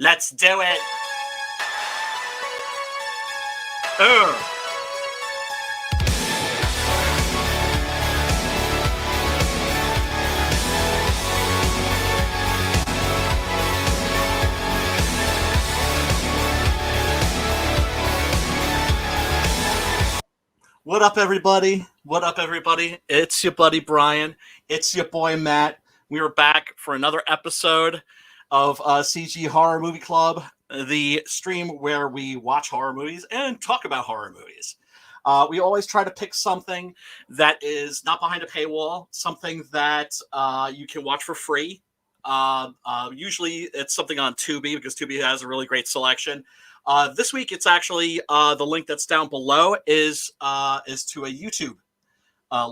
Let's do it. Ugh. What up, everybody? What up, everybody? It's your buddy Brian. It's your boy Matt. We are back for another episode of CG Horror Movie Club, the stream where we watch horror movies and talk about horror movies. We always try to pick something that is not behind a paywall, something that you can watch for free. Usually it's something on Tubi because Tubi has a really great selection. This week, it's actually the link that's down below is to a YouTube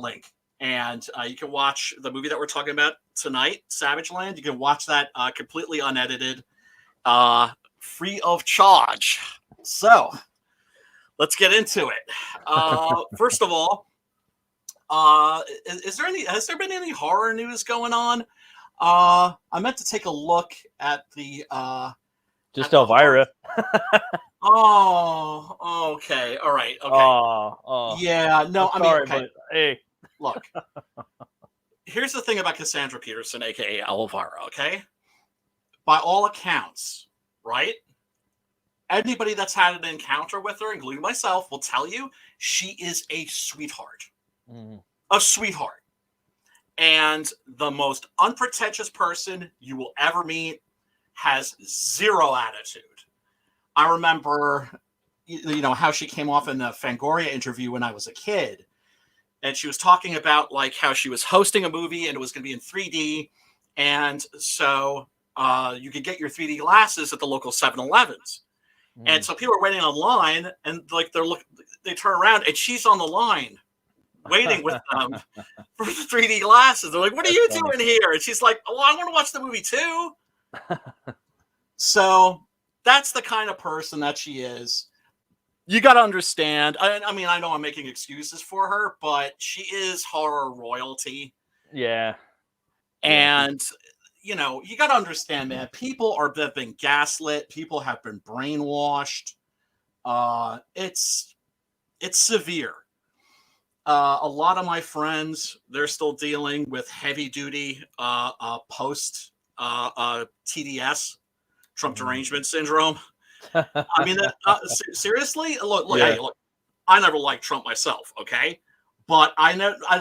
link, and you can watch the movie that we're talking about tonight, SAVAGELAND. You can watch that completely unedited, free of charge. So let's get into it. First of all, has there been any horror news going on? I meant to take a look at the. Just Elvira. Oh, okay. All right. Okay. Yeah. No, I mean, sorry, okay. But, hey, look. Here's the thing about Cassandra Peterson, aka Elvira. Okay. By all accounts, right? Anybody that's had an encounter with her, including myself, will tell you she is a sweetheart. A sweetheart, and the most unpretentious person you will ever meet. Has zero attitude. I remember, how she came off in the Fangoria interview when I was a kid, and she was talking about like how she was hosting a movie and it was going to be in 3D, and so you could get your 3D glasses at the local 7-Elevens, and so people are waiting online, and like they turn around and she's on the line waiting with them for the 3D glasses. They're like, "What are you doing here?" And she's like, "Oh, I want to watch the movie too." So that's the kind of person that she is. You got to understand. I mean, I know I'm making excuses for her, but she is horror royalty. Yeah. And, you got to understand, man, people have been gaslit. People have been brainwashed. It's severe. A lot of my friends, they're still dealing with heavy duty post TDS, Trump derangement syndrome. I mean, seriously, look, Yeah. Hey, look. I never liked Trump myself, okay, but I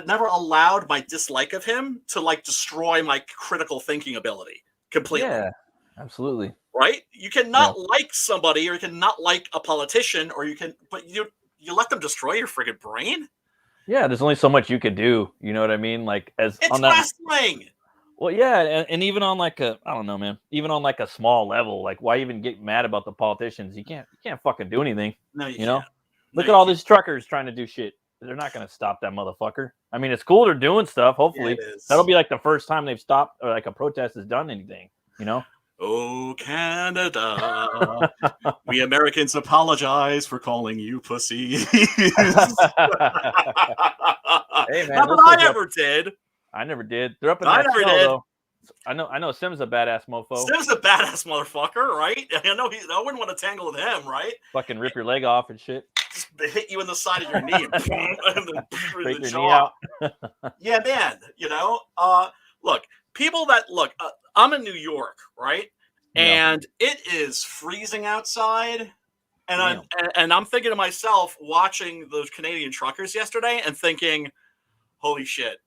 never allowed my dislike of him to like destroy my critical thinking ability completely. Yeah, absolutely. Right? You cannot like somebody, or you cannot like a politician, but you let them destroy your friggin' brain. Yeah, there's only so much you could do. You know what I mean? Like it's on that wrestling. Well, yeah, and even on like I don't know, man. Even on like a small level, like why even get mad about the politicians? You can't fucking do anything. No, you know. Look at all these truckers trying to do shit. They're not going to stop that motherfucker. I mean, it's cool they're doing stuff. Hopefully, that'll be like the first time they've stopped or like a protest has done anything. You know. Oh, Canada, we Americans apologize for calling you pussies. Hey, man, not that I ever did. I never did. They're up in that snow, though. I know Sim's a badass mofo. Sim's a badass motherfucker, right? I know I wouldn't want to tangle with him, right? Fucking rip your leg off and shit. Just hit you in the side of your knee and then break the your knee out. Yeah, man. Look, people that I'm in New York, right? Yeah. And it is freezing outside. And I'm thinking to myself, watching those Canadian truckers yesterday and thinking, holy shit.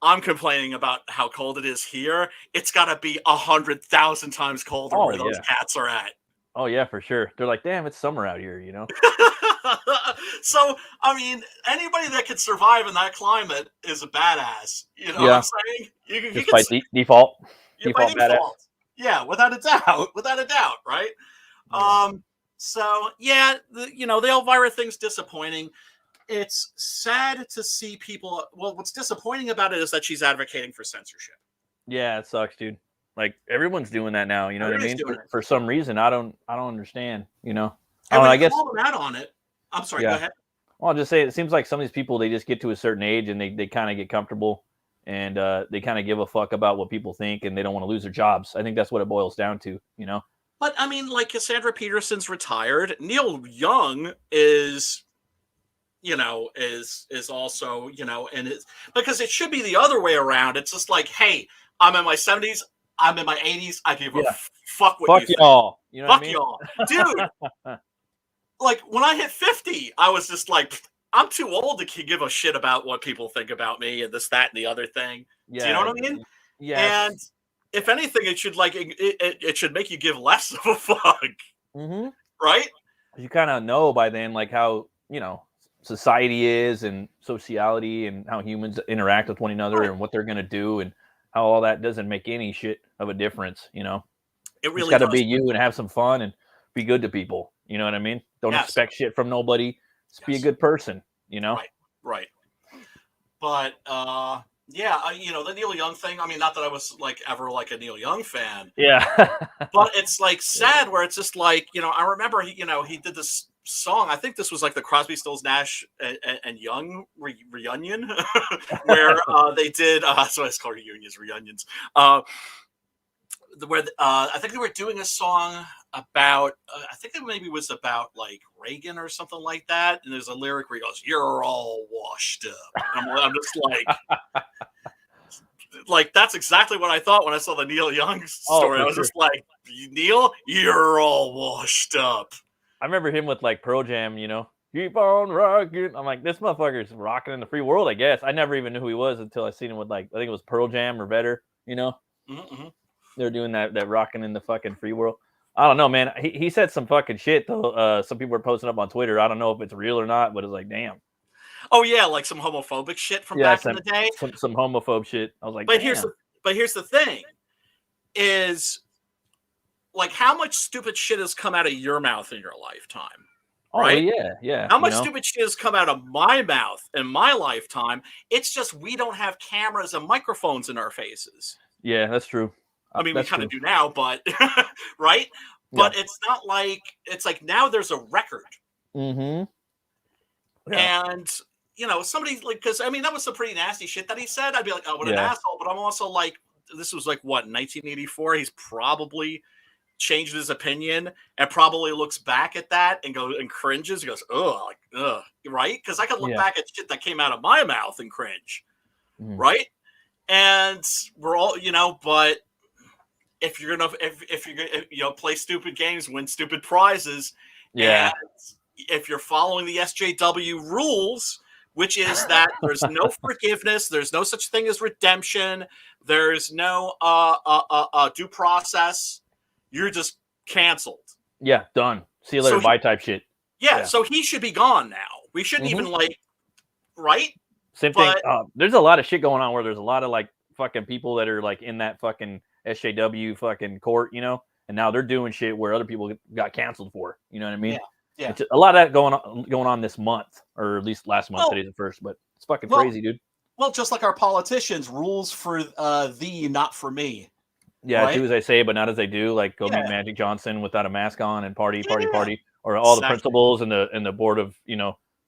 I'm complaining about how cold it is here. It's got to be 100,000 times colder where those cats are at. Oh, yeah, for sure. They're like, damn, it's summer out here, So, I mean, anybody that can survive in that climate is a badass. You know what I'm saying? You by default. By default. Yeah, without a doubt, right? Yeah. So, yeah, the Elvira thing's disappointing. It's sad to see people. Well, what's disappointing about it is that she's advocating for censorship. Yeah, it sucks, dude. Like everyone's doing that now. You know what I mean? For some reason, I don't understand. I guess call them out on it. I'm sorry. Go ahead. Well, I'll just say it seems like some of these people, they just get to a certain age and they kind of get comfortable and they kind of give a fuck about what people think and they don't want to lose their jobs. I think that's what it boils down to. But I mean, like Cassandra Peterson's retired. Neil Young is, is also, and it's because it should be the other way around. It's just like, hey, I'm in my 70s, I'm in my 80s. I give a fuck what fuck you think. y'all. You know fuck what I mean? y'all, dude. Like when I hit 50, I was just like, I'm too old to give a shit about what people think about me and this, that, and the other thing. Yeah, do you know what I mean? Yeah. And if anything, it should it should make you give less of a fuck, right? You kind of know by then, like how society is and sociality and how humans interact with one another and what they're gonna do and how all that doesn't make any shit of a difference. It really just got to be you and have some fun and be good to people. You know what I mean? Don't expect shit from nobody. Just be a good person. Right. But yeah, the Neil Young thing. I mean, not that I was like ever like a Neil Young fan. Yeah. But it's like sad where it's just like, I remember he did this song. I think this was like the Crosby, Stills, Nash and Young reunion where they did that's what it's called, reunions. Where I think they were doing a song about I think it maybe was about like Reagan or something like that, and there's a lyric where he goes, "You're all washed up." I'm just like that's exactly what I thought when I saw the Neil Young story. I was just like, Neil, you're all washed up. I remember him with like Pearl Jam, keep on rocking. I'm like, this motherfucker's rocking in the free world, I guess. I never even knew who he was until I seen him with like, I think it was Pearl Jam or better, They're doing that rocking in the fucking free world. I don't know, man. He said some fucking shit though. Some people were posting up on Twitter. I don't know if it's real or not, but it's like, damn. Oh yeah, like some homophobic shit from back in the day. Some homophobe shit. I was like, but here's the thing, is like how much stupid shit has come out of your mouth in your lifetime? Right? Yeah. How much stupid shit has come out of my mouth in my lifetime? It's just we don't have cameras and microphones in our faces. Yeah, that's true. I mean, we kind of do now, but right? But it's not like it's like now there's a record. Yeah. And somebody like, because I mean that was some pretty nasty shit that he said. I'd be like, oh, what an asshole. But I'm also like, this was like what, 1984. He's probably changed his opinion and probably looks back at that and cringes. He goes, ugh, right? Because I could look back at shit that came out of my mouth and cringe, right? And we're all, but if you're gonna play stupid games, win stupid prizes, and if you're following the SJW rules, which is that there's no forgiveness, there's no such thing as redemption, there's no due process, you're just canceled. Yeah, done. See you later, bye type shit. Yeah, so he should be gone now. We shouldn't even right? Same thing. There's a lot of shit going on where there's a lot of like fucking people that are like in that fucking SJW fucking court, and now they're doing shit where other people got canceled for. You know what I mean? Yeah. It's a lot of that going on this month, or at least last month. Today's the first, but it's fucking crazy, dude. Well, just like our politicians, rules for thee, not for me. Yeah, right? Do as I say, but not as I do. Like go meet Magic Johnson without a mask on and party, or all the principals and the board of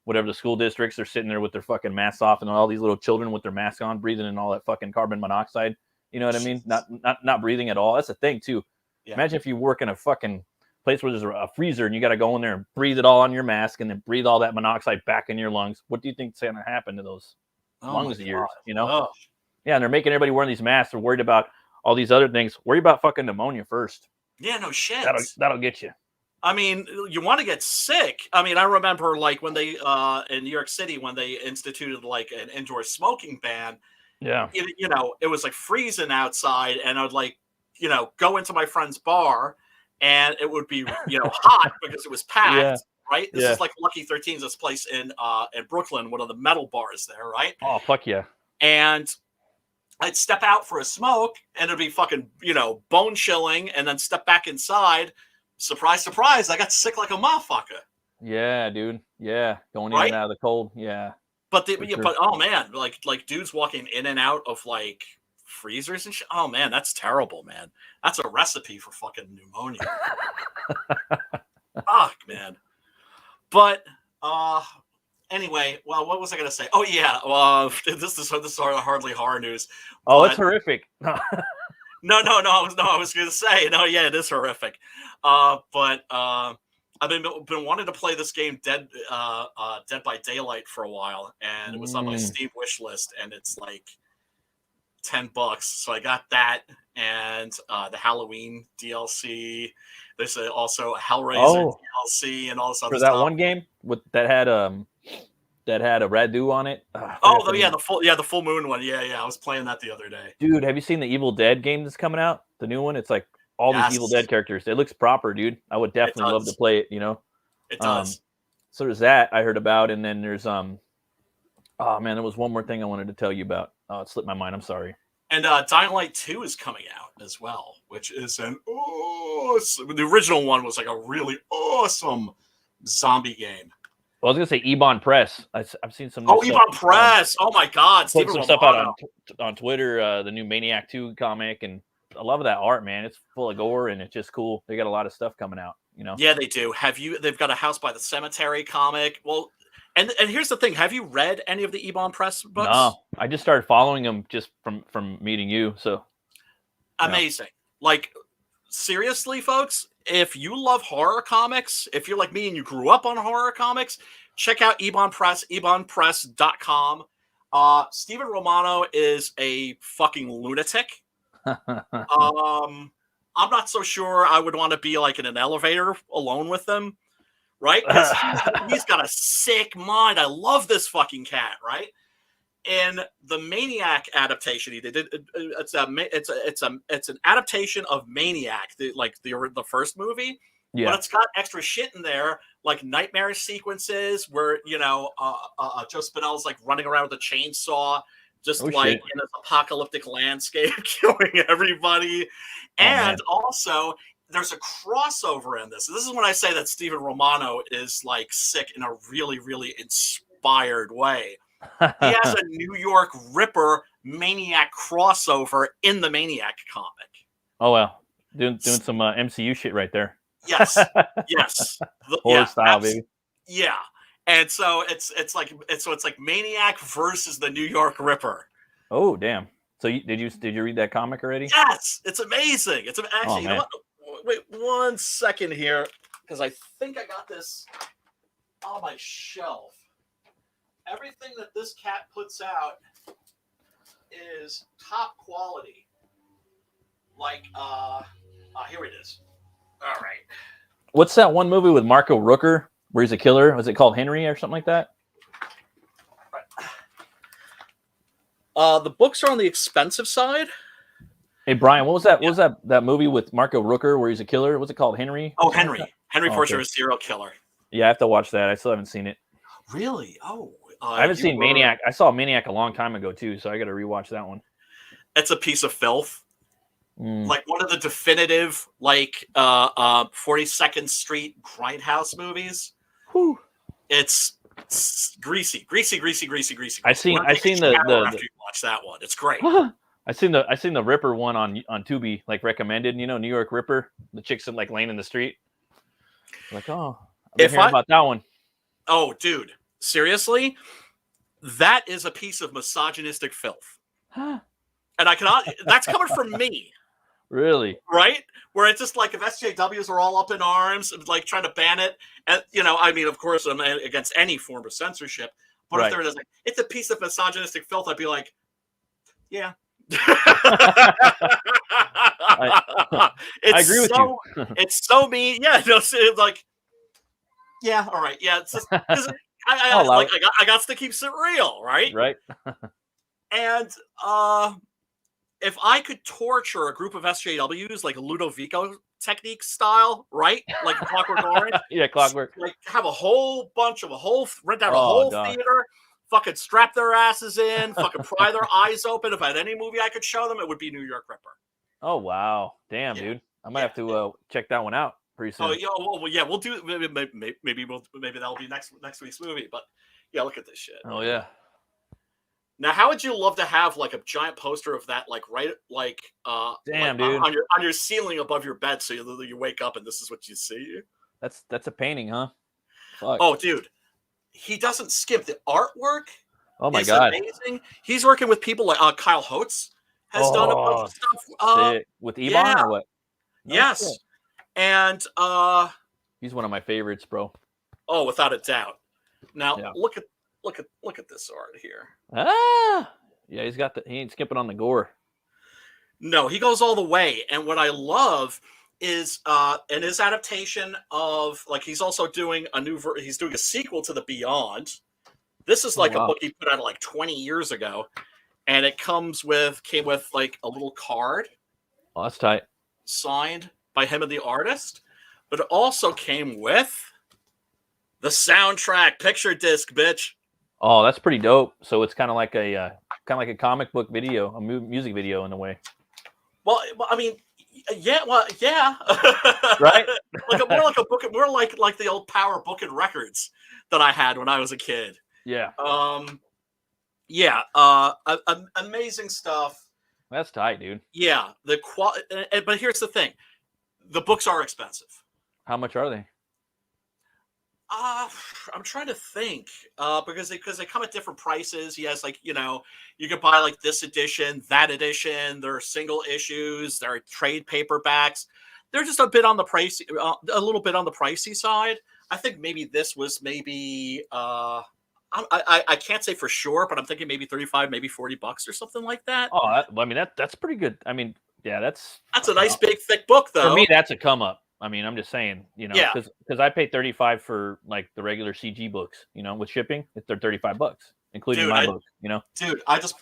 whatever the school districts are sitting there with their fucking masks off, and all these little children with their masks on, breathing in all that fucking carbon monoxide. You know what I mean? Not breathing at all. That's a thing too. Yeah. Imagine if you work in a fucking place where there's a freezer and you got to go in there and breathe it all on your mask and then breathe all that monoxide back in your lungs. What do you think is going to happen to those lungs of yours? Yeah, and they're making everybody wearing these masks. They're worried about all these other things. Worry about fucking pneumonia first. Yeah, no shit. That'll get you. I mean, you want to get sick. I mean, I remember like when they in New York City when they instituted like an indoor smoking ban. Yeah. It was like freezing outside, and I would like, go into my friend's bar, and it would be hot because it was packed. Right. This is like Lucky 13's, this place in Brooklyn, one of the metal bars there. Right. Oh fuck yeah. And I'd step out for a smoke, and it'd be fucking bone chilling, and then step back inside. Surprise, surprise! I got sick like a motherfucker. Yeah, dude. Yeah, going in and out of the cold. Yeah. But but oh man, like dudes walking in and out of like freezers and shit. Oh man, that's terrible, man. That's a recipe for fucking pneumonia. Fuck, man. But anyway, well, what was I gonna say? Oh yeah, this is hardly horror news. Oh, it's horrific. No. I was going to say, no, yeah, it is horrific. But I've been wanting to play this game, Dead by Daylight, for a while, and it was on my Steam wish list, and it's like $10. So I got that, and the Halloween DLC. There's also a Hellraiser DLC and all this other for that stuff. one game that had a Radu on it. The full moon one. Yeah, I was playing that the other day. Dude, have you seen the Evil Dead game that's coming out? The new one? It's like all these Evil Dead characters. It looks proper, dude. I would definitely love to play it, you know? It does. So there's that I heard about, and then there's oh man, there was one more thing I wanted to tell you about. Oh, it slipped my mind. I'm sorry. And Dying Light 2 is coming out as well, which is an awesome... The original one was like a really awesome zombie game. Well, I was gonna say Ebon Press. I've seen some. Ebon Press! Oh my God! Put some stuff out on Twitter. The new Maniac 2 comic, and I love that art, man. It's full of gore, and it's just cool. They got a lot of stuff coming out, you know. Yeah, they do. They've got a House by the Cemetery comic. Well, and here's the thing: have you read any of the Ebon Press books? No, I just started following them just from meeting you. So amazing! Like, seriously, folks, if you love horror comics, if you're like me and you grew up on horror comics, check out Ebon Press, ebonpress.com. Steven Romano is a fucking lunatic. I'm not so sure I would want to be like in an elevator alone with them, right? He's got a sick mind. I love this fucking cat, right? In the Maniac adaptation he did, it's an adaptation of Maniac, the first movie. Yeah. But it's got extra shit in there, like nightmare sequences where Joe Spinell's like running around with a chainsaw, just in an apocalyptic landscape, killing everybody. And also, there's a crossover in this. This is when I say that Steven Romano is like sick in a really, really inspired way. He has a New York Ripper Maniac crossover in the Maniac comic. Oh wow, doing some MCU shit right there. Yes. Horror style, baby. Yeah, and so it's like Maniac versus the New York Ripper. Oh damn! So did you read that comic already? Yes, it's amazing. It's actually. You know what? Wait 1 second here, because I think I got this on my shelf. Everything that this cat puts out is top quality. Like, here it is. All right. What's that one movie with Marco Rooker where he's a killer? Was it called Henry or something like that? The books are on the expensive side. Hey Brian, what was that? Yeah. What was that movie with Marco Rooker where he's a killer? Was it called Henry? Oh, Henry. Henry Portrait of a Serial Killer. Yeah, I have to watch that. I still haven't seen it. Really? Oh. I haven't seen Maniac. I saw Maniac a long time ago too, so I got to rewatch that one. It's a piece of filth. Like one of the definitive 42nd Street Grindhouse movies. Whew. It's greasy. I seen the after you watch that one. It's great. I seen the Ripper one on Tubi, like recommended. You know, New York Ripper. The chicks like laying in the street. Like, oh, I've been hearing about that one. Oh, dude. Seriously, that is a piece of misogynistic filth. And I cannot, that's coming from me. Really? Right? Where it's just like if SJWs are all up in arms, like trying to ban it. And, I mean, of course, I'm against any form of censorship. But if there is like, it's a piece of misogynistic filth, I'd be like, yeah. I agree with you. It's so mean. Yeah. It's like, yeah, all right. Yeah. It's just, I got to keep it real, right? Right. And if I could torture a group of SJWs like Ludovico technique style, right? Like Clockwork Orange. Yeah, Clockwork. Like have a whole bunch of rent out a whole theater, fucking strap their asses in, fucking pry their eyes open. If I had any movie I could show them, it would be New York Ripper. Oh wow, damn, dude! I might have to check that one out pretty soon. Oh yeah, we'll do. Maybe that'll be next week's movie. But yeah, look at this shit. Oh yeah. Now, how would you love to have like a giant poster of that, damn, dude, on your ceiling above your bed, so you wake up and this is what you see? That's a painting, huh? Fuck. Oh, dude, he doesn't skip the artwork. Oh my god, amazing. He's working with people like Kyle Holtz has done a bunch of stuff. Sick. With Ebon or what? No yes. shit. And he's one of my favorites, bro. Oh, without a doubt. Now Yeah. look at this art here. Yeah, he ain't skipping on the gore. No, he goes all the way. And what I love is in his adaptation of, like, he's also doing he's doing a sequel to the Beyond. This is like a book he put out like 20 years ago, and it came with like a little card. Oh, that's tight. Signed by him and the artist, but it also came with the soundtrack picture disc, bitch. Oh, that's pretty dope. So it's kind of like a comic book video, a music video in a way. Well, I mean, yeah, right. more like a book, more like the old Power Book and Records that I had when I was a kid. Yeah. Amazing stuff. That's tight, dude. Yeah, but here's the thing: the books are expensive. How much are they? I'm trying to think because they come at different prices. He has, like, you can buy like this edition, that edition. There are single issues. There are trade paperbacks. They're just a bit on the pricey, a little bit on the pricey side. I think maybe this was maybe I can't say for sure, but I'm thinking maybe $35, maybe $40 or something like that. Oh, I mean that's pretty good. I mean, yeah, that's a nice big thick book though. For me, that's a come up. I mean, I'm just saying, because I pay $35 for like the regular CG books, with shipping, they're $35, including my book, Dude, I just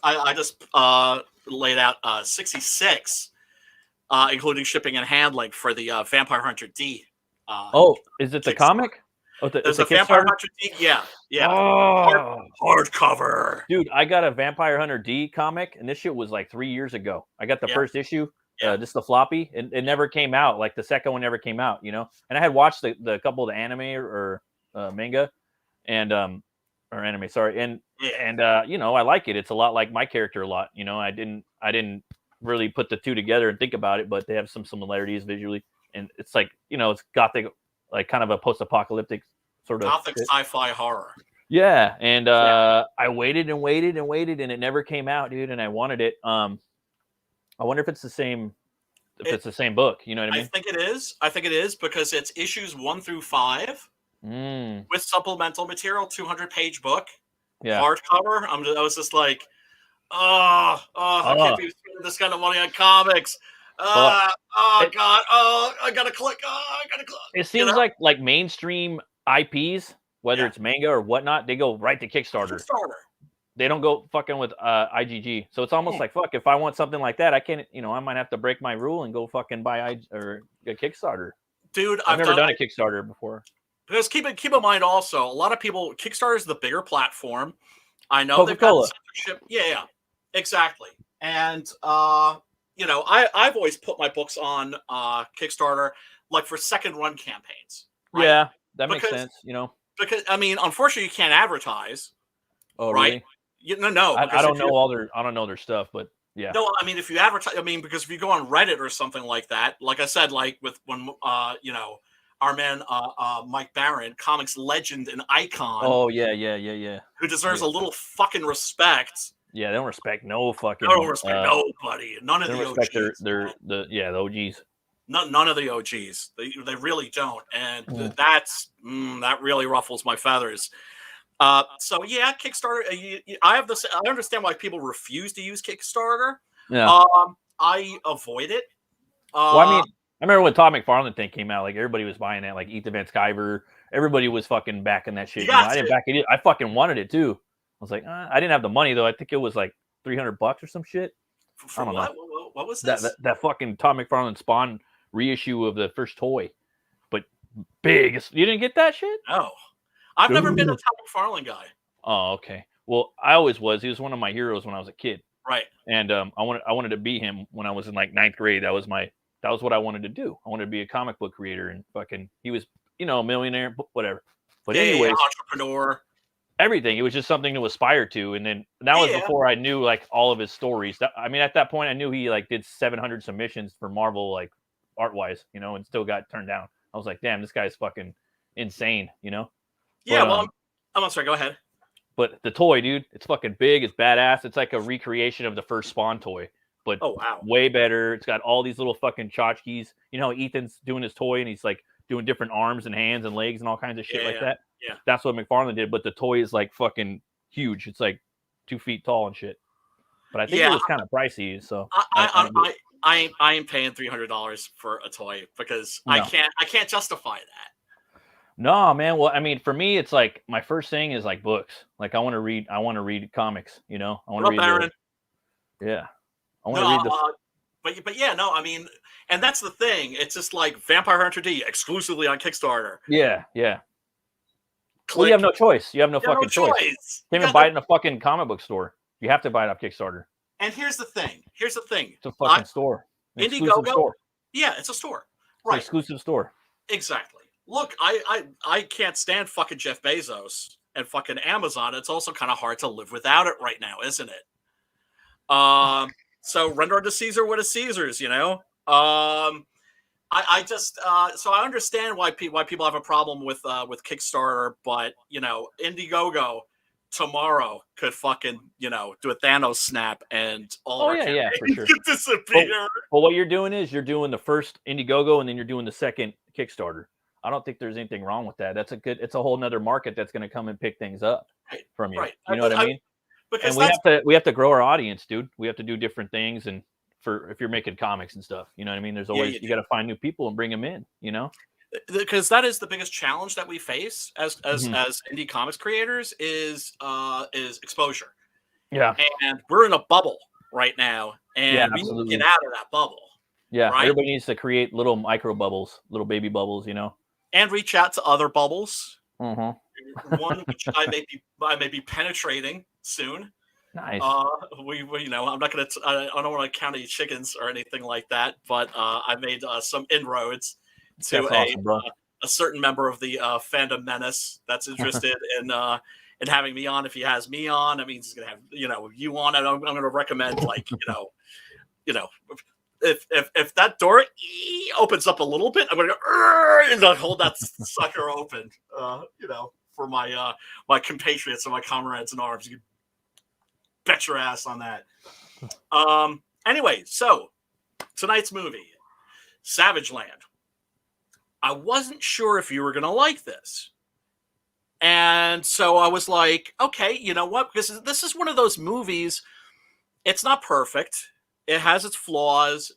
laid out $66, including shipping and handling for the Vampire Hunter D. Is it the comic? Oh, there's a Vampire Hunter D. Yeah. Oh, hardcover. Dude, I got a Vampire Hunter D comic, and this shit was like 3 years ago. I got the first issue. Just the floppy, and it never came out. Like the second one never came out, And I had watched the couple of the anime or manga, and or anime, sorry, and I like it. It's a lot like my character a lot. I didn't really put the two together and think about it, but they have some similarities visually, and it's like it's gothic, like kind of a post-apocalyptic sort of gothic sci-fi horror. Yeah, and I waited and waited and waited, and it never came out, dude. And I wanted it. I wonder if it's the same. It's the same book, you know what I mean? I think it is because it's issues 1 through 5 with supplemental material, 200-page book, hardcover. I was just like, I can't be spending this kind of money on comics. God, I gotta click. It seems like mainstream IPs, whether it's manga or whatnot, they go right to Kickstarter. They don't go fucking with IGG. So it's almost like, fuck, if I want something like that, I can't, I might have to break my rule and go fucking buy a Kickstarter. Dude, I've never done a Kickstarter before. Because keep in mind also, a lot of people, Kickstarter is the bigger platform. I know Coca-Cola. they've got censorship. Yeah, exactly. And I've always put my books on Kickstarter, like for second run campaigns. Right? Yeah, that makes sense. Because I mean, unfortunately, you can't advertise. Oh, right? Really? No. I don't know I don't know their stuff, but yeah. No, I mean, if you advertise, because if you go on Reddit or something like that, like I said, like with when our man Mike Barron, comics legend and icon. Oh yeah. Who deserves a little fucking respect. Yeah, they don't respect no fucking. They don't respect nobody. None of the OGs. The OGs. None of the OGs. They really don't, and that really ruffles my feathers. So yeah, Kickstarter. I understand why people refuse to use Kickstarter. Yeah. I avoid it. Well, I remember when Todd McFarlane thing came out, like everybody was buying that, like Ethan Van Sciver. Everybody was fucking backing that shit. I didn't back it. I fucking wanted it too. I was like, I didn't have the money though. I think it was like $300 or some shit. For what? What was this? That fucking Todd McFarlane Spawn reissue of the first toy, but big. You didn't get that shit? No. I've never been a Todd McFarlane guy. Oh, okay. Well, I always was. He was one of my heroes when I was a kid. Right. And I wanted to be him when I was in like 9th grade. That was what I wanted to do. I wanted to be a comic book creator, and fucking he was, a millionaire, whatever. But anyways, entrepreneur. Everything. It was just something to aspire to. And then that was before I knew like all of his stories. At that point I knew he like did 700 submissions for Marvel, like art wise, and still got turned down. I was like, damn, this guy's fucking insane, Yeah, but, I'm sorry, go ahead. But the toy, dude, it's fucking big. It's badass. It's like a recreation of the first Spawn toy. but Oh wow. way better. It's got all these little fucking tchotchkes. You know, Ethan's doing his toy and he's like doing different arms and hands and legs and all kinds of shit like that. Yeah. That's what McFarlane did, but the toy is like fucking huge. It's like 2 feet tall and shit. But I think it was kind of pricey, so I ain't paying $300 for a toy because I can't justify that. No, man. Well, I mean, for me, it's like my first thing is like books. Like I want to read comics. You know, I want to read. Yeah, I want to read the. But yeah, no, I mean, and that's the thing. It's just like Vampire Hunter D exclusively on Kickstarter. Yeah. Well, you have no choice. You have no fucking choice. You can't even buy it in a fucking comic book store. You have to buy it off Kickstarter. And here's the thing. It's a fucking store. Indiegogo. Store. Yeah, it's a store. Right. It's an exclusive store. Exactly. Look, I can't stand fucking Jeff Bezos and fucking Amazon. It's also kind of hard to live without it right now, isn't it? So render unto Caesar what is Caesar's, you know? I just so I understand why people have a problem with Kickstarter, but you know, Indiegogo tomorrow could fucking, you know, do a Thanos snap and all for sure. disappear. But what you're doing is you're doing the first Indiegogo and then you're doing the second Kickstarter. I don't think there's anything wrong with that. It's a whole nother market that's going to come and pick things up from you. Right. You know what I mean? Because we have to grow our audience, dude. We have to do different things, and if you're making comics and stuff, you know what I mean? There's always you got to find new people and bring them in, you know? Because that is the biggest challenge that we face as indie comics creators is exposure. Yeah. And we're in a bubble right now, and we need to get out of that bubble. Yeah, right? Everybody needs to create little micro bubbles, little baby bubbles, you know? And reach out to other bubbles. Mm-hmm. One which I may be penetrating soon. Nice. We you know, I don't want to count any chickens or anything like that, but I made some inroads to a certain member of the fandom menace that's interested in having me on. If he has me on, I mean, he's gonna have, you know, you on, and I'm gonna recommend, like, you know, if that door opens up a little bit, I'm gonna go and hold that sucker open. You know, for my my compatriots and my comrades in arms. You bet your ass on that. Anyway, so tonight's movie, SAVAGELAND. I wasn't sure if you were gonna like this, and so I was like, okay, you know what? Because this is one of those movies. It's not perfect. It has its flaws,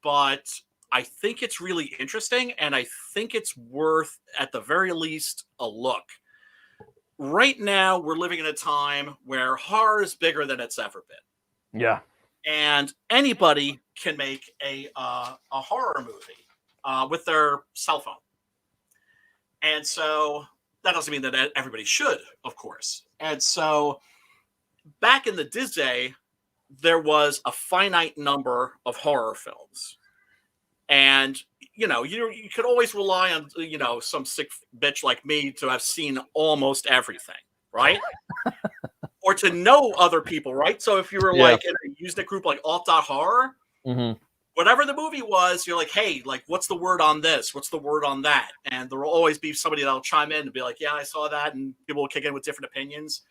but I think it's really interesting, and I think it's worth, at the very least, a look. Right now, we're living in a time where horror is bigger than it's ever been. Yeah. And anybody can make a horror movie with their cell phone. And so that doesn't mean that everybody should, of course. And so back in the day, there was a finite number of horror films. And, you know, you could always rely on, you know, some sick bitch like me to have seen almost everything, right? Or to know other people, right? So if you were like in a Usenet group like alt.horror, whatever the movie was, you're like, hey, like, what's the word on this? What's the word on that? And there will always be somebody that'll chime in and be like, yeah, I saw that. And people will kick in with different opinions.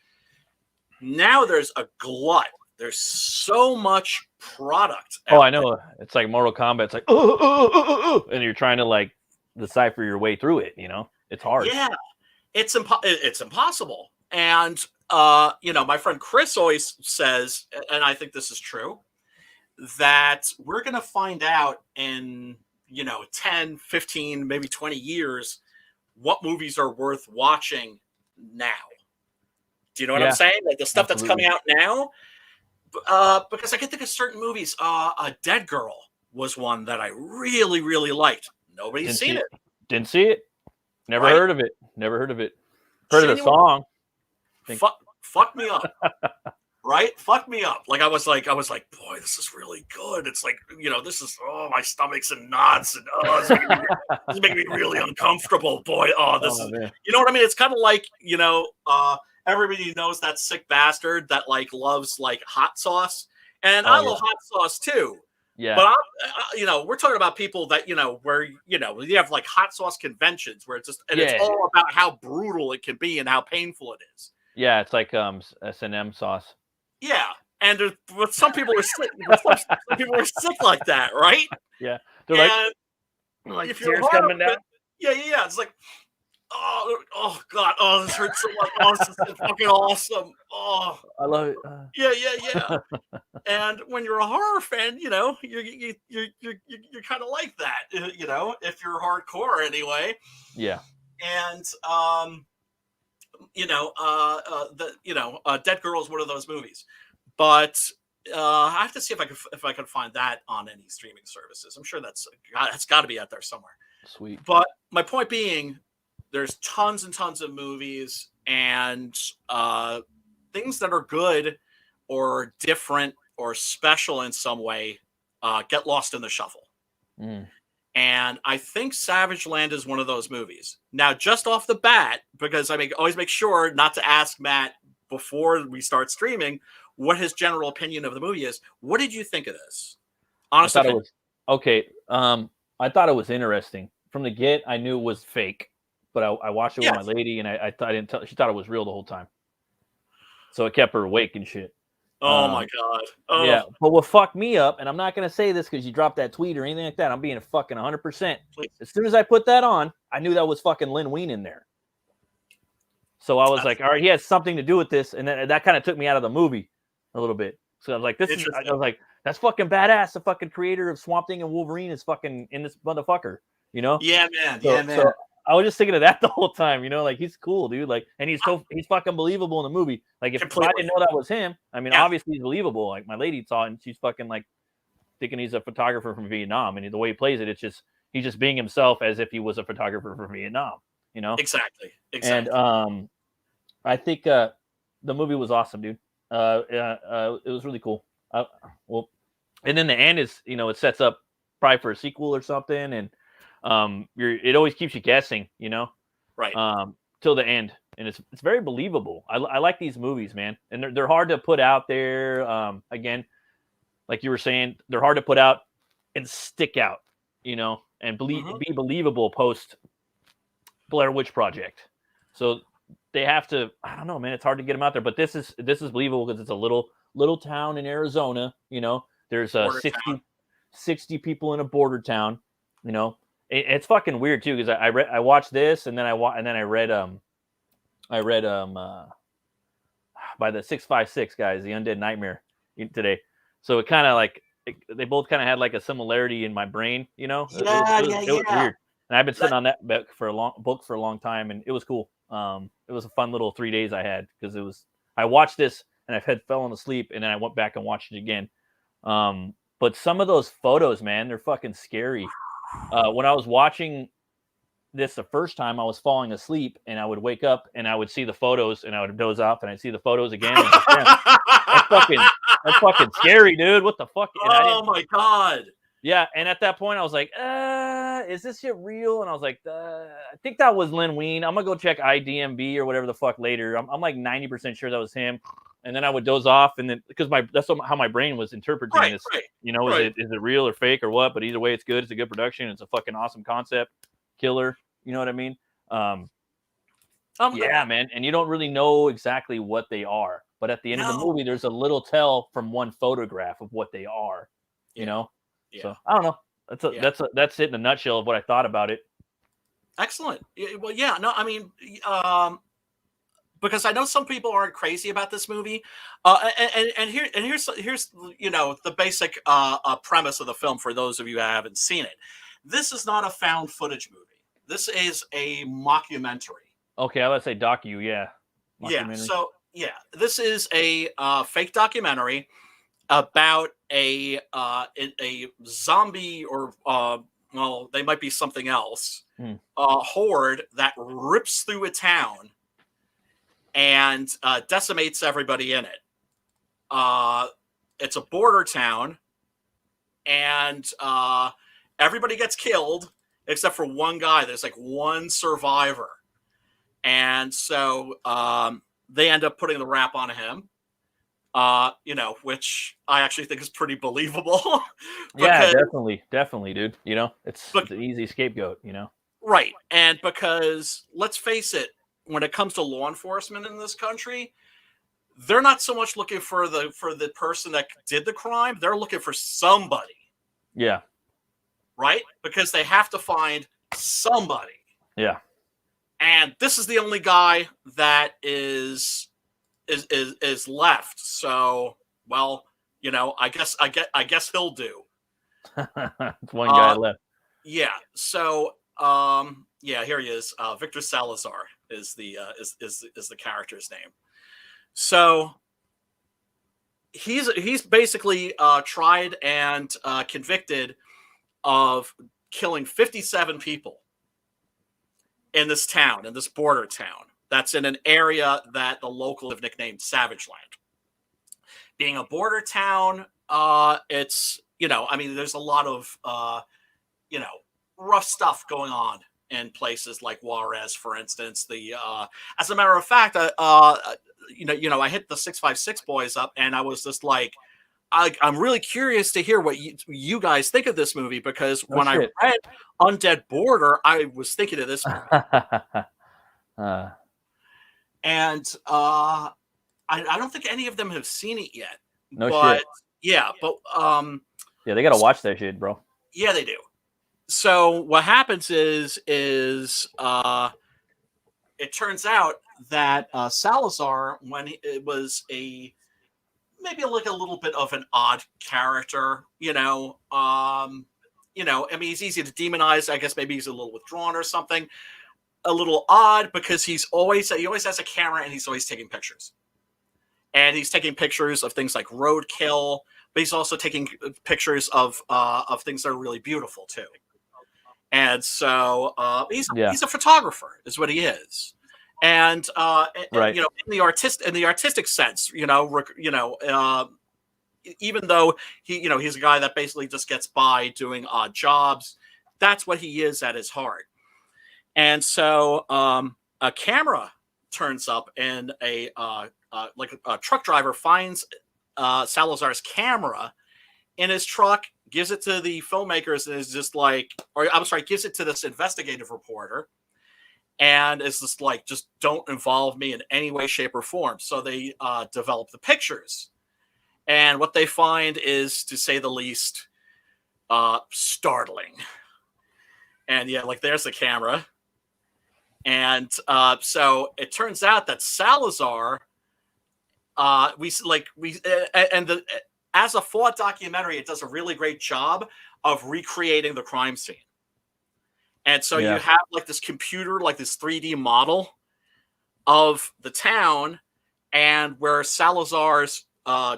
Now there's a glut. There's so much product. Oh, I know. It's like Mortal Kombat. It's like, and you're trying to like decipher your way through it. You know, it's hard. Yeah, it's impossible. And you know, my friend Chris always says, and I think this is true, that we're going to find out in, you know, 10, 15, maybe 20 years what movies are worth watching now. Do you know what I'm saying? Like the stuff that's coming out now. Because I can think of certain movies. A Dead Girl was one that I really, really liked. Nobody's seen it. Didn't see it. Never heard of it. Never heard of it. Heard of the song. Fuck me up. Right? Fuck me up. Like I was like, boy, this is really good. It's like, you know, this is, my stomach's in knots, and it's making me really uncomfortable. Boy, this is, man. You know what I mean? It's kind of like, you know, everybody knows that sick bastard that like loves like hot sauce, and I love hot sauce too. Yeah. But you know, we're talking about people that, you know, where, you know, you have like hot sauce conventions where it's just, and it's all about how brutal it can be and how painful it is. Yeah, it's like S&M sauce. Yeah, And but some people are sick. Some people are sick like that, right? Yeah, they're And like if you're a tears horror coming down. fan, yeah. It's like, oh God, oh, this hurts so much. Oh, this is fucking awesome. Oh, I love it. yeah. And when you're a horror fan, you're kind of like that, if you're hardcore anyway. Yeah. And Dead Girl is one of those movies, but I have to see if I can find that on any streaming services. I'm sure that's got to be out there somewhere. Sweet. But my point being, there's tons and tons of movies and things that are good or different or special in some way get lost in the shuffle. Mm. And I think Savage Land is one of those movies. Now, just off the bat, because I always make sure not to ask Matt before we start streaming what his general opinion of the movie is. What did you think of this? Honestly, I thought it was interesting. From the get, I knew it was fake, but I watched it with my lady, and she thought it was real the whole time. So it kept her awake and shit. Oh my God. Oh. Yeah, but what fucked me up, and I'm not going to say this because you dropped that tweet or anything like that. I'm being a fucking 100%. As soon as I put that on, I knew that was fucking Lin Wein in there. So I was like, all right, he has something to do with this. And then that kind of took me out of the movie a little bit. So I was like, I was like, that's fucking badass. The fucking creator of Swamp Thing and Wolverine is fucking in this motherfucker, Yeah, man. So I was just thinking of that the whole time, like he's cool, dude. Like, and he's fucking believable in the movie. Like, if I didn't know that was him, I mean, obviously he's believable. Like, my lady saw it and she's fucking like thinking he's a photographer from Vietnam, and the way he plays it, he's just being himself as if he was a photographer from Vietnam, Exactly. And I think the movie was awesome, dude. It was really cool. And then the end is, it sets up probably for a sequel or something, and it always keeps you guessing, right, till the end, and it's very believable. I like these movies, man, and they're hard to put out there. Again, like you were saying, they're hard to put out and stick out, and be believable post Blair Witch Project. So they have to. I don't know, man. It's hard to get them out there, but this is believable because it's a little town in Arizona. There's 60 people in a border town. It's fucking weird too, because I watched this, and then I read by the 656 guys, the Undead Nightmare today. So it kind of like they both kind of had like a similarity in my brain, It was weird. And I've been sitting on that book for a long time, and it was cool. It was a fun little 3 days I had, because I watched this and I had fallen asleep, and then I went back and watched it again. But some of those photos, man, they're fucking scary. When I was watching this the first time, I was falling asleep, and I would wake up and I would see the photos, and I would doze off, and I'd see the photos again. And that's fucking scary, dude. What the fuck? Oh my God. Yeah, and at that point, I was like, is this shit real? And I was like, I think that was Lin Wein. I'm going to go check IDMB or whatever the fuck later. I'm like 90% sure that was him. And then I would doze off, and then because that's how my brain was interpreting this. Right. Is it real or fake or what? But either way, it's good. It's a good production. It's a fucking awesome concept. Killer. You know what I mean? Yeah, man. And you don't really know exactly what they are. But at the end of the movie, there's a little tell from one photograph of what they are. Yeah. So I don't know. That's it in a nutshell of what I thought about it. Excellent. Well, yeah. No, I mean, because I know some people aren't crazy about this movie, and here's the basic premise of the film for those of you who haven't seen it. This is not a found footage movie. This is a mockumentary. Okay, I would say docu. Yeah. Yeah. So this is a fake documentary about a zombie or they might be something else horde that rips through a town and decimates everybody in it. It's a border town, and everybody gets killed except for one guy. There's like one survivor, and so they end up putting the rap on him. Which I actually think is pretty believable. Yeah, definitely, dude. It's an easy scapegoat, Right. And because let's face it, when it comes to law enforcement in this country, they're not so much looking for the person that did the crime. They're looking for somebody. Yeah. Right? Because they have to find somebody. Yeah. And this is the only guy that is left. So, well, you know, I guess he'll do. It's one guy left. Yeah. So, yeah, here he is. Victor Salazar is the character's name. So he's basically tried and convicted of killing 57 people in this town, in this border town. That's in an area that the locals have nicknamed SAVAGELAND. Being a border town, it's, you know, I mean, there's a lot of, you know, rough stuff going on in places like Juarez, for instance. As a matter of fact, you know, I hit the 656 boys up, and I was just like, I'm really curious to hear what you guys think of this movie, because when I read Undead Border, I was thinking of this movie. And I don't think any of them have seen it yet. No shit. Yeah, but yeah, they gotta watch that shit, bro. Yeah, they do. So what happens is it turns out that Salazar, when it was maybe like a little bit of an odd character, you know, I mean, he's easy to demonize. I guess maybe he's a little withdrawn or something, a little odd, because he always has a camera, and he's always taking pictures. And he's taking pictures of things like roadkill, but he's also taking pictures of things that are really beautiful too. And so he's a photographer, is what he is. And right. You know, in the artistic sense, you know, even though he's a guy that basically just gets by doing odd jobs, that's what he is at his heart. And so a camera turns up, and a truck driver finds Salazar's camera in his truck, gives it to the filmmakers, and is just like, gives it to this investigative reporter, and is just like, just don't involve me in any way, shape, or form. So they develop the pictures, and what they find is, to say the least, startling. And yeah, like, there's the camera. And so it turns out that Salazar, as a thought documentary, it does a really great job of recreating the crime scene. And so you have like this computer, like this 3D model of the town, and where Salazar's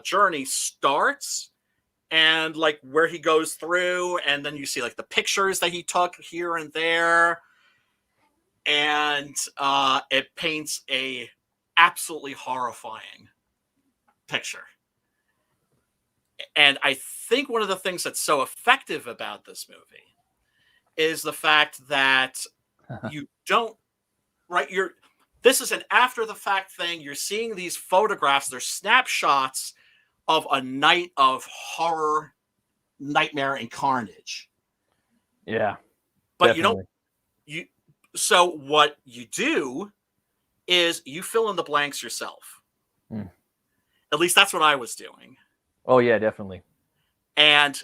journey starts, and like where he goes through, and then you see like the pictures that he took here and there. And it paints a absolutely horrifying picture. And I think one of the things that's so effective about this movie is the fact that you don't, right? This is an after the fact thing. You're seeing these photographs, they're snapshots of a night of horror, nightmare, and carnage. Yeah. But definitely. So what you do is you fill in the blanks yourself. At least that's what I was doing. Oh yeah, definitely. And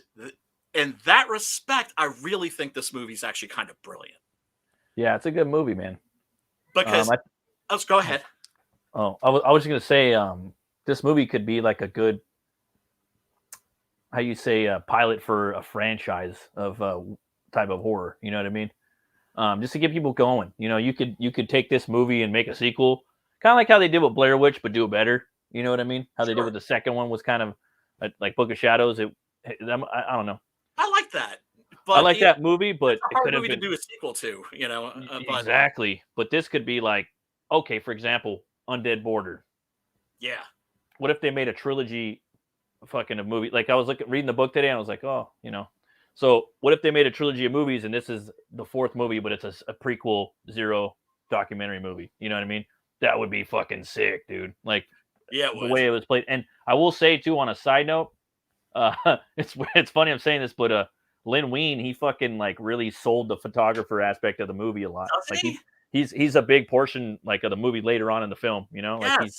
in that respect, I really think this movie's actually kind of brilliant. Yeah, it's a good movie, man. Because let's go ahead. Oh, I was just gonna say, this movie could be like a good, how you say, a pilot for a franchise of type of horror. You know what I mean? Just to get people going. You know, you could take this movie and make a sequel, kind of like how they did with Blair Witch, but do it better. You know what I mean? How they did with the second one was kind of like Book of Shadows. I don't know. I like that. But I like that movie, but it's a hard movie to do a sequel to. You know, exactly. But this could be like, okay, for example, Undead Border. Yeah. What if they made a trilogy, fucking a movie? Like, I was reading the book today, and I was like, oh, you know. So what if they made a trilogy of movies, and this is the fourth movie, but it's a prequel Zero documentary movie? You know what I mean? That would be fucking sick, dude. Like, yeah, the way it was played. And I will say too, on a side note, it's funny I'm saying this, but Lin Wein, he fucking like really sold the photographer aspect of the movie a lot. Does like he's a big portion like of the movie later on in the film. You know, like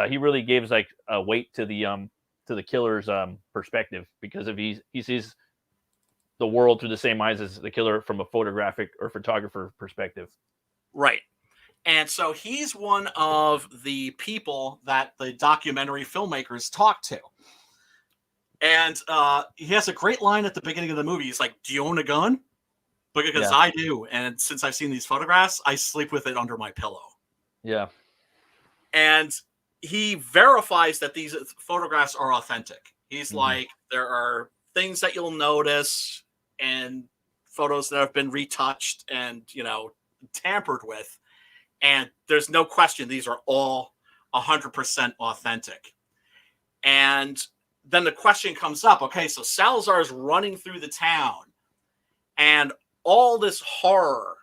he really gives like a weight to the killer's perspective, because if he sees the world through the same eyes as the killer from a photographic or photographer perspective. Right. And so he's one of the people that the documentary filmmakers talk to. And he has a great line at the beginning of the movie. He's like, "Do you own a gun?" Because I do. And since I've seen these photographs, I sleep with it under my pillow. Yeah. And he verifies that these photographs are authentic. He's like, there are things that you'll notice and photos that have been retouched and, tampered with. And there's no question these are all 100% authentic. And then the question comes up, okay, so Salazar is running through the town and all this horror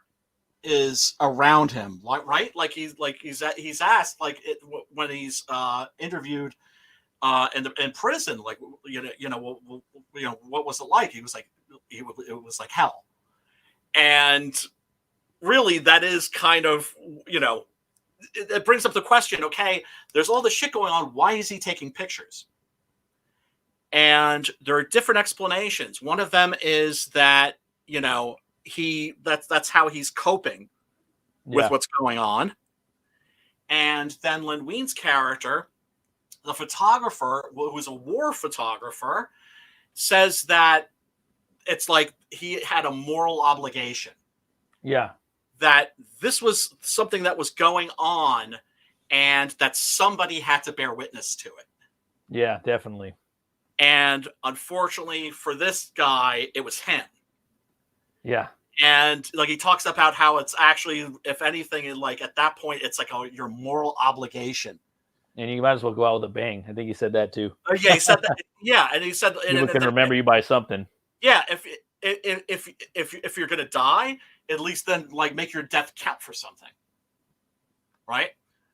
is around him, right? Like he's asked, like when he's interviewed in prison, like what was it like? He was like, it was like hell. And really, that is kind of, it brings up the question, okay, there's all this shit going on. Why is he taking pictures? And there are different explanations. One of them is that, that's how he's coping with what's going on. And then Lin Wein's character, the photographer, who's a war photographer, says that it's like he had a moral obligation. Yeah. That this was something that was going on and that somebody had to bear witness to it. Yeah, definitely. And unfortunately for this guy, it was him. Yeah. And like he talks about how it's actually, if anything, like at that point, it's like your moral obligation. And you might as well go out with a bang. I think he said that too. Yeah, he said that. Yeah, and he said people can remember you by something. Yeah, if you're gonna die, at least then like make your death count for something, right?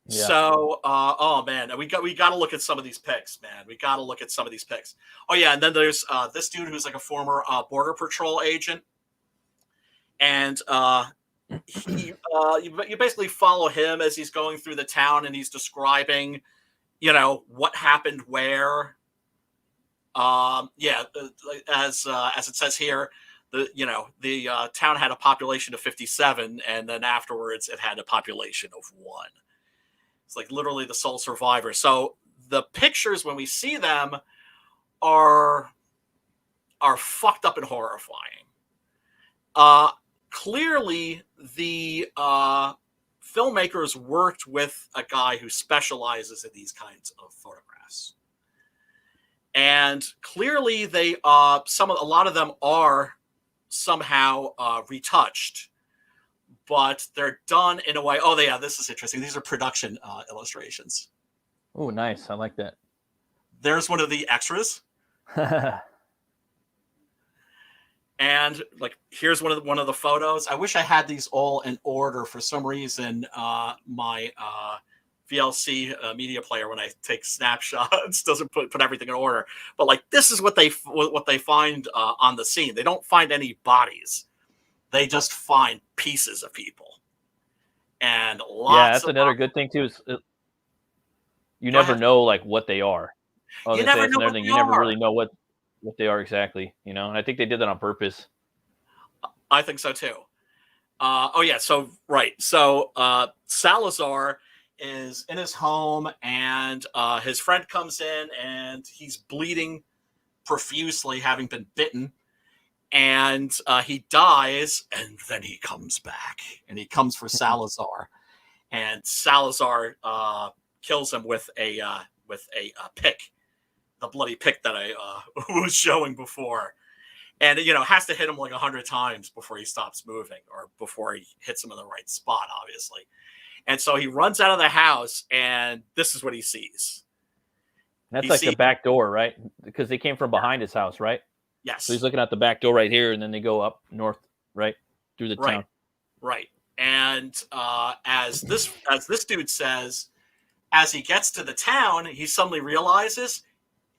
Yeah. So, oh man, we got to look at some of these pics, man. We got to look at some of these pics. Oh yeah, and then there's this dude who's like a former Border Patrol agent. And you basically follow him as he's going through the town and he's describing, what happened where. As it says here, the town had a population of 57, and then afterwards it had a population of 1. It's like literally the sole survivor. So the pictures, when we see them, are fucked up and horrifying. Clearly, the filmmakers worked with a guy who specializes in these kinds of photographs, and clearly, a lot of them are somehow retouched, but they're done in a way. Oh, yeah, this is interesting. These are production illustrations. Oh, nice! I like that. There's one of the extras. And like, here's one of the photos. I wish I had these all in order. For some reason, my VLC media player, when I take snapshots, doesn't put everything in order. But like, this is what they find on the scene. They don't find any bodies. They just find pieces of people. And lots. Yeah, that's another good thing too. Is you never know like what they are. Oh, you never know what they you never really know what they are exactly, and I think they did that on purpose. I think so too. So Salazar is in his home, and his friend comes in, and he's bleeding profusely, having been bitten, and he dies, and then he comes back, and he comes for Salazar, and Salazar kills him with a pick. The bloody pick that I was showing before. And, has to hit him like 100 times before he stops moving, or before he hits him in the right spot, obviously. And so he runs out of the house, and this is what he sees. That's like the back door, right? Because they came from behind his house, right? Yes. So he's looking at the back door right here, and then they go up north, right? Through the town. Right. And as this dude says, as he gets to the town, he suddenly realizes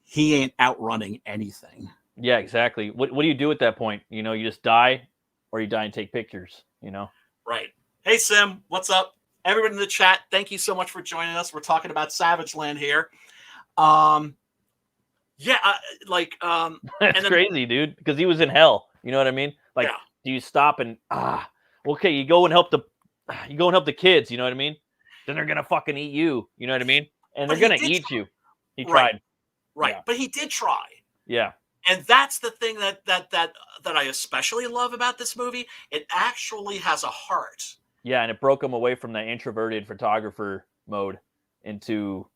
he ain't outrunning anything. Yeah, exactly. What do you do at that point? You just die, or you die and take pictures, Right. Hey, Sim, what's up? everybody in the chat, thank you so much for joining us. We're talking about SAVAGELAND here. Yeah, It's and then, crazy, dude, because he was in hell. You know what I mean? Like, yeah, do you stop and okay, you go and help the kids. You know what I mean? Then they're gonna fucking eat you. You know what I mean? And but they're he gonna did eat try. you. He Right, tried. right, Yeah, but he did try. yeah, And that's the thing that I especially love about this movie. It actually has a heart. yeah. And it broke him away from that introverted photographer mode into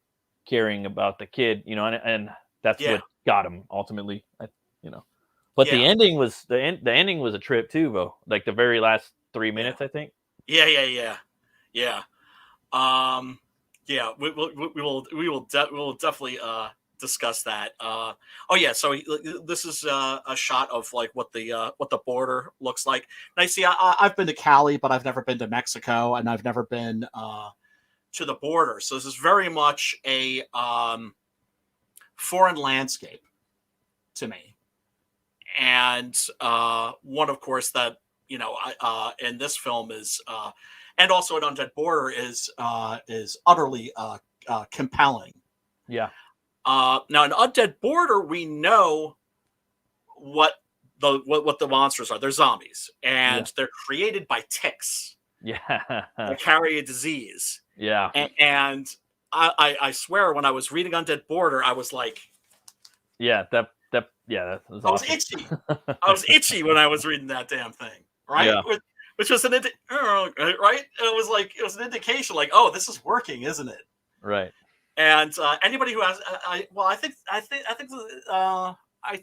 caring about the kid. You know, and that's Yeah, what got him ultimately. You know, but the yeah, ending was the ending was a trip too, though. Like the very last 3 minutes, I think. yeah. Yeah. Yeah, we will definitely discuss that. Oh yeah, so this is a shot of like what the border looks like. And I see I've been to Cali, but I've never been to Mexico, and I've never been to the border. So this is very much a foreign landscape to me, and one, of course, that in this film is and also an Undead Border is utterly compelling. Yeah, Now, in Undead Border, we know what the monsters are. They're zombies, yeah, and they're created by ticks yeah, that carry a disease. yeah. And I swear, when I was reading Undead Border, I was like, Yeah, that was I was awesome. itchy. I was itchy when I was reading that damn thing, right? Yeah, Which was right? It was an indication, like, oh, this is working, isn't it? right. And anybody who has, I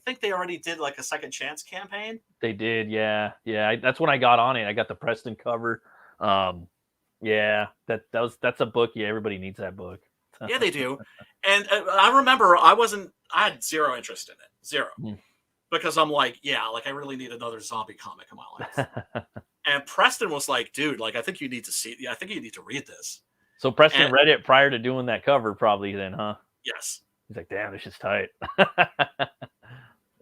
think they already did like a second chance campaign. They did, yeah, yeah. That's when I got on it. I got the Preston cover. Yeah, that's a book. Yeah, everybody needs that book. Yeah, they do. And I remember I had zero interest in it, zero, Mm. because I'm like, yeah, like I really need another zombie comic in my life. And Preston was like, dude, like I think you need to read this. So Preston And read it prior to doing that cover, probably then, huh? yes. He's like, damn, this is tight. Oh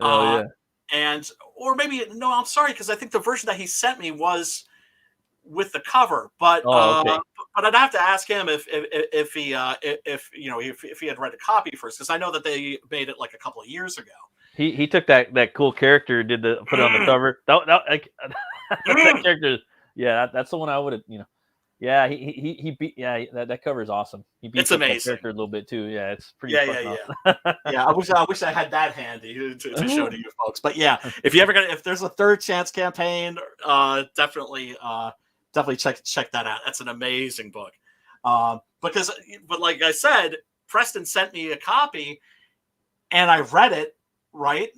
Uh, yeah. and or maybe no, I'm sorry, because I think the version that he sent me was with the cover, but Oh, okay. I'd have to ask him if he if he had read a copy first, because I know that they made it like a couple of years ago. He took that cool character, put it on the cover. That character, yeah, that's the one I would have, Yeah, he beat. Yeah, that cover is awesome. He beats It's up that amazing. character a little bit too. Yeah, it's pretty. Yeah, fucking yeah. awesome. Yeah, I wish I had that handy to show to you folks. But yeah, if there's a third chance campaign, definitely check that out. That's an amazing book. But like I said, Preston sent me a copy, and I read it, right,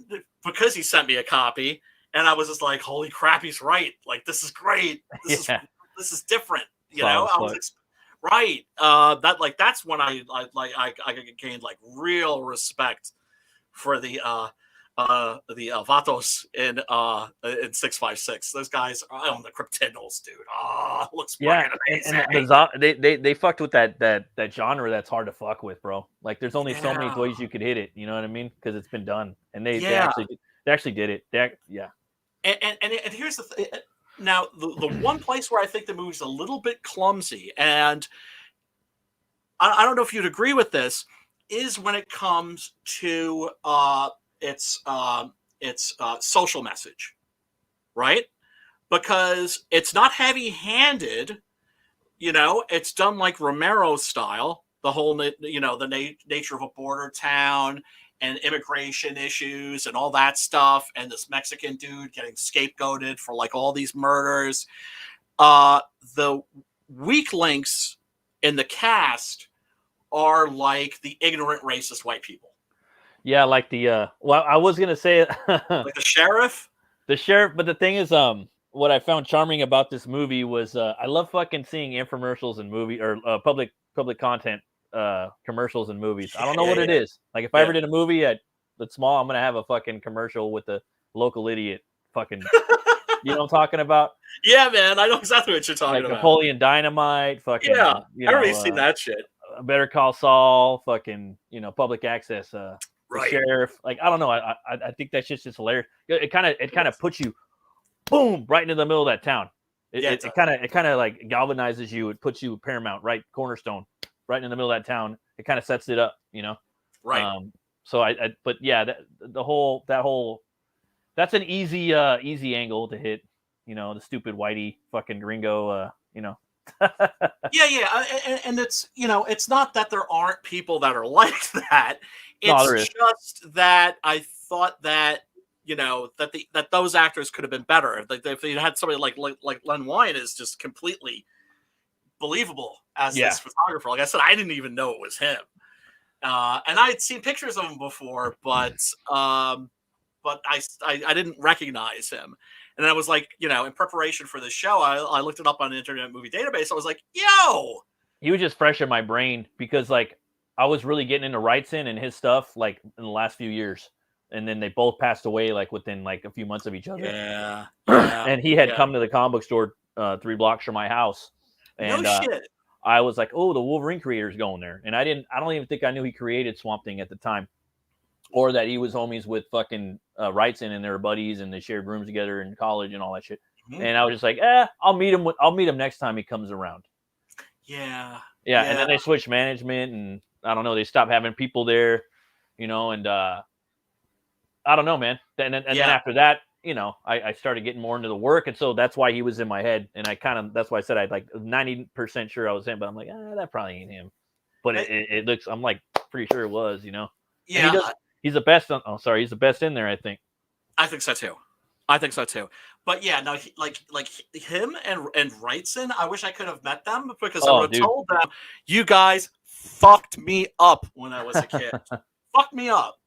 because he sent me a copy, and I was just like, holy crap, he's right. Like, this is great. Yeah. This is different. Solid I was right. That's when I gained like real respect for the Vatos in 656. Those guys are on the Cryptidals, dude. Oh, looks Yeah, fucking and amazing. they fucked with that genre that's hard to fuck with, bro. Like, there's only so many Yeah. ways you could hit it. You know what I mean? Because it's been done, and they Yeah. actually did it. Yeah. And here's the thing. Now, the one place where I think the movie's a little bit clumsy, and I don't know if you'd agree with this, is when it comes to its social message, right? Because it's not heavy-handed. It's done like Romero style. The whole, the nature of a border town and immigration issues and all that stuff, and this Mexican dude getting scapegoated for like all these murders. The weak links in the cast are like the ignorant racist white people. Yeah, like the well, I was gonna say Like the sheriff. The sheriff, but the thing is, what I found charming about this movie was I love fucking seeing infomercials in movie or public content commercials in movies. I don't know what it is. Like, if I ever did a movie that's small, I'm gonna have a fucking commercial with a local idiot fucking you know what I'm talking about? Yeah, man, I know exactly what you're talking Like about. Napoleon Dynamite, fucking Yeah, I already seen that shit. Better Call Saul, fucking public access, the Right. sheriff. Like, I don't know. I think that shit's just hilarious. It kind of puts you boom right into the middle of that town. It kind of like galvanizes you. It puts you Paramount, right, cornerstone, right in the middle of that town. It kind of sets it up, Right. So but yeah, that's an easy angle to hit. The stupid whitey fucking gringo. Yeah. And it's, it's not that there aren't people that are like that. No, It's there is. just that I thought that, that those actors could have been better. If you had somebody like Len Wein is just completely believable as this photographer. Like I said, I didn't even know it was him. And I had seen pictures of him before, but I didn't recognize him. And I was like, in preparation for this show, I looked it up on the Internet Movie Database. I was like, yo! He was just fresh in my brain because, like, I was really getting into Wrightson and his stuff, like, in the last few years. And then they both passed away, like, within, like, a few months of each other. Yeah. And he had come to the comic book store 3 blocks from my house. And, no shit. I was like, oh, the Wolverine creator's going there. And I don't even think I knew he created Swamp Thing at the time. Or that he was homies with fucking Wrightson and their buddies and they shared rooms together in college and all that shit. Mm-hmm. And I was just like, I'll meet him next time he comes around. Yeah. And then they switched management and I don't know, they stopped having people there, and I don't know, man. And then after that, I started getting more into the work. And so that's why he was in my head. And that's why I said I'd like 90% sure I was him, but I'm like, that probably ain't him. But it looks, I'm like pretty sure it was, Yeah. And he's the best. He's the best in there, I think. I think so too. But yeah, no, like him and Wrightson, I wish I could have met them because I would have told them, you guys fucked me up when I was a kid. Fucked me up.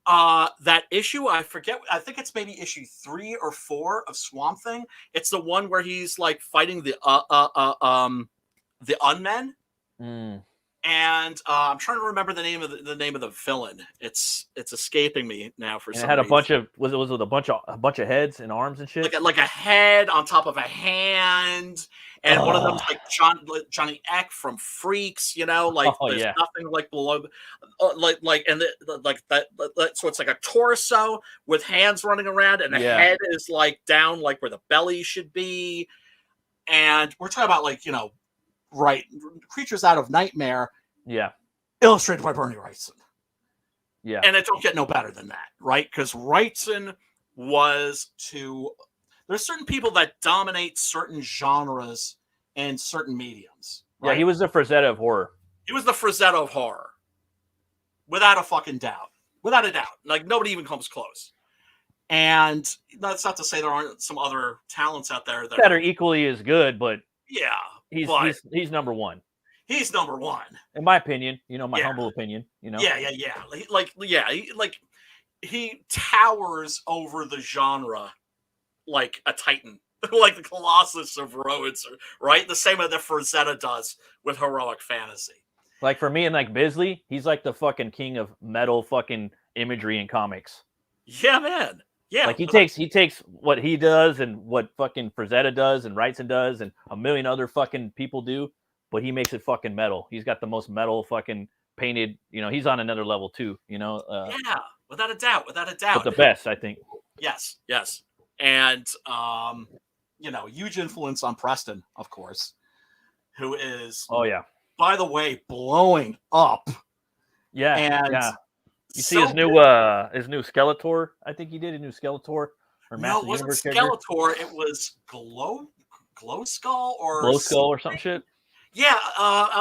That issue, I forget. I think it's maybe issue 3 or 4 of Swamp Thing. It's the one where he's like fighting the Unmen. Mm. And I'm trying to remember the name of the villain. It's escaping me now for some reason. It had a bunch of was it a bunch of heads and arms and shit? Like a head on top of a hand, and one of them's like Johnny Eck from Freaks. There's nothing like below, so it's like a torso with hands running around, and the head is like down, like where the belly should be. And we're talking about right, Creatures Out of Nightmare. Yeah. Illustrated by Bernie Wrightson. Yeah. And it don't get no better than that, right? Because Wrightson there's certain people that dominate certain genres and certain mediums. Right? Yeah, he was the Frazetta of horror. Without a fucking doubt. Without a doubt. Like, nobody even comes close. And that's not to say there aren't some other talents out there that are equally as good, but yeah. He's number one. He's number one, in my opinion. My humble opinion. Yeah. He towers over the genre like a titan, like the Colossus of Rhodes, right? The same way that Frazetta does with heroic fantasy. Like for me and like Bisley, he's like the fucking king of metal fucking imagery in comics. Yeah, man. Yeah, like he takes what he does and what fucking Frazetta does and Wrightson does and a million other fucking people do, but he makes it fucking metal. He's got the most metal fucking painted. He's on another level too. Yeah, without a doubt. But the best, I think. Yes, and huge influence on Preston, of course, who is by the way, blowing up. Yeah, and. Yeah. You see his new Skeletor? I think he did a new Skeletor. Or no, it wasn't Skeletor. It was Glow Skull or some shit. Yeah,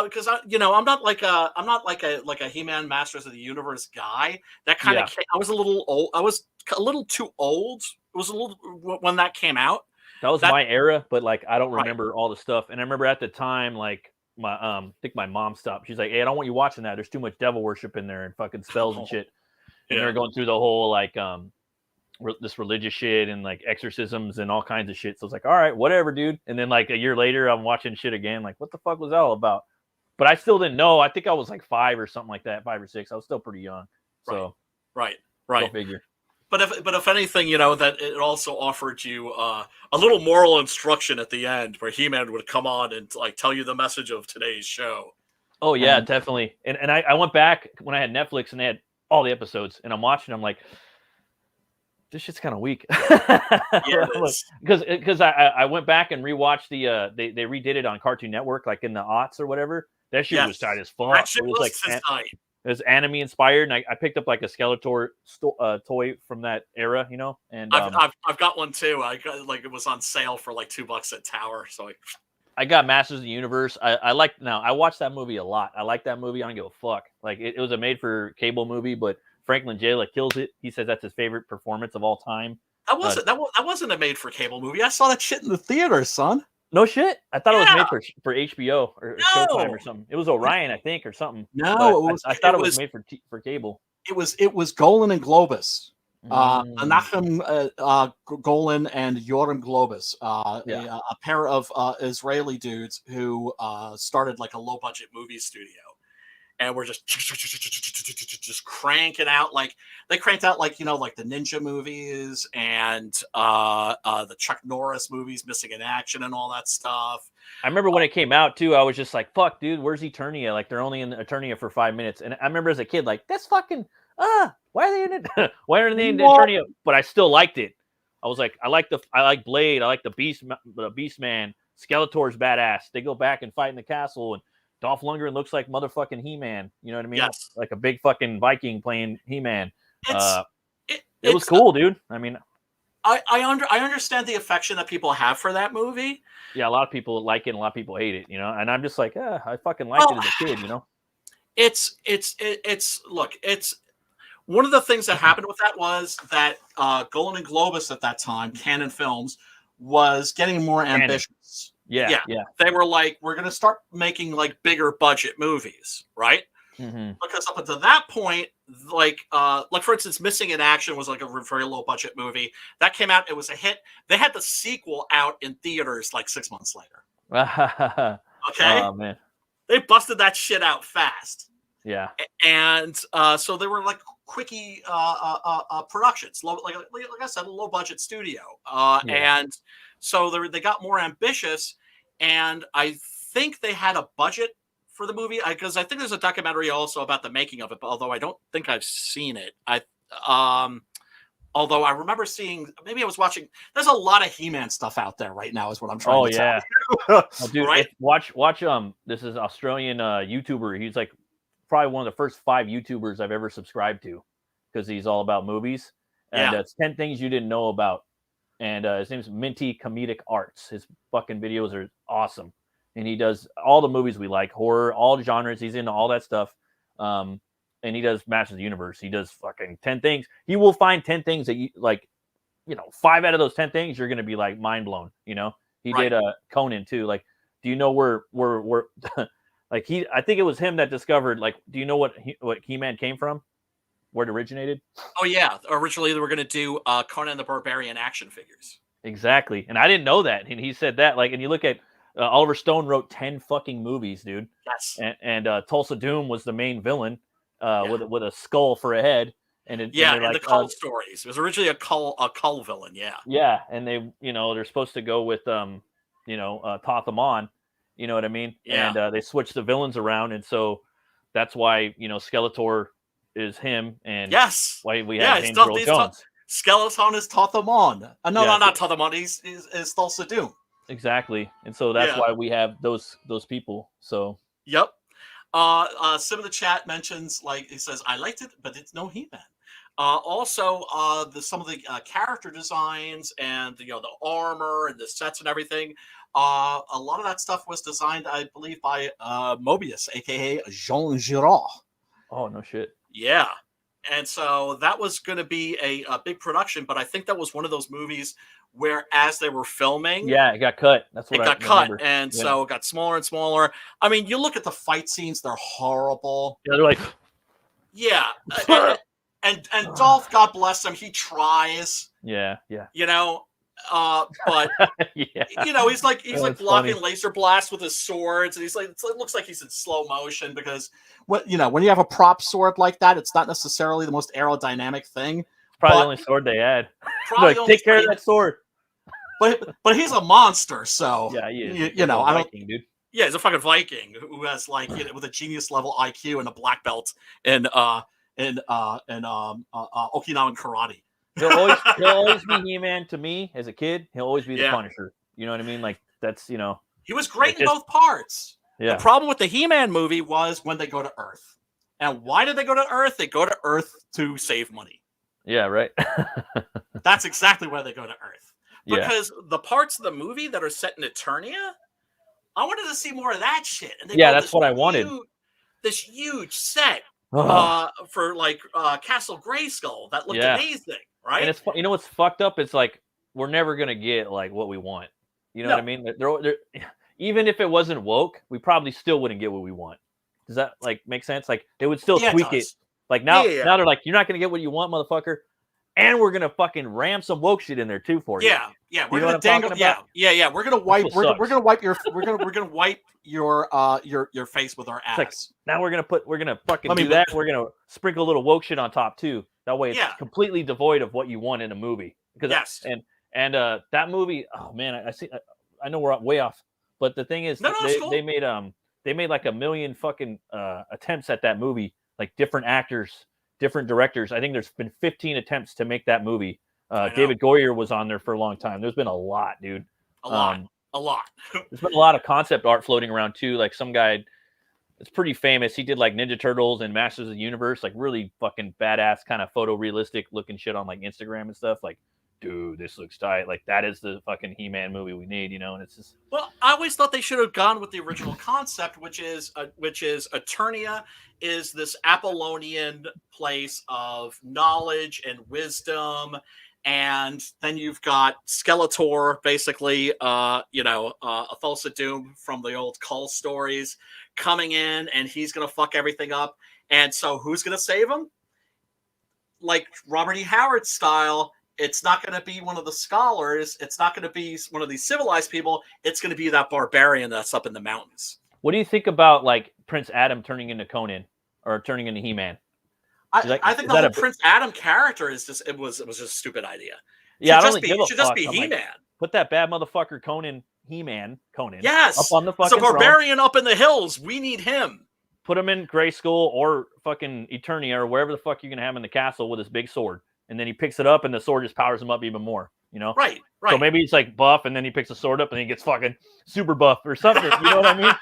because I'm not like a He-Man Masters of the Universe guy. That kind of I was a little old. I was a little too old. It was a little when that came out. That was my era, but like I don't remember all the stuff. And I remember at the time, like. I think my mom stopped. She's like, "Hey, I don't want you watching that. There's too much devil worship in there and fucking spells and shit." And they're going through the whole like this religious shit and like exorcisms and all kinds of shit. So it's like, all right, whatever, dude. And then like a year later, I'm watching shit again. Like, what the fuck was that all about? But I still didn't know. I think I was like 5 or something like that, 5 or 6. I was still pretty young. So right. Go figure. But if anything, that it also offered you a little moral instruction at the end where He-Man would come on and like tell you the message of today's show. Oh yeah, definitely. And I went back when I had Netflix and they had all the episodes and I'm watching. I'm like, this shit's kind of weak. Yeah, it is. Because I went back and rewatched the they redid it on Cartoon Network, like in the aughts or whatever. That shit was tight as fuck. That shit It was like tight. it was anime inspired, and I picked up like a Skeletor toy from that era, you know. And I've got one too. I got like it was on sale for like $2 at Tower, so I got Masters of the Universe. I like now. I watched that movie a lot. I like that movie. I don't give a fuck. Like it was a made for cable movie, but Franklin J. kills it. He says that's his favorite performance of all time. That wasn't a made for cable movie. I saw that shit in the theater, son. No shit. I thought it was made for HBO or Showtime or something. It was Orion, I think, or something. No, I thought it was made for cable. It was Golan and Globus. Menachem Golan and Yoram Globus, a pair of Israeli dudes who started like a low budget movie studio, and we're just cranking out like they cranked out like like the ninja movies and the Chuck Norris movies, Missing in Action, and all that stuff. I remember when it came out too. I was just like, "Fuck, dude, where's Eternia?" Like they're only in Eternia for 5 minutes, and I remember as a kid, like that's fucking why are they in it? Why aren't they in Eternia? But I still liked it. I was like, I like Blade, I like the Beast Man. Skeletor's badass. They go back and fight in the castle, and Dolph Lundgren looks like motherfucking He-Man. You know what I mean? Yes. Like a big fucking Viking playing He-Man. It was was cool, dude. I mean, I understand the affection that people have for that movie. Yeah, a lot of people like it, and a lot of people hate it. You know, and I'm just like, I fucking liked it as a kid. You know, it's one of the things that happened with that was that Golan and Globus at that time, Canon Films, was getting more ambitious. Yeah. They were like, we're going to start making like bigger budget movies, right? Mm-hmm. Because up until that point, like for instance, Missing in Action was like a very low budget movie that came out. It was a hit. They had the sequel out in theaters like 6 months later. Okay, oh man, they busted that shit out fast. Yeah, and so they were like quickie productions, like I said, a low budget studio, and so they got more ambitious, and I think they had a budget for the movie because I think there's a documentary also about the making of it, but although I don't think I've seen it. Although I remember seeing, maybe I was watching. There's a lot of He-Man stuff out there right now, is what I'm trying to tell you. Oh, dude, right? Watch. This is Australian YouTuber. He's like probably one of the first 5 YouTubers I've ever subscribed to because he's all about movies. And it's 10 things you didn't know about. And his name's Minty Comedic Arts. His fucking videos are awesome. And he does all the movies we like, horror, all genres. He's into all that stuff. And he does Masters of the Universe. He does fucking 10 things. He will find 10 things that you like, 5 out of those 10 things, you're going to be like mind blown. He did Conan too. Like, do you know where like I think it was him that discovered, like, do you know what He-Man came from? Where it originated? Oh yeah. Originally they were going to do Conan the Barbarian action figures. Exactly. And I didn't know that. And he said that, like, and you look at, Oliver Stone wrote 10 fucking movies, dude. Yes. And Tulsa Doom was the main villain with a skull for a head. And the Cull stories. It was originally a Cull villain, yeah. Yeah, and they, they're supposed to go with, Tothamon, you know what I mean? Yeah. And they switched the villains around, and so that's why, Skeletor is him, and why we have James Earl Jones. Skeleton is Tothamon. Not Tothamon. He's Tulsa Doom. Exactly, and so that's why we have those people. So yep. Some of the chat mentions, like, he says, I liked it, but it's no He-Man. Also, some of the character designs and the armor and the sets and everything. A lot of that stuff was designed, I believe, by Mobius, aka Jean Giraud. Oh no shit. Yeah. And so that was going to be a big production, but I think that was one of those movies where, as they were filming, it got cut. That's what it got cut, and so it got smaller and smaller. I mean, you look at the fight scenes; they're horrible. Yeah, they're like, and Dolph, God bless him, he tries. Yeah. But he's like blocking funny. laser blasts with his swords, and it looks like he's in slow motion because when you have a prop sword like that, it's not necessarily the most aerodynamic thing. Probably the only sword they had. Like, take care of that sword. But he's a monster, so yeah, he is. I don't. Viking, dude. Yeah, he's a fucking Viking who has with a genius level IQ and a black belt in Okinawan karate. He'll always be He-Man to me as a kid. He'll always be the Punisher. You know what I mean? Like that's He was great in both parts. Yeah. The problem with the He-Man movie was when they go to Earth. And why did they go to Earth? They go to Earth to save money. Yeah, right. That's exactly why they go to Earth. Because the parts of the movie that are set in Eternia, I wanted to see more of that shit. And that's what I wanted. This huge set for like Castle Grayskull that looked amazing, right? And it's what's fucked up? It's like we're never gonna get like what we want. You know what I mean? They're, even if it wasn't woke, we probably still wouldn't get what we want. Does that like make sense? Like they would still tweak it. Like now they're like, you're not gonna get what you want, motherfucker. And we're gonna fucking ram some woke shit in there too for you. Yeah. We're gonna dangle. Yeah. We're gonna wipe. We're gonna wipe your. We're gonna wipe your face with our ass. Like, now we're gonna fucking do that. We're gonna sprinkle a little woke shit on top too. That way it's completely devoid of what you want in a movie. Because and that movie. Oh man, I know we're way off, but the thing is, they made like 1 million fucking attempts at that movie, like different actors. Different directors. I think there's been 15 attempts to make that movie. David Goyer was on there for a long time. There's been a lot, dude. A lot. There's been a lot of concept art floating around too. Like some guy, it's pretty famous. He did like Ninja Turtles and Masters of the Universe, like really fucking badass kind of photorealistic looking shit on like Instagram and stuff. Like, dude, this looks tight. Like that is the fucking He-Man movie we need, And it's just. Well, I always thought they should have gone with the original concept, which is Eternia is this Apollonian place of knowledge and wisdom, and then you've got Skeletor, basically, a Thulsa Doom from the old Cull stories, coming in, and he's gonna fuck everything up. And so, who's gonna save him? Like Robert E. Howard style. It's not going to be one of the scholars. It's not going to be one of these civilized people. It's going to be that barbarian that's up in the mountains. What do you think about like Prince Adam turning into Conan or turning into He-Man? I think the whole Prince Adam character is just it was just a stupid idea. Yeah, it should just be He-Man. Like, put that bad motherfucker Conan, He-Man, Conan. Yes, up on the fucking barbarian throne. Up in the hills. We need him. Put him in Grayskull or fucking Eternia or wherever the fuck you're gonna have him in the castle with his big sword. And then he picks it up, and the sword just powers him up even more. Right. So maybe he's like buff, and then he picks the sword up, and he gets fucking super buff or something. You know what I mean?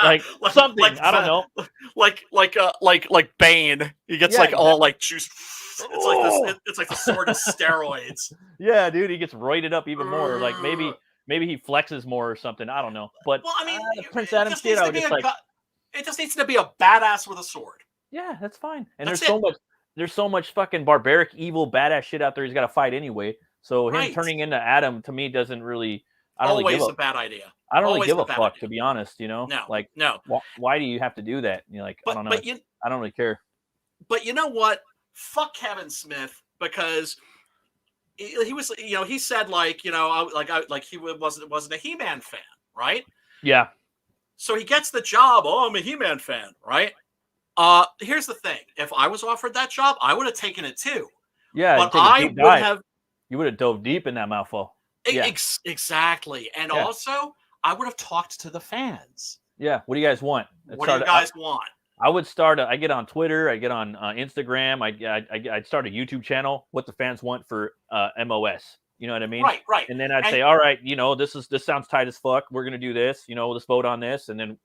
Like something. I don't know. Like Bane. He gets all like juice. It's like this. It's like the sword of steroids. Yeah, dude. He gets roided up even more. Like maybe he flexes more or something. I don't know. But well, I mean, Prince Adam kid, I was just like, it just needs to be a badass with a sword. Yeah, that's fine. And there's so much fucking barbaric, evil, badass shit out there he's got to fight anyway. So him turning into Adam, to me, doesn't really... Always a bad idea. I don't really give a fuck, to be honest, No. Like, no. Why do you have to do that? You're like, I don't know. I don't really care. But you know what? Fuck Kevin Smith, because he was, he said like, he wasn't a He-Man fan, right? Yeah. So he gets the job. Oh, I'm a He-Man fan, right? Here's the thing. If I was offered that job, I would have taken it too. Yeah, but I would have. You would have dove deep in that mouthful. Yeah. Exactly. And also, I would have talked to the fans. Yeah. What do you guys want? What do you guys want? I would I get on Twitter. I get on Instagram. I'd start a YouTube channel. What the fans want for MOS. You know what I mean? Right. And then I'd say, all right, this sounds tight as fuck. We're going to do this, let's vote on this. And then,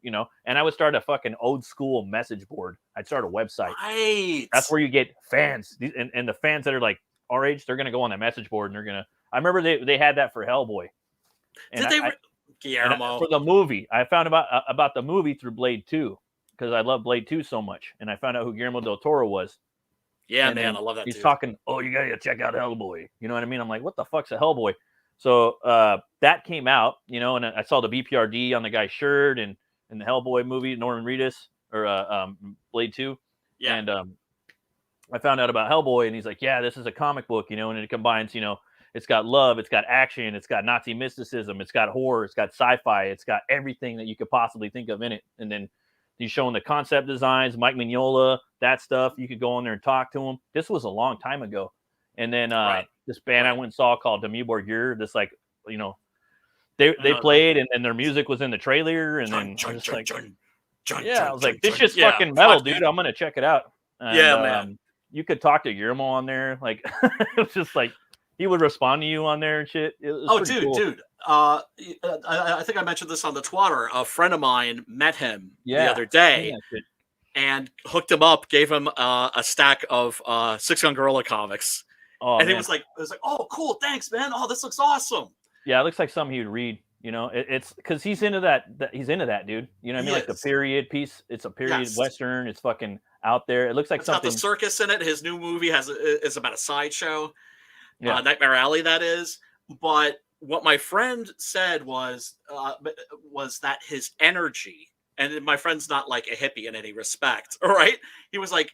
and I would start a fucking old school message board. I'd start a website. Right. That's where you get fans. And the fans that are like our age, they're going to go on that message board and they're going to, I remember they had that for Hellboy. And Guillermo. For the movie, I found about the movie through Blade 2 because I love Blade 2 so much. And I found out who Guillermo del Toro was. Yeah, man, I love that. He's talking, oh, you gotta check out Hellboy. You know what I mean? I'm like, what the fuck's a Hellboy? So that came out, and I saw the BPRD on the guy's shirt and in the Hellboy movie, Norman Reedus or Blade 2. Yeah. And I found out about Hellboy, and he's like, yeah, this is a comic book, and it combines, it's got love, it's got action, it's got Nazi mysticism, it's got horror, it's got sci-fi, it's got everything that you could possibly think of in it. And then he's showing the concept designs, Mike Mignola, that stuff. You could go in there and talk to him. This was a long time ago. And then this band I went and saw called Demi Borgir, this like, they played and their music was in the trailer. And then I was like, this shit's fucking metal, dude. I'm going to check it out. And, yeah, man. you could talk to Guillermo on there. Like it was just like he would respond to you on there and shit. It was dude. I think I mentioned this on the Twitter. A friend of mine met him the other day and hooked him up, gave him a stack of Six Gun Gorilla comics. Oh, and man. it was like, oh, cool, thanks, man. Oh, this looks awesome. Yeah, it looks like something he would read. You know, it's because he's into that. He's into that, dude. You know what I mean? Like the period piece. It's a period Western. It's fucking out there. It looks like something. It's got the circus in it. His new movie is about a sideshow. Yeah. Nightmare Alley, that is. But what my friend said was that his energy, and my friend's not like a hippie in any respect, all right? He was like,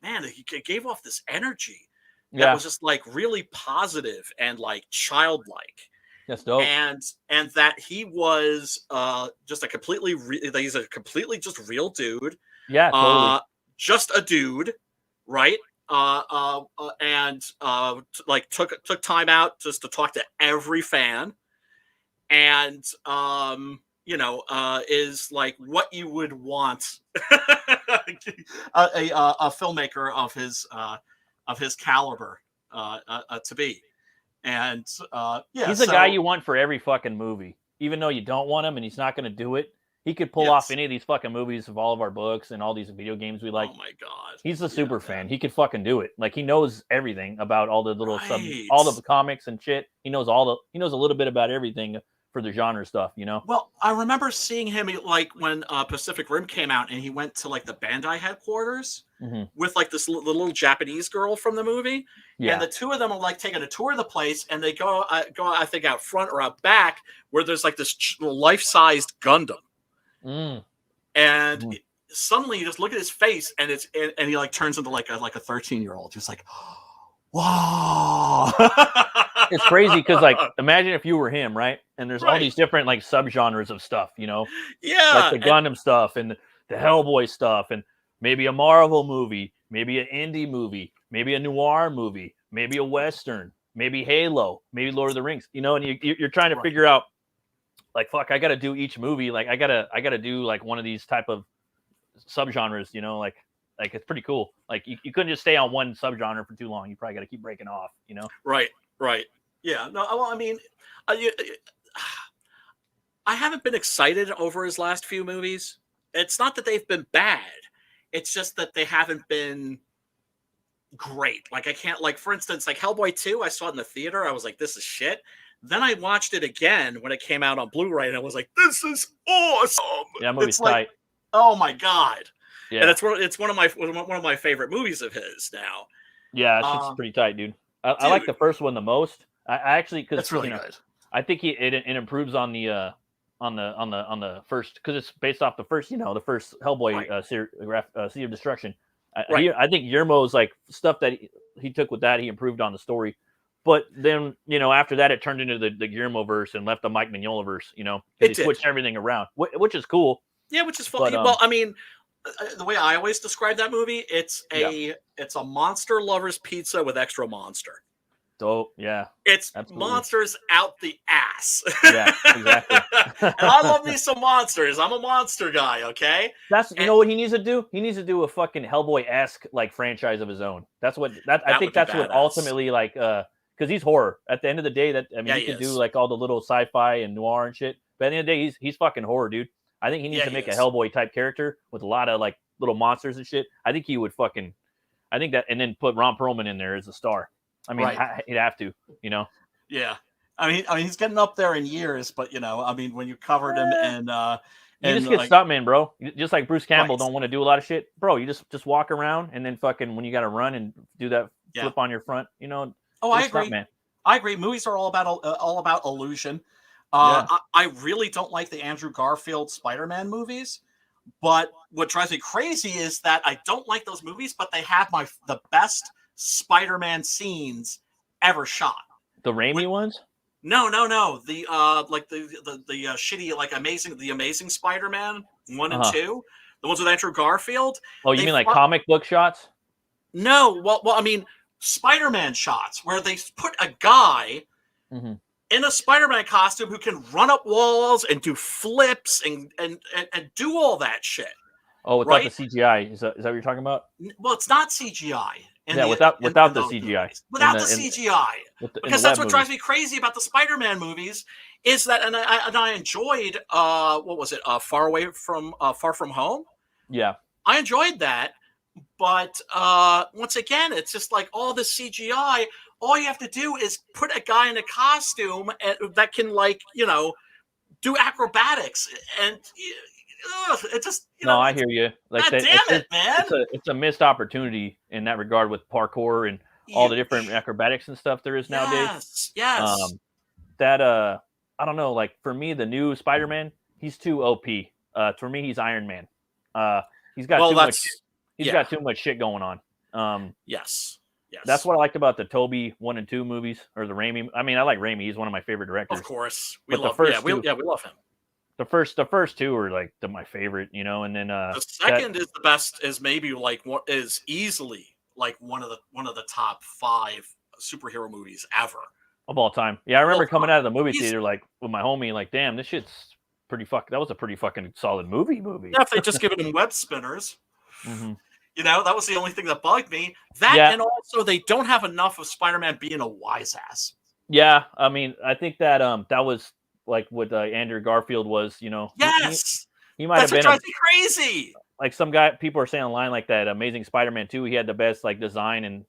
man, he gave off this energy that was just like really positive and like childlike. That's dope. And that he was just he's a completely just real dude. Yeah, totally. Just a dude, right? And like took time out just to talk to every fan, and is like what you would want a filmmaker of his caliber to be. And he's a guy you want for every fucking movie, even though you don't want him and he's not going to do it. He could pull off any of these fucking movies of all of our books and all these video games we like. Oh my god, he's a super fan. He could fucking do it. Like he knows everything about all the little all the comics and shit. He knows a little bit about everything for the genre stuff, you know? Well, I remember seeing him like when Pacific Rim came out and he went to like the Bandai headquarters with like this little Japanese girl from the movie. Yeah. And the two of them are like taking a tour of the place, and they go I think out front or out back where there's like this life-sized Gundam. And suddenly you just look at his face and and he like turns into like a 13-year-old, just like, wow. It's crazy because like imagine if you were him, right? And there's all these different like subgenres of stuff, you know? Yeah. Like the Gundam stuff and the Hellboy stuff, and maybe a Marvel movie, maybe an indie movie, maybe a noir movie, maybe a Western, maybe Halo, maybe Lord of the Rings, you know, and you're trying to figure out like, fuck, I got to do each movie. Like I gotta do like one of these type of subgenres, you know, like it's pretty cool. Like you couldn't just stay on one subgenre for too long. You probably got to keep breaking off, you know? Right. Yeah. No, well, I mean, I haven't been excited over his last few movies. It's not that they've been bad. It's just that they haven't been great. Like I can't, like, for instance, like Hellboy 2, I saw it in the theater. I was like, this is shit. Then I watched it again when it came out on Blu-ray, and I was like, this is awesome. Yeah, movie's tight. Like, oh my god. Yeah. And it's one of my favorite movies of his now. Yeah, it's pretty tight, dude. I like the first one the most. I actually, because it's really good. I think it improves on the first, because it's based off the first, the first Hellboy Sea of Destruction. I think Guillermo's like stuff that he took with that, he improved on the story. But then, after that, it turned into the Guillermo verse and left the Mike Mignola verse, he switched everything around, which is cool. Yeah, which is fun. Well, I mean, the way I always describe that movie, it's a monster lover's pizza with extra monster. Dope, yeah. It's absolutely. Monsters out the ass. Yeah, exactly. And I love me some monsters. I'm a monster guy, okay? You know what he needs to do? He needs to do a fucking Hellboy-esque like franchise of his own. I think that's what ultimately like because he's horror. At the end of the day, he can do like all the little sci-fi and noir and shit. But at the end of the day, he's fucking horror, dude. I think he needs to make a Hellboy type character with a lot of like little monsters and shit. I think he would and then put Ron Perlman in there as a star. I mean, he'd have to, Yeah. I mean, he's getting up there in years, but when you covered him and you just get stuntman, bro. Just like Bruce Campbell don't want to do a lot of shit, bro. You just walk around and then fucking when you got to run and do that flip on your front, Oh, I agree. Stuntman. I agree. Movies are all about illusion. I really don't like the Andrew Garfield Spider-Man movies, but what drives me crazy is that I don't like those movies, but they have the best Spider-Man scenes ever shot. The Raimi ones? No. The the shitty Amazing Spider-Man 1 and 2, the ones with Andrew Garfield. Oh, you mean like comic book shots? No, well, I mean Spider-Man shots where they put a guy in a Spider-Man costume who can run up walls and do flips and do all that shit. Oh, without the CGI. Is that what you're talking about? Well, it's not CGI. Yeah, without in the those CGI. movies. Without the CGI. Because that's what drives me crazy about the Spider-Man movies is that, and I enjoyed, what was it, Far From Home? Yeah. I enjoyed that, but once again, it's just like all the CGI. All you have to do is put a guy in a costume that can, like, do acrobatics, and it just, No, I hear you. Like God that, damn it, man! it's a missed opportunity in that regard with parkour and all the different acrobatics and stuff there is nowadays. Yes. That I don't know. Like for me, the new Spider-Man, he's too OP. For me, he's Iron Man. He's got too much. He's got too much shit going on. Yes. That's what I liked about the Toby 1 and 2 movies, or the Raimi. I mean, I like Raimi. He's one of my favorite directors. Of course, we love him. We love him. The first two are like my favorite, and then the second is the best. Is maybe like what is easily like one of the top 5 superhero movies ever of all time. Yeah, I remember coming out of the movie theater like with my homie, like, damn, this shit's pretty That was a pretty fucking solid movie. Yeah, if they just given him web spinners. Mm-hmm. That was the only thing that bugged me. And also they don't have enough of Spider-Man being a wise ass. Yeah, I mean, I think that that was like what Andrew Garfield was, Yes, he might have been crazy. Like some guy, people are saying online, like that Amazing Spider-Man 2, he had the best like design and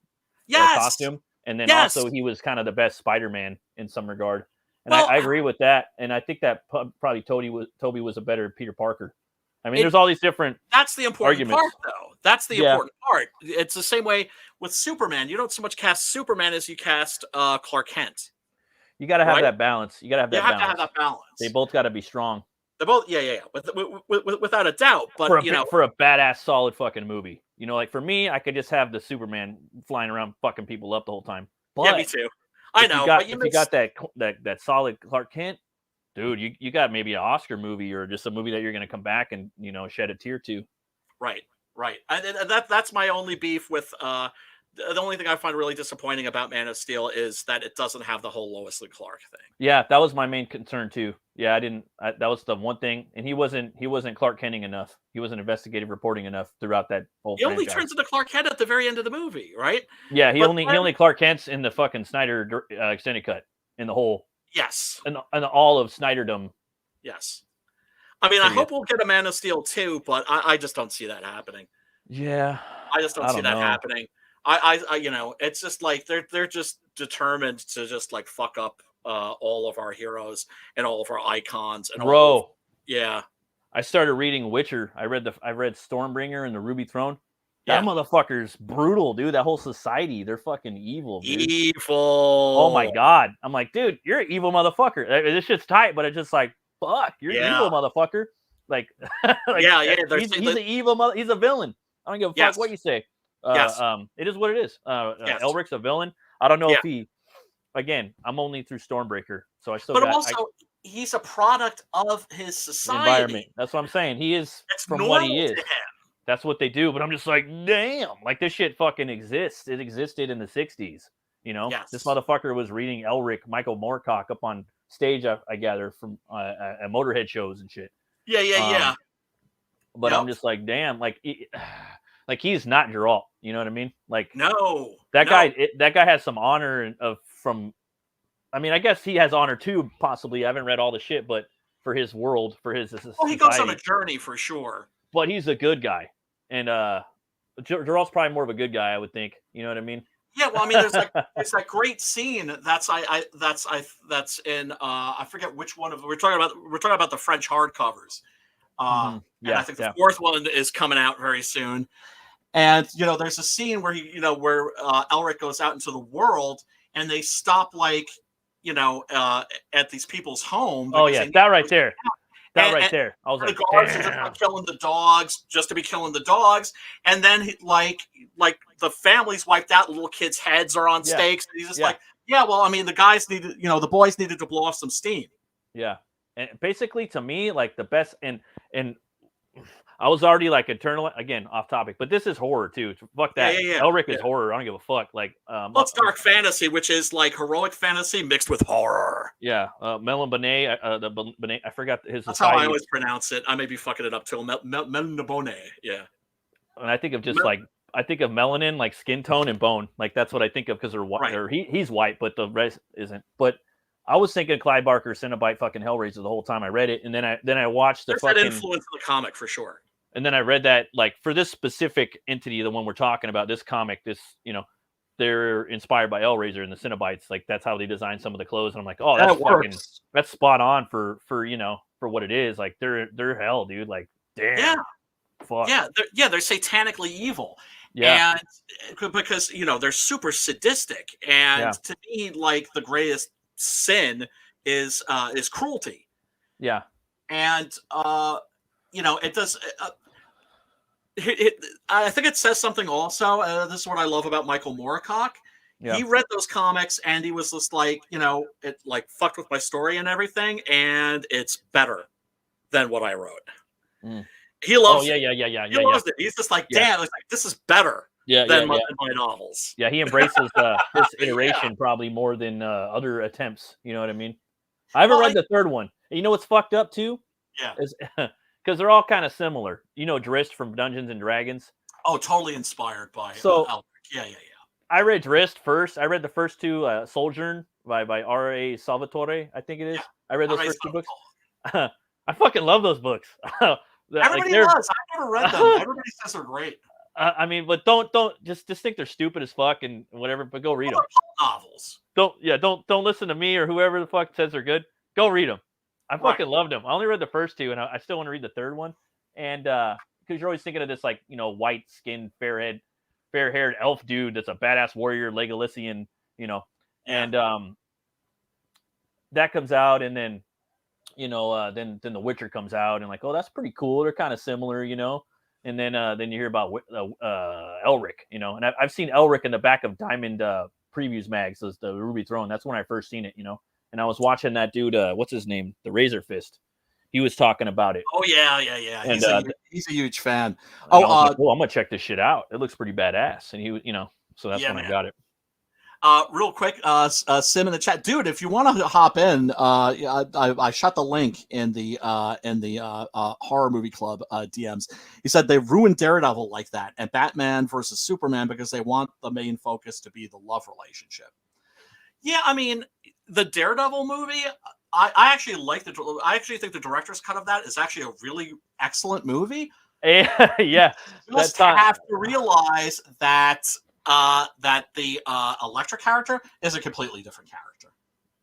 costume, and then also he was kind of the best Spider-Man in some regard. And I agree with that, and I think that probably Toby was a better Peter Parker. I mean, there's all these different. That's the important part, though. That's the important part. It's the same way with Superman. You don't so much cast Superman as you cast Clark Kent. You got to have that balance. You got to have that balance. You have to have that balance. They both got to be strong. They're both, without a doubt. But for a badass, solid fucking movie, like for me, I could just have the Superman flying around fucking people up the whole time. But yeah, me too. I know. If you got that solid Clark Kent, dude, you got maybe an Oscar movie or just a movie that you're going to come back and shed a tear to. Right. And that's my only beef with. The only thing I find really disappointing about Man of Steel is that it doesn't have the whole Lois and Clark thing. Yeah, that was my main concern too. Yeah, that was the one thing, and he wasn't Clark Kenting enough. He wasn't investigative reporting enough throughout that whole. He only turns into Clark Kent at the very end of the movie, right? Yeah, he only Clark Kent's in the fucking Snyder extended cut in the whole. Yes. And all of Snyderdom. Yes. I mean, I hope we'll get a Man of Steel too, but I just don't see that happening. Yeah. I just don't see that happening. I it's just like they're just determined to just like fuck up all of our heroes and all of our icons and I started reading Witcher. I read Stormbringer and the Ruby Throne. That motherfucker's brutal, dude. That whole society, they're fucking evil, dude. Evil. Oh my god. I'm like, dude, you're an evil motherfucker. This shit's tight, but it's just like, fuck, you're an evil motherfucker. Like, he's an evil mother. He's a villain. I don't give a fuck what you say. It is what it is. Elric's a villain. I don't know if he. Again, I'm only through Stormbreaker, so I still. But he's a product of his society. Environment. That's what I'm saying. He is from what he is. That's what they do. But I'm just like, damn, like this shit fucking exists. It existed in the '60s. This motherfucker was reading Elric, Michael Moorcock up on stage. I gather from at Motorhead shows and shit. Yeah. But I'm just like, damn, like he's not Geralt. You know what I mean? Like, no, that guy has some honor I mean, I guess he has honor too, possibly. I haven't read all the shit, but for his world, for his society. Well, he goes on a journey for sure. But he's a good guy. And Geralt's probably more of a good guy, I would think. You know what I mean? Yeah, well, I mean, there's that great scene that's in I forget which one of we're talking about the French hardcovers. And I think the fourth one is coming out very soon. And there's a scene where where Elric goes out into the world and they stop at these people's home. Oh yeah, that right there. That right there. I was like, the guards are just killing the dogs just to be killing the dogs, and then like the family's wiped out, the little kids' heads are on stakes. And he's just like, well, I mean, the guys needed, the boys needed to blow off some steam. Yeah, and basically to me, like the best, and I was already like eternal again off topic, but this is horror too. Fuck that. Elric is horror. I don't give a fuck. Like, it's dark fantasy, which is like heroic fantasy mixed with horror. Yeah, Melon Bonet, Bonet. I forgot his. That's society. How I always pronounce it. I may be fucking it up too. Melon Bonet. Yeah. And I think of just like I think of melanin, like skin tone and bone. Like that's what I think of because they're white. Right. Or he's white, but the rest isn't. But I was thinking Clive Barker, Cenobite, fucking Hellraiser the whole time I read it, and then I watched the There's fucking that influence in the comic for sure. And then I read that like for this specific entity, the one we're talking about, this comic, this they're inspired by Hellraiser and the Cenobites. Like that's how they designed some of the clothes. And I'm like, oh, that's spot on for what it is. Like they're hell, dude. Like damn. Yeah. Fuck. They're satanically evil. Yeah. And because they're super sadistic. And to me, like the greatest sin is cruelty. Yeah. And it does. I think it says something also. This is what I love about Michael Moorcock. Yeah. He read those comics and he was just like, it like fucked with my story and everything, and it's better than what I wrote. He loves it. He loves it. He's just like, damn, it's like, this is better than my novels. Yeah, he embraces this iteration probably more than other attempts. You know what I mean? I haven't read the third one. You know what's fucked up too? Yeah. Because they're all kind of similar. Drizzt from Dungeons and Dragons. Oh, totally inspired by Elric. Yeah. I read Drizzt first. I read the first two, Sojourn by R.A. Salvatore, I think it is. Yeah. I read those first two books. I fucking love those books. Everybody does. I've never read them. Everybody says they're great. I mean, but don't just think they're stupid as fuck and whatever. But go read them. Novels. Don't listen to me or whoever the fuck says they're good. Go read them. I fucking loved them. I only read the first two, and I still want to read the third one. And because you're always thinking of this like white skinned, fair haired elf dude that's a badass warrior, Legolisian, and that comes out, and then then The Witcher comes out, and like, oh, that's pretty cool. They're kind of similar, And then you hear about Elric, and I've seen Elric in the back of Diamond previews mags, the Ruby Throne. That's when I first seen it, And I was watching that dude, what's his name? The Razor Fist. He was talking about it. Oh, yeah. And, he's a huge fan. I'm going to check this shit out. It looks pretty badass. And he, so that's when I got it. Real quick, Sim in the chat, dude. If you want to hop in, I shot the link in the horror movie club DMs. He said they ruined Daredevil like that, and Batman versus Superman because they want the main focus to be the love relationship. Yeah, I mean, the Daredevil movie, I actually like I actually think the director's cut of that is actually a really excellent movie. Yeah, you just have to realize that. That the Elektra character is a completely different character.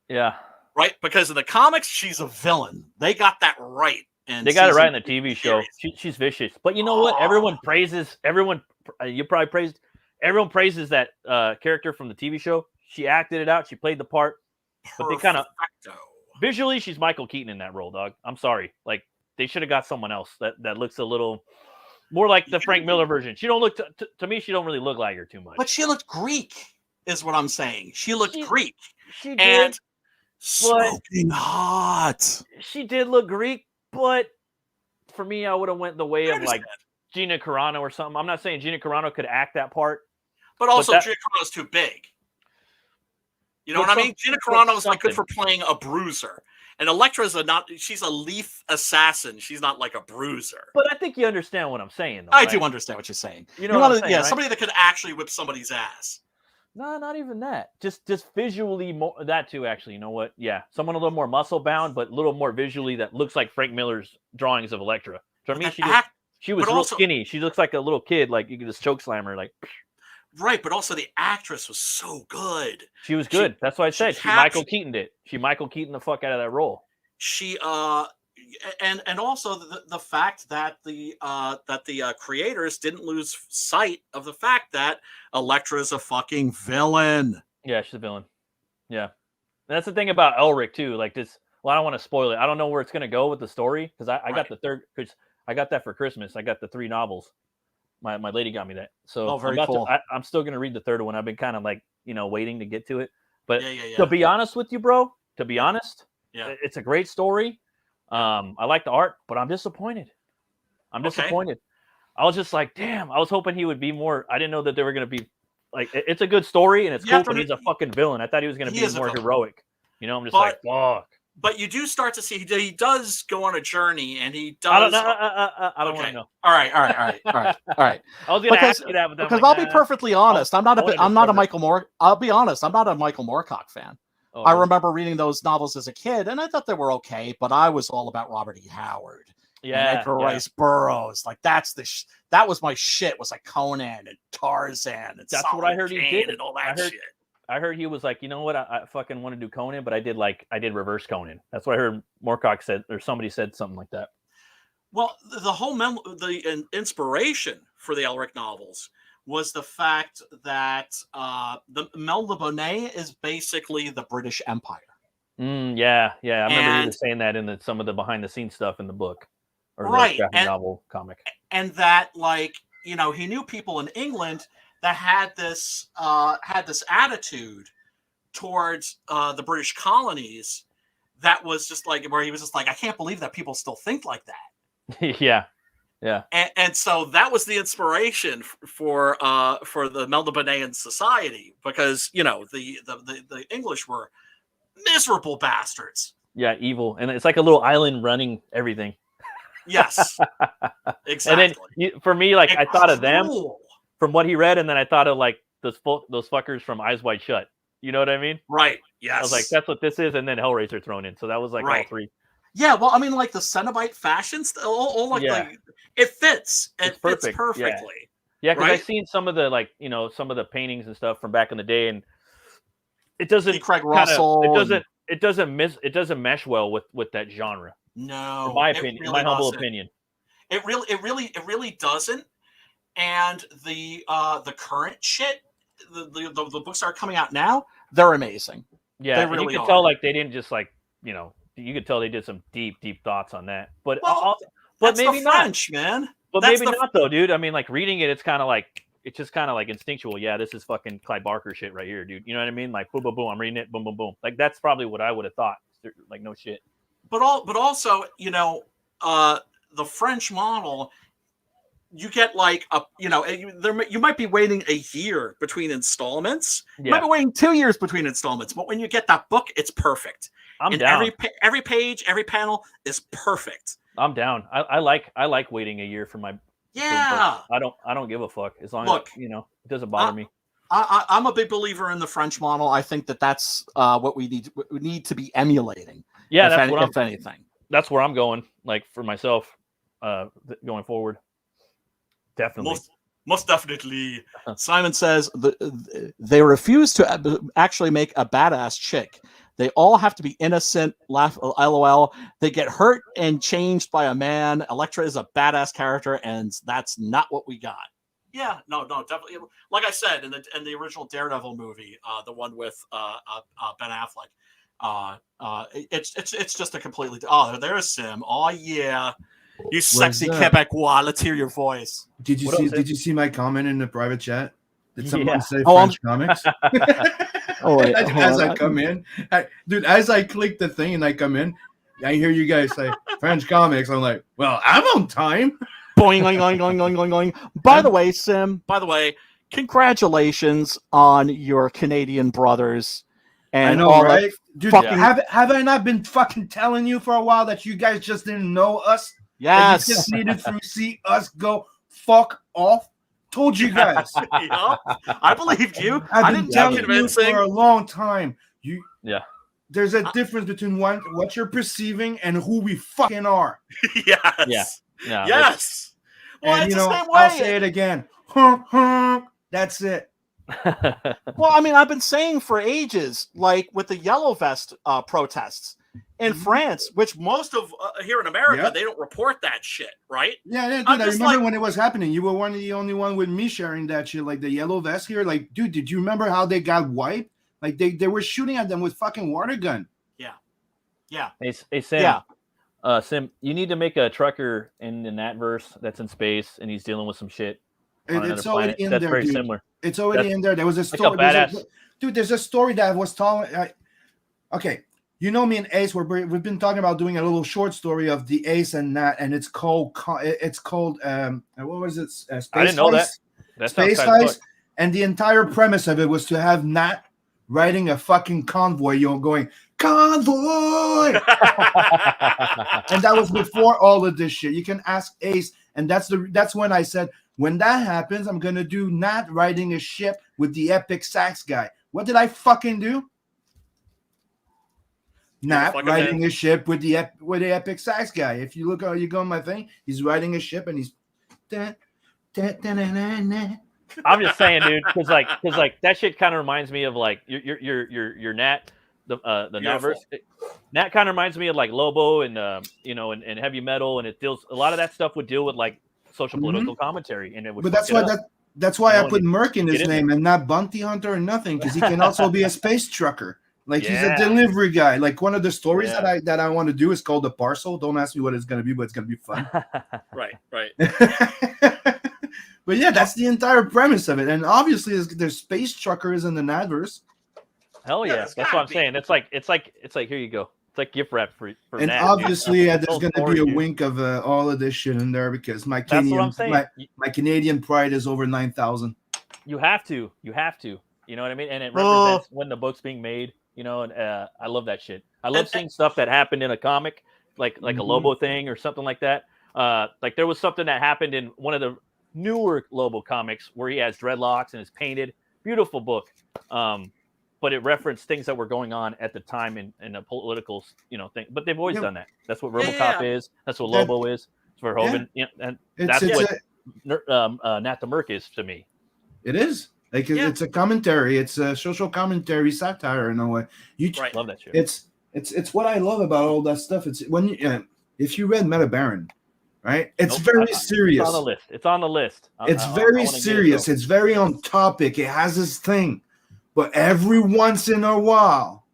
Yeah. Right? Because in the comics, she's a villain. They got that right. And they got it right in the TV show. She's vicious. But you know what? Everyone praises that character from the TV show. She acted it out. She played the part. But they kind of visually, she's Michael Keaton in that role, dog. I'm sorry. Like they should have got someone else that looks a little more like the Frank Miller version. She don't look to me. She don't really look like her too much. But she looked Greek, is what I'm saying. She looked Greek. She did, and smoking hot. She did look Greek, but for me, I would have went the way of like Gina Carano or something. I'm not saying Gina Carano could act that part, but also Gina Carano's too big. You know what I mean? Gina Carano is like good for playing a bruiser. And Elektra's she's a leaf assassin. She's not like a bruiser. But I think you understand what I'm saying, though. I do understand what you're saying. You know what I'm saying, right? Somebody that could actually whip somebody's ass. No, not even that. Just visually more that too, actually. You know what? Yeah. Someone a little more muscle bound, but a little more visually that looks like Frank Miller's drawings of Elektra. So I mean, she was real skinny. She looks like a little kid, like you could just choke slam her, like. Right, but also the actress was so good. She was good. That's why I said she Michael Keatoned it. She Michael Keaton the fuck out of that role. She and also the fact that the creators didn't lose sight of the fact that Elektra is a fucking villain. Yeah, she's a villain. Yeah, and that's the thing about Elric too. Like this. Well, I don't want to spoil it. I don't know where it's gonna go with the story because I got the third. Because I got that for Christmas. I got the 3 novels. My lady got me that. So very cool. I'm still going to read the third one. I've been kind of like, waiting to get to it. But to be honest with you, bro, it's a great story. I like the art, but I'm disappointed. I was just like, damn, I was hoping he would be more. I didn't know that they were going to be like, it's a good story and it's cool, but he's a fucking villain. I thought he was going to be more heroic. I'm just like, fuck. but you do start to see he does go on a journey, and he does. I don't know. I don't want to know. All right. I was going to ask you that, but because I'll be perfectly honest. I'm not a Michael Moore. I'll be honest. I'm not a Michael Moorcock fan. Oh, I remember reading those novels as a kid, and I thought they were okay, but I was all about Robert E. Howard. And Edgar Rice Burroughs. Like that was my shit. Was like Conan and Tarzan and that's Solomon what I heard he did and all that shit. I heard he was like, you know what? I fucking want to do Conan, but I did reverse Conan. That's what I heard Moorcock said, or somebody said something like that. Well, the whole the inspiration for the Elric novels was the fact that the Mel Le Bonnet is basically the British Empire. Yeah. I remember he was saying that in some of the behind the scenes stuff in the book, or right, the graphic novel comic, and that he knew people in England that had this attitude towards the British colonies that was just like, where he was just like, I can't believe that people still think like that. Yeah. And so that was the inspiration for the Melnibonéan society, because the English were miserable bastards. Yeah, evil, and it's like a little island running everything. Yes, exactly. And then for me, like, I thought of them from what he read, and then I thought of like those fuckers from Eyes Wide Shut. You know what I mean? Right. Yes. I was like, that's what this is, and then Hellraiser thrown in. So that was like all three. Yeah, well, I mean, like the Cenobite fashions, it fits. It fits perfectly. Yeah, because I've seen some of the some of the paintings and stuff from back in the day, and it doesn't. Craig Russell. It doesn't mesh well with that genre. No, in my opinion, really humble opinion, it really doesn't. And the current shit, the books that are coming out now, they're amazing. Yeah, they really you could tell they didn't just you could tell they did some deep thoughts on that. But but maybe not, French, man. But maybe not though, dude. I mean, like reading it, it's just kind of like instinctual. Yeah, this is fucking Clive Barker shit right here, dude. You know what I mean? Like boom, boom, boom. I'm reading it. Boom, boom, boom. Like that's probably what I would have thought. Like no shit. But also, the French model, you get you might be waiting a year between installments. Yeah. You might be waiting 2 years between installments. But when you get that book, it's perfect. I'm down. Every page, every panel is perfect. I'm down. I like waiting a year for my. Yeah. I don't give a fuck as long as it doesn't bother me. I'm a big believer in the French model. I think that's what we need to be emulating. Yeah, if anything. That's where I'm going. Like for myself, going forward. Definitely. Most definitely. Simon says they refuse to actually make a badass chick. They all have to be innocent. Laugh, LOL. They get hurt and changed by a man. Elektra is a badass character, and that's not what we got. Yeah, no, definitely. Like I said in the original Daredevil movie, the one with Ben Affleck, it's just a completely. Oh, there's Sim. Oh yeah, you sexy Quebecois. Let's hear your voice. Did you see my comment in the private chat? Did someone say French comics? As I come in, as I click the thing and I come in, I hear you guys say French comics. I'm like, well, I'm on time. Boing, boing, boing, boing, boing, boing, boing. By the way, Sim. By the way, congratulations on your Canadian brothers. And I know, right? Dude, have I not been fucking telling you for a while that you guys just didn't know us? Yes. You just needed to see us go fuck off. Told you guys. I believed you. I've been telling you for a long time. There's a difference between what you're perceiving and who we fucking are. Yes. Yeah. Yes. Well, and I'll say it again. That's it. Well, I mean, I've been saying for ages, like with the Yellow Vest protests in France, which most of here in America, they don't report that shit, right? Yeah, dude, I remember when it was happening. You were one of the only one with me sharing that shit, like the Yellow Vest here. Like, dude, did you remember how they got wiped? Like they were shooting at them with fucking water gun. Yeah. Hey Sam. Yeah. Sim, you need to make a trucker in that verse that's in space and he's dealing with some shit. It's already in that's there. Very dude. similar. It's already in there. There was a story. There's a story that was telling. Okay, you know me and Ace. We've been talking about doing a little short story of the Ace and Nat, and it's called what was it? Space I didn't know that. Space Heist. And the entire premise of it was to have Nat riding a fucking convoy, you're going, convoy! And that was before all of this shit. You can ask Ace, and that's when I said, when that happens, I'm gonna do Nat riding a ship with the epic sax guy. What did I fucking do? Nat riding a ship with the epic sax guy. If you look, you go on my thing, he's riding a ship and he's. I'm just saying, dude, because like that shit kind of reminds me of like your Nat, the Nat verse. Nat kind of reminds me of like Lobo and you know, and heavy metal, and it deals a lot of that stuff would deal with like social political commentary, and it would. But that's why I put Merc in his name and not Bounty Hunter or nothing, because he can also be a space trucker. Like he's a delivery guy. Like one of the stories that I want to do is called The Parcel. Don't ask me what it's gonna be, but it's gonna be fun. Right. But yeah, that's the entire premise of it. And obviously there's space truckers in the Nadverse. Hell yeah. That's what I'm saying. It's like here you go. It's like gift wrap for and Nat, obviously there's going to be a wink of all of this shit in there, because my Canadian pride is over 9,000. You have to. You know what I mean? And it represents when the book's being made. You know, and I love that shit. I love seeing stuff that happened in a comic, like a Lobo thing or something like that. Like there was something that happened in one of the newer Lobo comics where he has dreadlocks and is painted. Beautiful book. But it referenced things that were going on at the time in a political, thing. But they've always done that. That's what RoboCop is. That's what Lobo is. It's for Verhoeven. Yeah, and that's what Nat the Merc is to me. It is. Like it's a commentary. It's a social commentary, satire in a way. Love that shit. It's what I love about all that stuff. It's when if you read Meta Baron, right? It's very serious. It's on the list. It's very serious. It's very on topic. It has this thing, but every once in a while,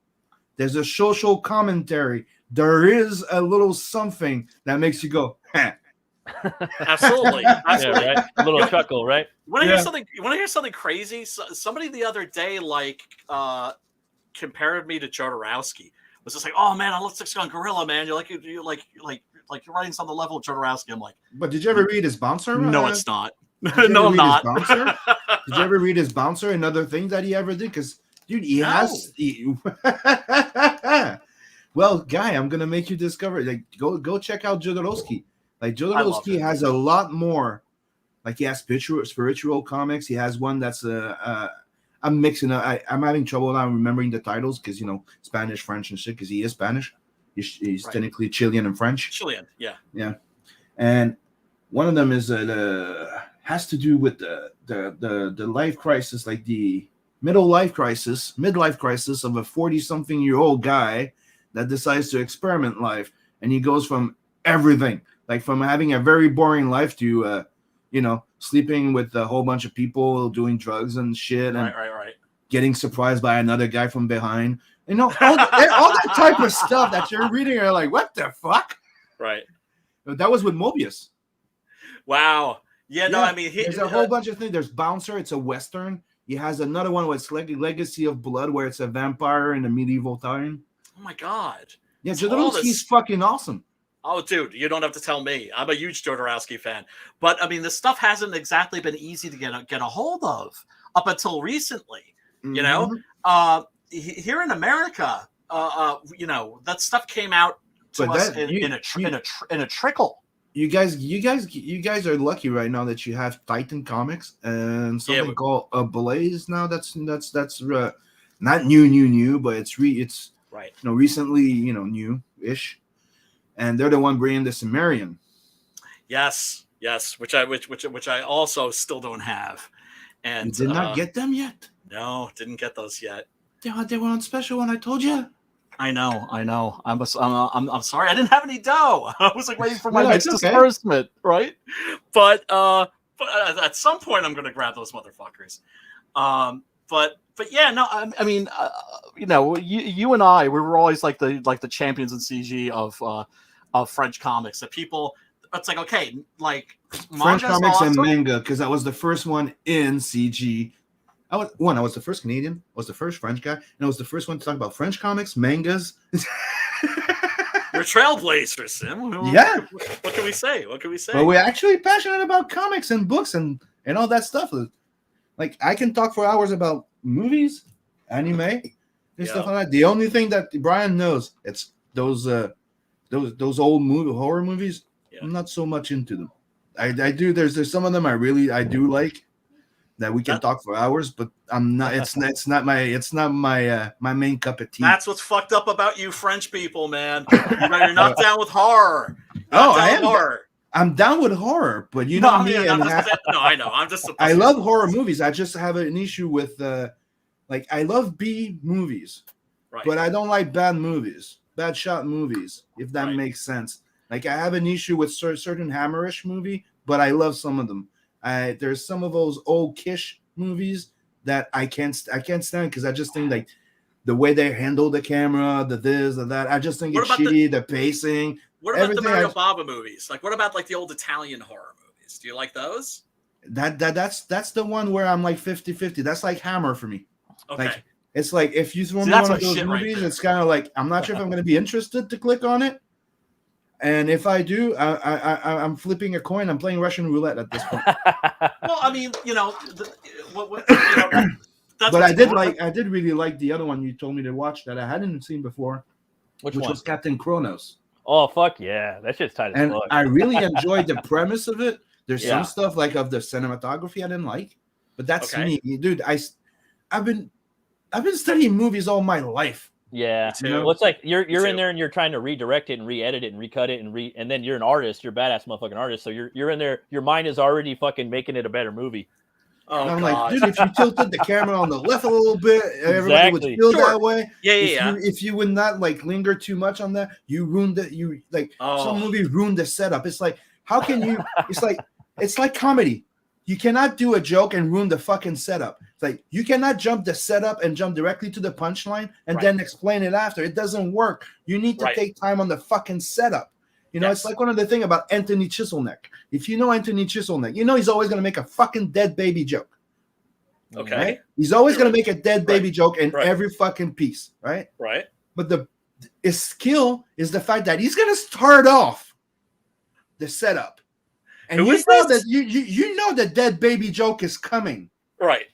there's a social commentary. There is a little something that makes you go, "Huh." Absolutely. Yeah, right? A little chuckle, right? You want to hear something crazy? Somebody the other day compared me to Jodorowsky. Was just like, oh man, I look like on Gorilla, man. You're you're writing something on the level of Jodorowsky. I'm like, but did you ever read his Bouncer? No, it's not. No, I'm not. Did you ever read his Bouncer and other things that he ever did? Because dude, he has. Well, guy, I'm gonna make you discover. Like, go check out Jodorowsky. Like Jodorowsky has a lot more. Like he has spiritual comics. He has one that's I'm mixing up. I'm having trouble now remembering the titles because Spanish, French, and shit. Because he is Spanish. He's technically Chilean and French. Chilean, yeah. And one of them is has to do with the life crisis, like the midlife crisis of a 40-something-year-old guy that decides to experiment life, and he goes from everything, like from having a very boring life to sleeping with a whole bunch of people, doing drugs and shit, and getting surprised by another guy from behind. All that type of stuff that you're reading are like, what the fuck? Right. That was with Mobius. Wow. Yeah, no, I mean, there's a whole bunch of things. There's Bouncer. It's a Western. He has another one where it's like Legacy of Blood, where it's a vampire in a medieval time. Oh my God. Yeah, Jodorowsky's fucking awesome. Oh, dude, you don't have to tell me. I'm a huge Jodorowsky fan. But, I mean, this stuff hasn't exactly been easy to get a hold of up until recently, Here in America, that stuff came out to us in a trickle. You guys are lucky right now that you have Titan Comics and something called Blaze now. That's not new, but it's recently new-ish. And they're the one bringing the Sumerian. Yes, which I also still don't have. And you did not get them yet? No, didn't get those yet. They were on special when I told you. I know. I'm sorry. I didn't have any dough. I was waiting for my next disbursement, right? But at some point I'm going to grab those motherfuckers. But yeah, no. I mean, you and I, we were always like the champions in CG of French comics. That people, it's like, okay, like French comics and manga, because I was the first one in CG. I was the first Canadian, I was the first French guy, and I was the first one to talk about French comics, mangas. You're trailblazers, Sim. Yeah. What can we say? But we're actually passionate about comics and books and all that stuff. Like, I can talk for hours about movies, anime and stuff like that. The only thing that Brian knows, it's those old horror movies. Yeah. I'm not so much into them. I do. There's some of them I do like that we can talk for hours, but I'm not. It's not my main cup of tea. That's what's fucked up about you French people, man. You're not down with horror. I am. Horror. I'm down with horror, but you know me. No, I know. I'm just. I love horror movies. I just have an issue with like I love B movies, right. But I don't like bad movies, bad shot movies. If that makes sense. Like I have an issue with certain Hammerish movie, but I love some of them. There's some of those old Kish movies that I can't stand because I just think like the way they handle the camera, the this, the that. I just think it's shitty. The pacing. What about the Mario Bava movies? Like, what about like the old Italian horror movies? Do you like those? That's the one where I'm like 50-50. That's like Hammer for me. Okay. Like, it's like if you throw me one of those movies, it's kind of like I'm not sure if I'm going to be interested to click on it. And if I do, I'm flipping a coin. I'm playing Russian roulette at this point. Well, I mean, but I did really like the other one you told me to watch that I hadn't seen before, which was Captain Kronos. Oh fuck yeah, that shit's tight as fuck. I really enjoyed the premise of it. There's some stuff like of the cinematography I didn't like, but that's me, dude. I've been studying movies all my life. Yeah, well, it's like you're in there and you're trying to redirect it and re-edit it and recut it and then you're an artist, you're a badass motherfucking artist, so you're in there, your mind is already fucking making it a better movie. Oh, I'm like, dude, if you tilted the camera on the left a little bit, everybody would feel that way. If you would not like linger too much on that, you ruined it. You like some movies ruined the setup. It's like, how can you? It's like comedy. You cannot do a joke and ruin the fucking setup. It's like you cannot jump the setup and jump directly to the punchline and then explain it after. It doesn't work. You need to take time on the fucking setup. You know, it's like one of the things about Anthony Chiselneck. If you know Anthony Chiselneck, you know he's always going to make a fucking dead baby joke. Okay. Right? He's always going to make a dead baby joke in every fucking piece, right? Right. But his skill is the fact that he's going to start off the setup. And you know that you know the dead baby joke is coming. Right.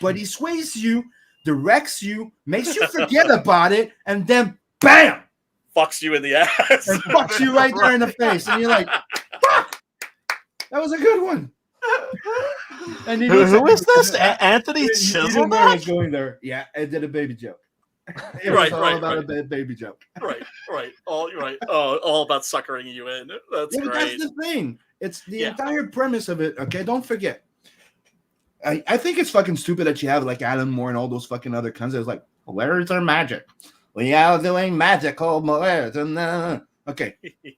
But he sways you, directs you, makes you forget about it, and then bam! Fucks you in the ass. And fucks you right there in the face. And you're like, fuck! That was a good one. And who is this? Anthony Chiselneck? Going there. Yeah, I did a baby joke. It was all about a baby joke. Right. All about suckering you in. That's great. That's the thing. It's the entire premise of it. Okay, don't forget. I think it's fucking stupid that you have like Alan Moore and all those fucking other kinds. It's like words are magic. We are doing magical words. Okay,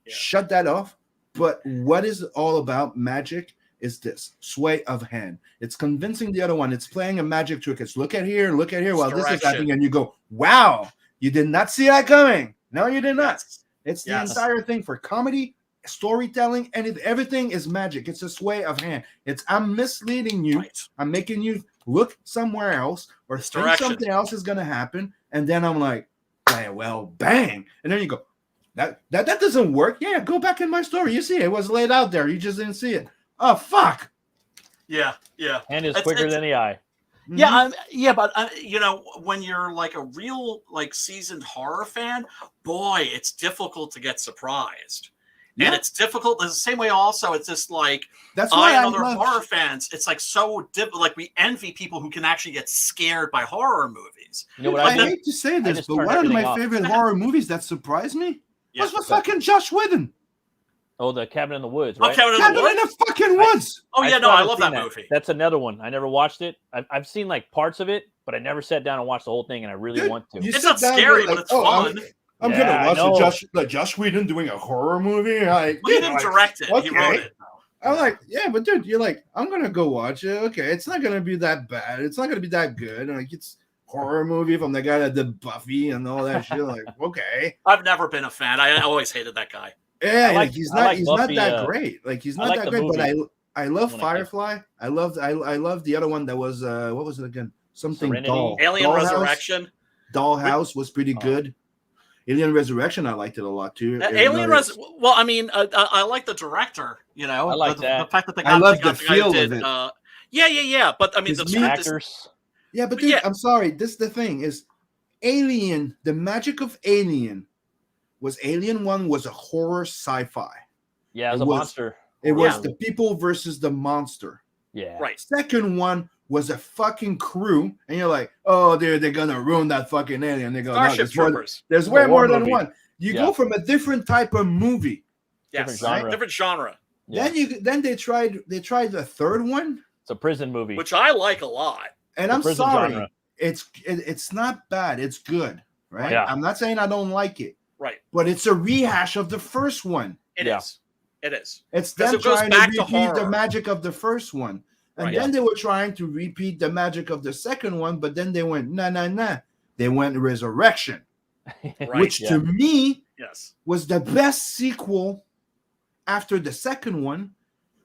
shut that off. But what is all about magic is this sway of hand. It's convincing the other one. It's playing a magic trick. It's look at here while this is happening, and you go, wow, you did not see that coming. No, you did not. It's the entire thing for comedy, storytelling, and everything is magic. It's a sway of hand. I'm misleading you. Right. I'm making you look somewhere else or think something else is going to happen. And then I'm like, well, bang. And then you go, that doesn't work. Yeah, go back in my story. You see, it was laid out there. You just didn't see it. Oh, fuck. Yeah. Hand is quicker than the eye. Yeah, but when you're like a real like seasoned horror fan, boy, it's difficult to get surprised. Yeah. And it's difficult the same way. Also, it's just like that's why other horror fans. It's like so like we envy people who can actually get scared by horror movies. You know what I hate to say this, but one of my favorite horror movies that surprised me was with fucking Josh Whedon. Oh, the Cabin in the Woods, right? Cabin in the fucking Woods. I love that movie. That's another one. I never watched it. I've seen like parts of it, but I never sat down and watched the whole thing, and I really want to. It's not scary, but it's fun. I'm gonna watch Josh Whedon doing a horror movie. Like, he didn't direct it. Okay. He wrote it. I'm like, yeah, but dude, you're like, I'm gonna go watch it. Okay, it's not gonna be that bad. It's not gonna be that good. Like, it's horror movie from the guy that did Buffy and all that shit. Like, okay. I've never been a fan. I always hated that guy. Yeah, he's not that great. Like, he's not that great. But I love Firefly. I love the other one that was what was it again? Something Serenity. Alien Resurrection. Dollhouse was pretty good. Alien Resurrection, I liked it a lot too. Well, I mean, I like the director. You know, I like that. The fact that they got, I love the feel of it. Yeah. But I mean, the actors. Yeah, but dude, I'm sorry. This is the thing is Alien, the magic of Alien was Alien 1 was a horror sci-fi. Yeah, it was a monster. It was the people versus the monster. Yeah. Right. Second one was a fucking crew, and you're like, oh, they're gonna ruin that fucking alien. They go, Starship Troopers. There's way more than one. You go from a different type of movie. Yes, different genre. Yeah. Then they tried the third one. It's a prison movie, which I like a lot. And I'm sorry, genre. It's not bad. It's good, right? Yeah. I'm not saying I don't like it, right? But it's a rehash of the first one. It is. It is. It's them trying to repeat the magic of the first one. And then they were trying to repeat the magic of the second one, but then they went, nah. They went Resurrection, which to me was the best sequel after the second one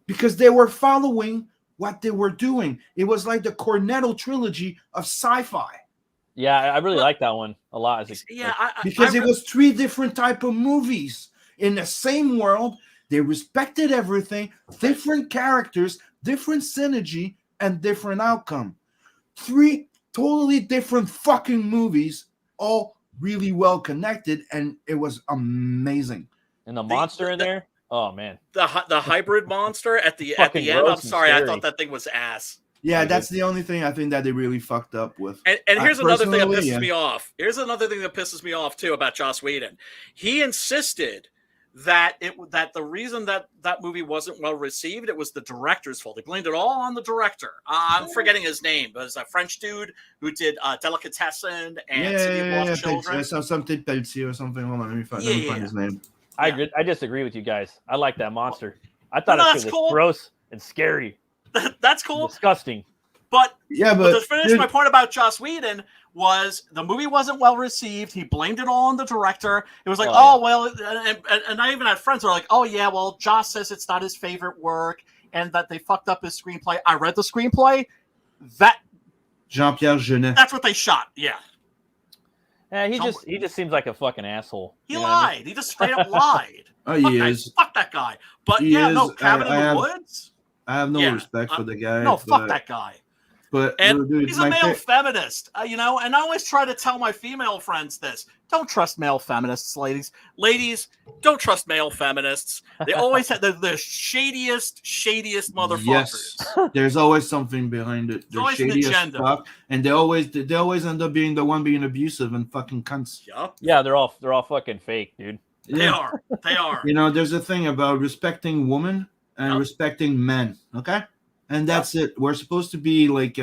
because they were following what they were doing. It was like the Cornetto trilogy of sci-fi. Yeah, I really like that one a lot. Because it was 3 different type of movies in the same world. They respected everything, different characters, different synergy, and different outcome. 3 totally different fucking movies, all really well connected, and it was amazing. And the monster in there, oh man, the hybrid monster at the end. I'm sorry, I thought that thing was ass. Yeah, that's the only thing I think that they really fucked up with. And here's another thing that pisses me off. Here's another thing that pisses me off too about Joss Whedon. He insisted that the reason that movie wasn't well received, it was the director's fault. He blamed it all on the director. I'm forgetting his name, but it's a French dude who did Delicatessen and City of Lost Children. Something Pelletier or something. Hold on, let me find his name. I disagree with you guys. I like that monster. I thought it was cool. Gross and scary. That's cool. Disgusting. But to finish my point about Joss Whedon was the movie wasn't well received. He blamed it all on the director. It was like, well, and I even had friends who were like, oh yeah, well, Joss says it's not his favorite work and that they fucked up his screenplay. I read the screenplay. Jean-Pierre Jeunet. That's what they shot. Yeah. Yeah, he just seems like a fucking asshole. He lied. I mean? He just straight up lied. Fuck that guy. But Cabin in the Woods. I have no respect for the guy. No, fuck that guy. But dude, he's a male feminist, and I always try to tell my female friends this: don't trust male feminists, ladies. Ladies, don't trust male feminists. They always have the shadiest motherfuckers. Yes, there's always something behind it. They're shady as fuck, and they always end up being the one being abusive and fucking cunts. Yeah, they're all fucking fake, dude. Yeah. They are. There's a thing about respecting women and respecting men. Okay. And that's it. We're supposed to be like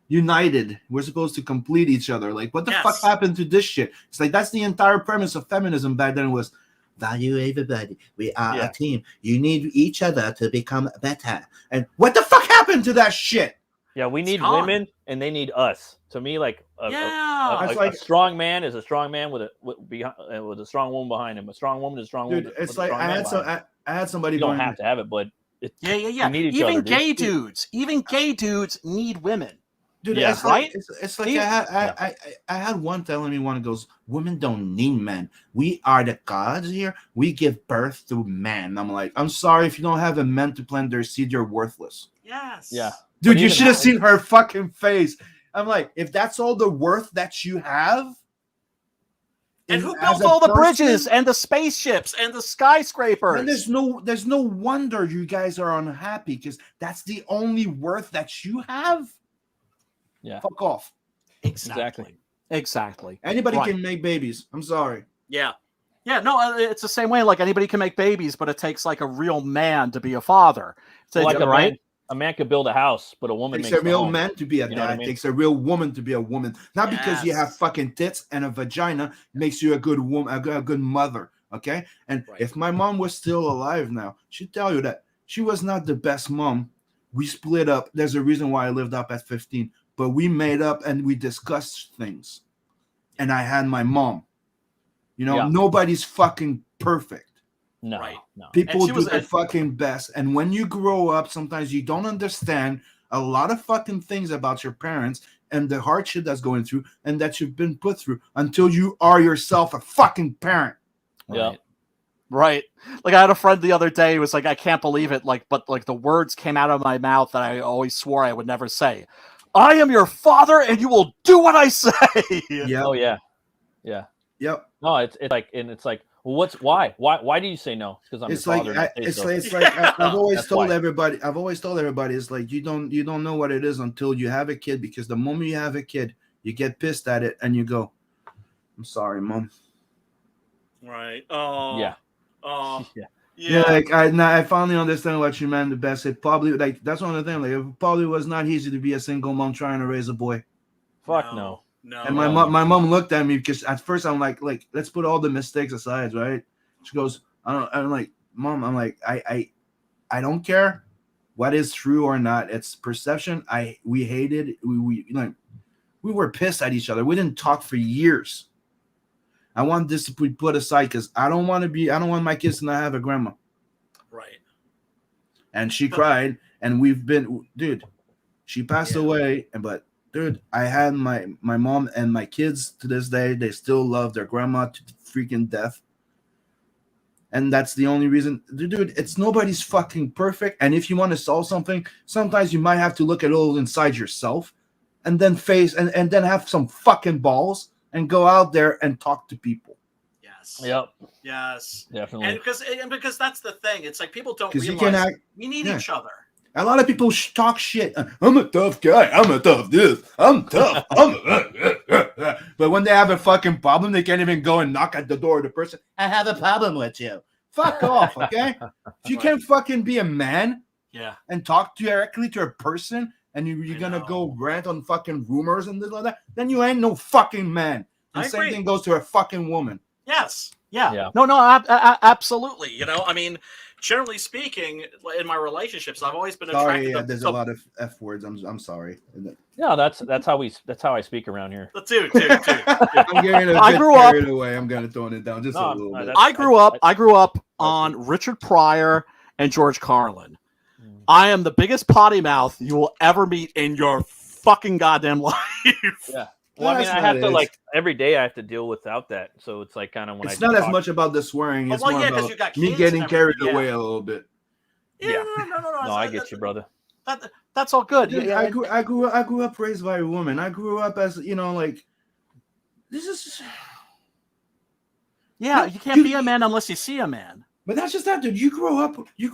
united. We're supposed to complete each other. Like, what the fuck happened to this shit? It's like that's the entire premise of feminism back then was value everybody. We are a team. You need each other to become better. And what the fuck happened to that shit? Yeah, we need women and they need us. To me, like a strong man is a strong man with a strong woman behind him. A strong woman is a strong woman. It's like I had somebody. You don't have to have it, but. Even gay dudes need women. Dude, it's right. It's like I had one telling me one goes, women don't need men. We are the gods here. We give birth to men. I'm like, I'm sorry if you don't have a man to plant their seed, you're worthless. Yes. Yeah. Dude, you should have seen her fucking face. I'm like, if that's all the worth that you have. And who built all the bridges and the spaceships and the skyscrapers? And there's no wonder you guys are unhappy because that's the only worth that you have. Yeah. Fuck off. Exactly. Anybody can make babies. I'm sorry. Yeah. Yeah, no, it's the same way. Like anybody can make babies, but it takes like a real man to be a father. So like a man could build a house, but a woman takes a real man to be a dad. It takes a real woman to be a woman. Not because you have fucking tits and a vagina makes you a good woman, a good mother. Okay. And if my mom was still alive now, she'd tell you that she was not the best mom. We split up. There's a reason why I lived up at 15, but we made up and we discussed things. And I had my mom. Nobody's fucking perfect. No, People do their fucking best. And when you grow up, sometimes you don't understand a lot of fucking things about your parents and the hardship that's going through and that you've been put through until you are yourself a fucking parent. Yeah. Right. Like I had a friend the other day who was like, I can't believe it. But the words came out of my mouth that I always swore I would never say. I am your father, and you will do what I say. Yeah. Oh yeah, yeah. Yep. No, it's like, well, why do you say no? Because I'm It's your like father. it's like I've always That's told why. everybody. I've always told everybody, it's like you don't know what it is until you have a kid, because the moment you have a kid, you get pissed at it and you go, "I'm sorry, mom." Right. Oh. Yeah. Oh. Yeah. Yeah, like I finally understand what you meant the best. It probably, like, that's one of the things. Like, it probably was not easy to be a single mom trying to raise a boy. Fuck no. No. And my mom looked at me, because at first I'm like let's put all the mistakes aside, right? She goes, I'm like, Mom, I'm like, I don't care what is true or not. It's perception. We hated, we like, we were pissed at each other. We didn't talk for years. I want this to be put aside, because I don't want my kids to not have a grandma. Right. And she cried, and she passed away, but dude, I had my mom and my kids to this day. They still love their grandma to freaking death. And that's the only reason, dude. It's nobody's fucking perfect. And if you want to solve something, sometimes you might have to look at a little inside yourself, and then and then have some fucking balls and go out there and talk to people. Yes. Yep. Yes. Definitely. And because that's the thing. It's like people don't realize we need each other. A lot of people talk shit. I'm a tough guy. I'm a tough this. I'm tough. But when they have a fucking problem, they can't even go and knock at the door of the person. I have a problem with you. Fuck off, okay? If you can't fucking be a man, and talk directly to a person, and you're gonna go rant on fucking rumors and this like that, then you ain't no fucking man. And the same thing goes to a fucking woman. Yes. Yeah. No, absolutely. You know, I mean, generally speaking, in my relationships, I've always been sorry. attracted to There's a lot of F words. I'm sorry. No, that's how I speak around here. Dude. I'm getting a bit carried away. I'm gonna tone it down just a little bit. I grew up on Richard Pryor and George Carlin. I am the biggest potty mouth you will ever meet in your fucking goddamn life. Yeah. Well, I mean, I have to, like, every day I have to deal without that. So it's like kind of when it's not as much about the swearing. It's more about me getting carried away a little bit. Yeah. No, I get you, brother. That's all good. Dude, I grew up raised by a woman. I grew up as, like, this is. Yeah, you can't be a man unless you see a man. But that's just that, dude. You grew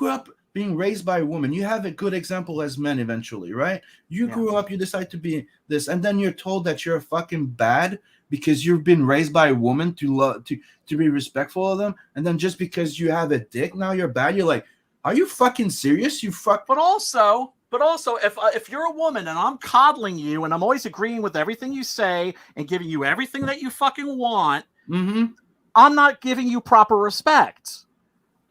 up being raised by a woman. You have a good example as men eventually, right? You grew up, you decide to be this, and then you're told that you're fucking bad because you've been raised by a woman to be respectful of them, and then just because you have a dick, now you're bad. You're like, are you fucking serious? You fuck. But also, if you're a woman and I'm coddling you and I'm always agreeing with everything you say and giving you everything that you fucking want, I'm not giving you proper respect.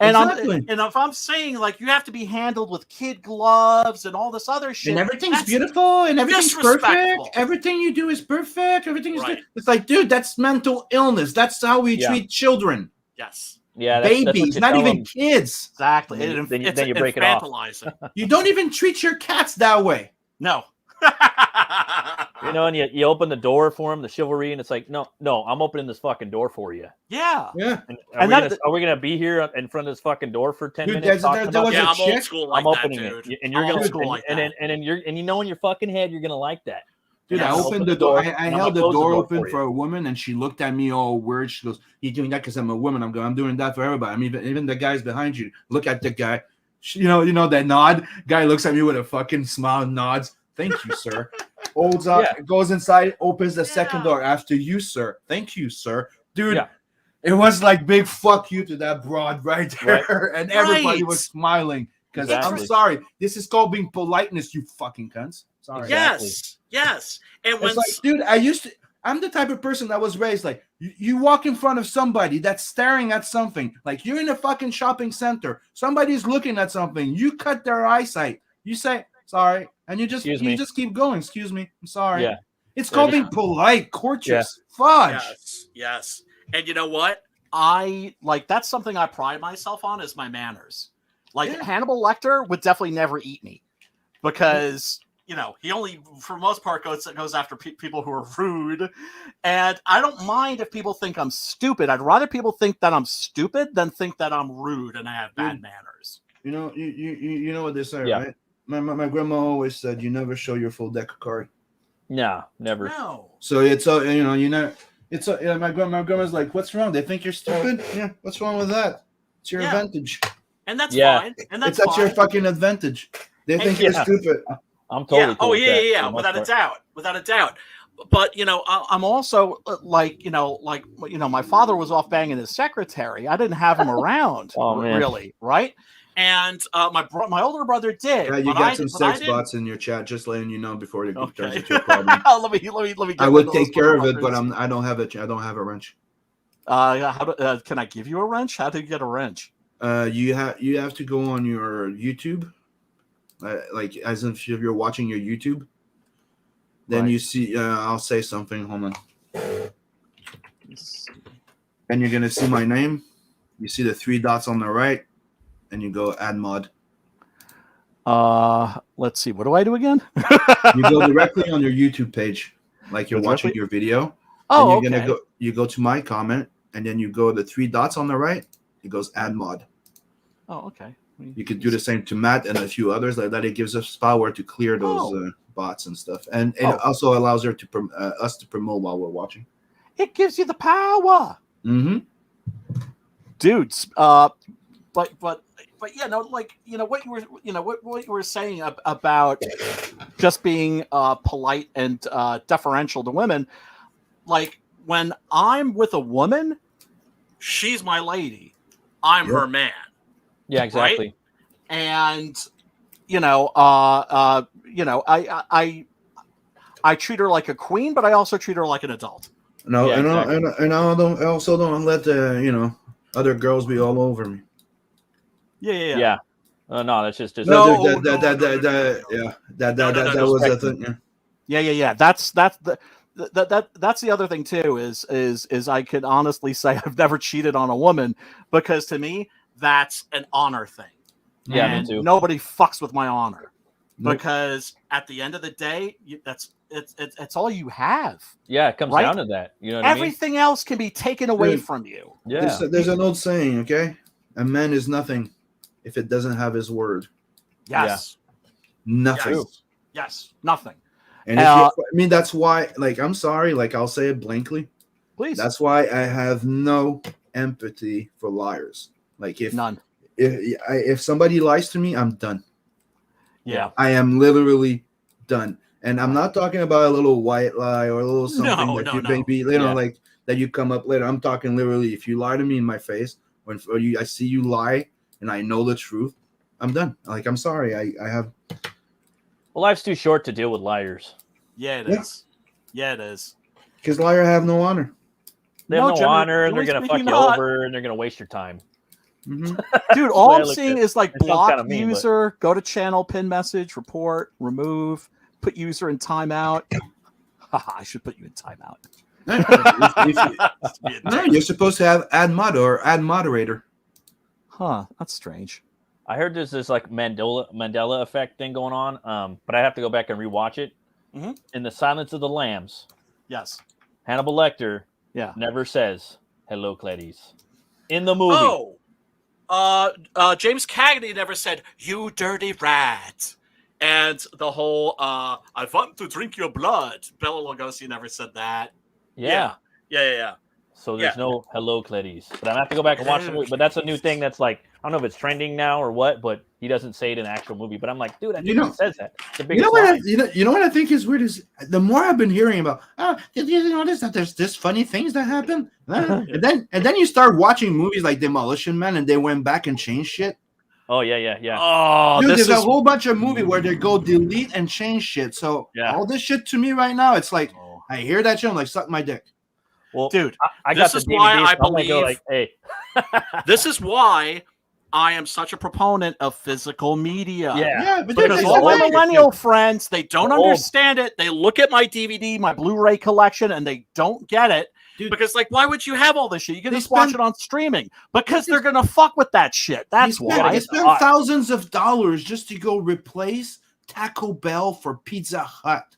And and if I'm saying, like, you have to be handled with kid gloves and all this other shit, and everything's beautiful and everything's perfect, everything you do is perfect, everything is good. It's like, dude, that's mental illness. That's how we treat children. Yes. Yeah, babies, not even kids. Exactly. Then you break it off. You don't even treat your cats that way. No. You know, and you open the door for them, the chivalry, and it's like, no, I'm opening this fucking door for you. Yeah. And are we gonna be here in front of this fucking door for 10 minutes? I'm old school like I'm opening that, dude. it, and you're gonna school like that. And you know in your fucking head you're gonna like that. Dude, I opened the door. I held the door open for a woman, and she looked at me all weird. She goes, "You're doing that because I'm a woman." I'm doing that for everybody. I mean, even the guys behind you. Look at the guy. You know that nod. Guy looks at me with a fucking smile, nods. Thank you, sir. Holds up, goes inside, opens the second door. After you, sir. Thank you, sir. Dude, it was like big fuck you to that broad right there. And everybody was smiling. Because I'm sorry. This is called being politeness, you fucking cunts. Sorry. Yes. And it's like, dude, I'm the type of person that was raised like, you walk in front of somebody that's staring at something. Like, you're in a fucking shopping center. Somebody's looking at something. You cut their eyesight. You say, sorry. And you just keep going. Excuse me. I'm sorry. Yeah. It's called being polite, courteous. Fudge. Yes. And you know what? That's something I pride myself on is my manners. Like, Hannibal Lecter would definitely never eat me because, he only, for the most part, goes after people who are rude. And I don't mind if people think I'm stupid. I'd rather people think that I'm stupid than think that I'm rude and I have bad manners. You know what they say, right? My grandma always said, you never show your full deck of cards. No, never. No. So it's my grandma's like, what's wrong? They think you're stupid. Yeah, what's wrong with that? It's your advantage. And that's Yeah. fine. And that's That's fine. your fucking advantage. They think you're stupid. I'm totally cool with that, yeah. Without a doubt. But I'm also like my father was off banging his secretary. I didn't have him around. Really, right? And my older brother did. Yeah, you got some sex bots in your chat. Just letting you know before it turns into a problem. let me. I would take care of it, but I don't have it. I don't have a wrench. Can I give you a wrench? How do you get a wrench? You have to go on your YouTube, like as if you're watching your YouTube. Then you see, I'll say something. Hold on. And you're gonna see my name. You see the 3 dots on the right, and you go add mod. Let's see. What do I do again? You go directly on your YouTube page, like you're watching your video. Oh, and you're gonna go. You go to my comment, and then you go the 3 dots on the right. It goes add mod. Oh, okay. You could do the same to Matt and a few others like that. It gives us power to clear those bots and stuff, and it also allows her to us to promote while we're watching. It gives you the power, dudes. But yeah, no, like what you were saying about just being polite and deferential to women. Like when I'm with a woman, she's my lady. I'm her man. Yeah, exactly. Right? And I treat her like a queen, but I also treat her like an adult. No, and I also don't let the other girls be all over me. Yeah. No, that's just that was the thing. Yeah. That's the other thing too. Is I could honestly say I've never cheated on a woman, because to me that's an honor thing. Yeah, and me too. Nobody fucks with my honor, because at the end of the day, it's all you have. Yeah, it comes down to that. You know what Everything else can be taken away from you. Yeah. There's an old saying, okay? A man is nothing if it doesn't have his word. Yes. Yeah. Nothing. Yes. Nothing. And that's why, like, I'm sorry, like, I'll say it blankly. Please. That's why I have no empathy for liars. Like, if somebody lies to me, I'm done. Yeah. I am literally done. And I'm not talking about a little white lie or a little something like that you come up later. I'm talking literally, if you lie to me in my face, I see you lie and I know the truth, I'm done. Like, I'm sorry. I have. Well, life's too short to deal with liars. Yeah, it is. Yeah, it is. Because liars have no honor. They have no honor, and they're going to fuck you over, and they're going to waste your time. Dude, all I'm seeing is like block user, go to channel, pin message, report, remove, put user in timeout. I should put you in timeout. No, you're supposed to have add mod or add moderator. Huh, that's strange. I heard there's this like Mandela effect thing going on, but I have to go back and rewatch it. In The Silence of the Lambs, yes, Hannibal Lecter never says hello, Clarice. In the movie. James Cagney never said, "You dirty rat." And the whole, "I want to drink your blood." Bela Lugosi never said that. Yeah. So there's no hello, Clarice. But I'm gonna have to go back and watch the movie. But that's a new thing that's like, I don't know if it's trending now or what, but he doesn't say it in the actual movie. But I'm like, dude, I think he says that. You know what I think is weird is the more I've been hearing about, did you notice that there's this funny things that happen? and then you start watching movies like Demolition Man, and they went back and changed shit. Oh yeah. Oh, dude, there's a whole bunch of movie where they go delete and change shit. So all this shit to me right now, it's like I hear that shit, I'm like, suck my dick. Well, dude, I got this the is why DVD, I so believe. Go like, hey. This is why I am such a proponent of physical media. Yeah, but because all my millennial friends, they don't understand it. They look at my DVD, my Blu-ray collection, and they don't get it. Dude, because, like, why would you have all this shit? You can just watch it on streaming. Because they're gonna fuck with that shit. That's why. They spend thousands of dollars just to go replace Taco Bell for Pizza Hut.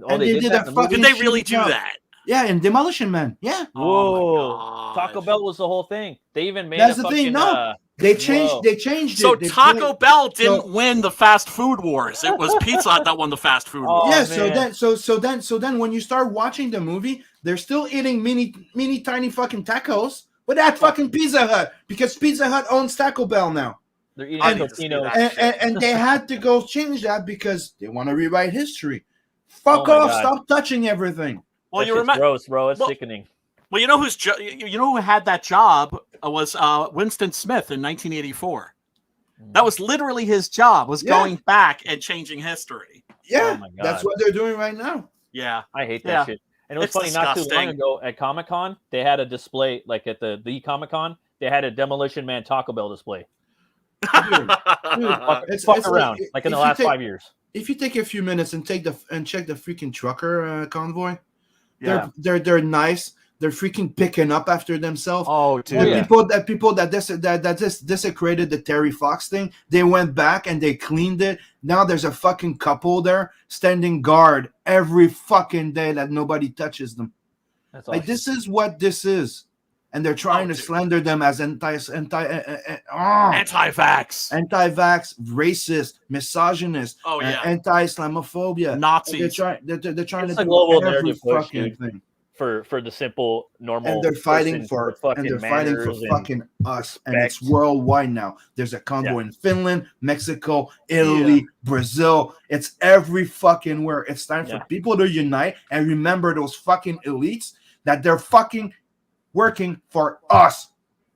Oh, they did that. Did they really do that? Yeah, and Demolition Man. Yeah. Whoa. Taco Bell was the whole thing. They even made That's a the fucking, thing. No, they changed So it. Taco Bell didn't win the fast food wars. It was Pizza Hut that won the fast food wars. Yeah. Man. So then, when you start watching the movie, they're still eating mini tiny fucking tacos, but at fucking Pizza Hut because Pizza Hut owns Taco Bell now. They're eating and they had to go change that because they want to rewrite history. Fuck off! God. Stop touching everything. Well, you remember, gross, bro. It's sickening. Well, you know who had that job was Winston Smith in 1984. That was literally his job, was going back and changing history. Yeah, that's what they're doing right now. Yeah, I hate that shit. And it was funny, not too long ago at Comic-Con, they had a display, like at the Comic-Con, they had a Demolition Man Taco Bell display. Dude, it's around, like in the last 5 years. If you take a few minutes and check the freaking trucker convoy, they're nice. They're freaking picking up after themselves. Oh, dude. The people that desecrated the Terry Fox thing, they went back and they cleaned it. Now there's a fucking couple there standing guard every fucking day that nobody touches them. That's awesome. Like, this is what this is. And they're trying to slander them as anti-vax, racist, misogynist, anti-Islamophobia, Nazis. They're trying to do global narrative fucking thing for the simple normal. And they're fighting for fucking us, and it's worldwide now. There's a convoy in Finland, Mexico, Italy, Brazil. It's every fucking where. It's time for people to unite and remember those fucking elites that they're fucking working for us.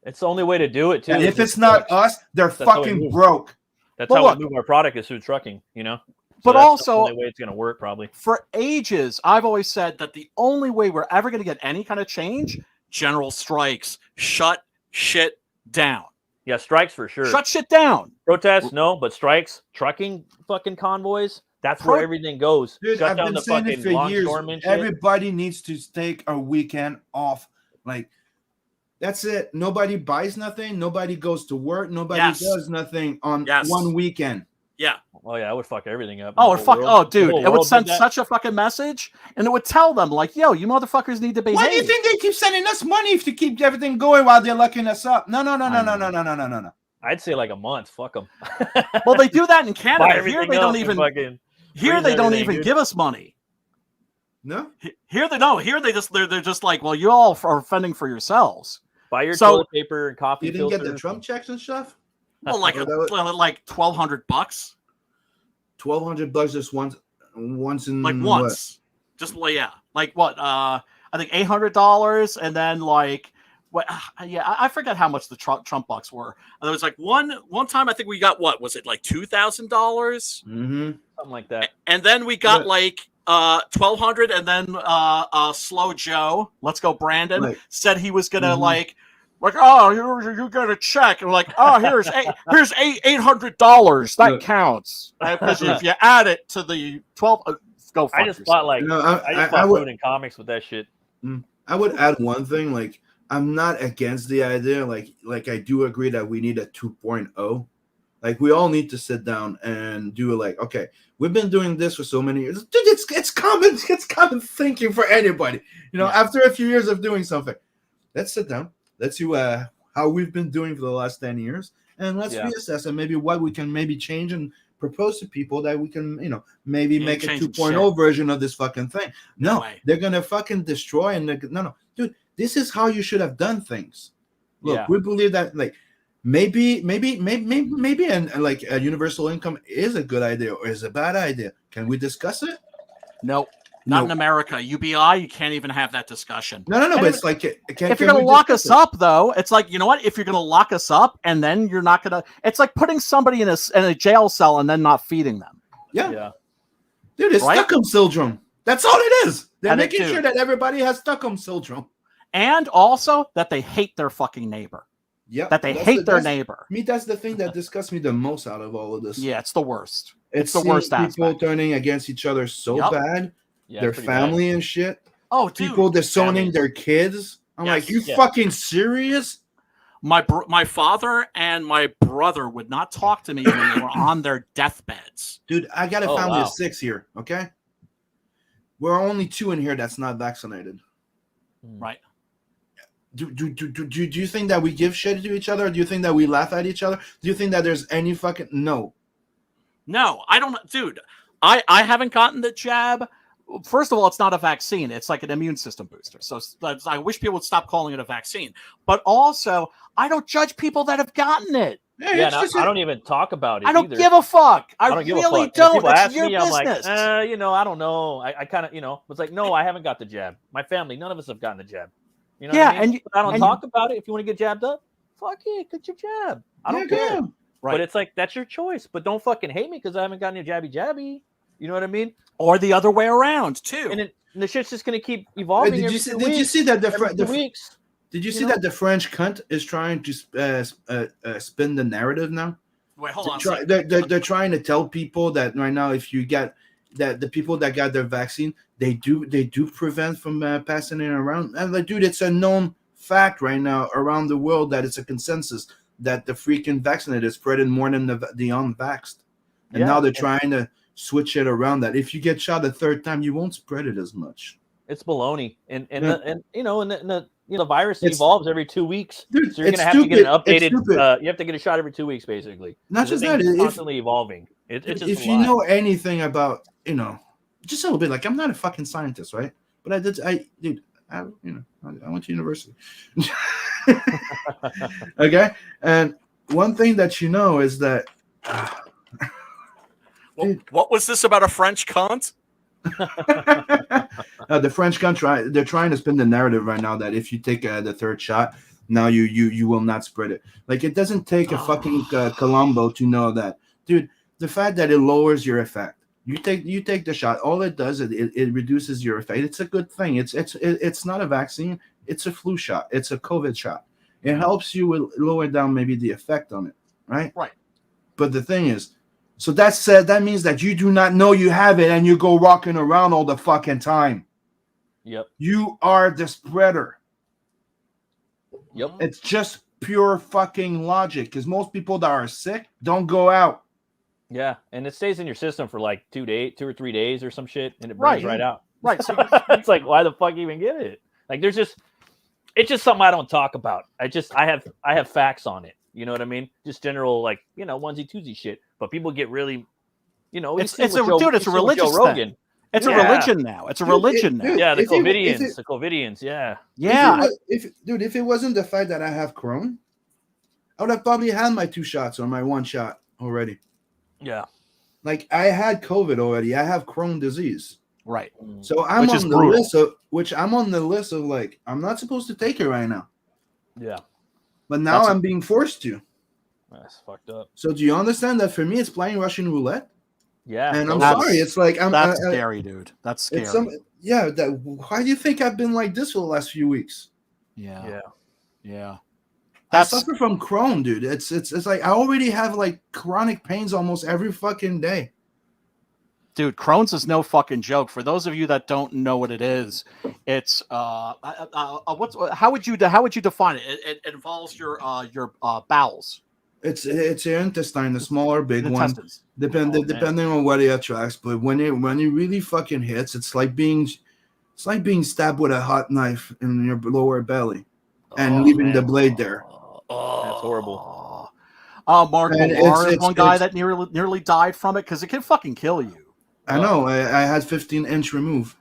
It's the only way to do it too. And if it's not us, they're fucking broke. That's how we move our product is through trucking, you know. But also, the only way it's going to work, probably. For ages, I've always said that the only way we're ever going to get any kind of change, general strikes, shut shit down. Yeah, strikes for sure. Shut shit down. Protests, no, but strikes, trucking, fucking convoys. That's where everything goes. Dude, Shut I've down been the saying fucking it for years. Everybody needs to take a weekend off. Like, that's it. Nobody buys nothing. Nobody goes to work. Nobody does nothing on one weekend. Yeah. Oh yeah, I would fuck everything up. Oh, dude, it would send such a fucking message, and it would tell them like, "Yo, you motherfuckers need to behave." Why do you think they keep sending us money to keep everything going while they're locking us up? No. I'd say like a month. Fuck them. Well, they do that in Canada. Here they don't even. Here they don't even give us money. No. Here they don't. Here they're just like, well, you all are fending for yourselves. Buy your toilet paper and coffee. You didn't get the Trump checks and stuff. Well, like $1,200. $1,200 just once in like once. What? Just like what? I think $800, and then like what? I forget how much the Trump bucks were. And there was like one time I think we got what was it like $2,000? Mm-hmm. Something like that. And then we got like $1,200, and then Slow Joe, let's go Brandon, said he was gonna like oh, you got a check, and like, oh, here's $800 that counts because if you add it to the 12, go. I just bought like I bought food and comics with that shit. I would add one thing, like I'm not against the idea, like I do agree that we need a 2.0. Like we all need to sit down and do like, okay, we've been doing this for so many years. Dude, it's common thinking for anybody. You know, after a few years of doing something, let's sit down. Let's see how we've been doing for the last 10 years, and let's reassess and maybe what we can maybe change and propose to people that we can, you know, maybe make a 2.0 version of this fucking thing. No, they're gonna fucking destroy and no, dude, this is how you should have done things. Look, we believe that like maybe and like a universal income is a good idea or is a bad idea. Can we discuss it? Nope. Not in America. UBI, you can't even have that discussion. No. But it's like, if you're going to lock us up, though, it's like, you know what? If you're going to lock us up and then you're not going to, it's like putting somebody in a jail cell and then not feeding them. Yeah. Dude, it's Stockholm syndrome. That's all it is. They're making sure that everybody has Stockholm syndrome. And also that they hate their fucking neighbor. Yeah. That they hate their neighbor. That's the thing that disgusts me the most out of all of this. Yeah, it's the worst. It's the worst people aspect. Turning against each other so bad. Yeah, their family and shit. Oh, dude. People disowning their kids. I'm like, you fucking serious? My father and my brother would not talk to me when they were on their deathbeds. Dude, I got a family of 6 here, okay? We're only 2 in here that's not vaccinated. Right. Do you think that we give shit to each other? Do you think that we laugh at each other? Do you think that there's any fucking no? No, I don't, dude. I haven't gotten the jab. First of all, it's not a vaccine. It's like an immune system booster. So I wish people would stop calling it a vaccine. But also, I don't judge people that have gotten it. Yeah, I don't even talk about it. I don't either. give a fuck. I don't give really a fuck. don't. People That's ask your me, business. I'm like, you know, I don't know. I kind of, you know, it's like, no, I haven't got the jab. My family, none of us have gotten the jab. You know, what I mean? I don't talk about it. If you want to get jabbed up, fuck it, get your jab. I don't care. Right. But it's like, that's your choice. But don't fucking hate me because I haven't gotten your jabby. You know what I mean? Or the other way around too. And the shit's just gonna keep evolving. Did you see that the weeks? Did you see that the French cunt is trying to spin the narrative now? Wait, hold on. They're trying to tell people that right now, if you get that the people that got their vaccine, they do prevent from passing it around. And like, dude, it's a known fact right now around the world that it's a consensus that the freaking vaccinated is spreading more than the unvaxxed. And now they're trying to switch it around that if you get shot a third time, you won't spread it as much. It's baloney, and the virus evolves every 2 weeks, dude, so you're gonna have to get an updated. You have to get a shot every 2 weeks, basically. Not just that, it's constantly evolving. It's just if you know anything about, just a little bit. Like, I'm not a fucking scientist, right? But I went to university. Okay, and one thing that you know is that. What was this about a French cunt? The French country, they're trying to spin the narrative right now that if you take the third shot, now you will not spread it. Like, it doesn't take a fucking Columbo to know that, dude. The fact that it lowers your effect, you take the shot, all it does is it reduces your effect. It's a good thing. It's not a vaccine. It's a flu shot. It's a COVID shot. It helps you lower down maybe the effect on it, right? Right. But the thing is. So that means that you do not know you have it and you go rocking around all the fucking time. Yep. You are the spreader. Yep. It's just pure fucking logic because most people that are sick don't go out. Yeah, and it stays in your system for like 2 or 3 days or some shit, and it burns right out. Right. So it's like, why the fuck even get it? Like, it's just something I don't talk about. I have facts on it. You know what I mean? Just general, like, onesie twosie shit. But people get really, it's a religious thing. It's a religion now. It's a religion now. Yeah, the COVIDians. Yeah. Yeah. If it wasn't the fact that I have Crohn, I would have probably had my 2 shots or my 1 shot already. Yeah. Like, I had COVID already. I have Crohn disease. Right. So I'm on the list of like, I'm not supposed to take it right now. Yeah. But now I'm being forced to. That's fucked up. So do you understand that for me, it's playing Russian roulette? Yeah. And I'm sorry. It's like, that's scary, dude. That's scary. Why do you think I've been like this for the last few weeks? Yeah. I suffer from Crohn, dude. It's like I already have like chronic pains almost every fucking day. Dude, Crohn's is no fucking joke. For those of you that don't know what it is, it's how would you define it? It involves your bowels. It's your intestine, the smaller, big one, depending on what it attracts. But when it really fucking hits, it's like being stabbed with a hot knife in your lower belly, and leaving the blade there. That's horrible. Mark Millar is one guy that nearly died from it because it can fucking kill you. I know. I had 15-inch remove.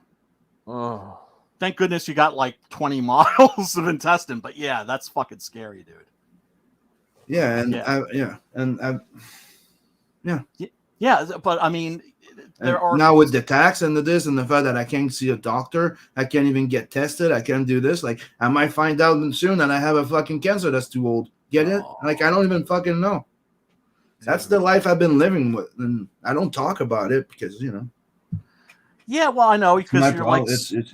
Oh, thank goodness you got like 20 miles of intestine. But yeah, that's fucking scary, dude. Yeah, but I mean, there are now with the tax and this and the fact that I can't see a doctor, I can't even get tested, I can't do this. Like, I might find out soon that I have a fucking cancer that's too old. Get it? Like, I don't even fucking know. That's the life I've been living with, and I don't talk about it because Yeah, well, I know because you're like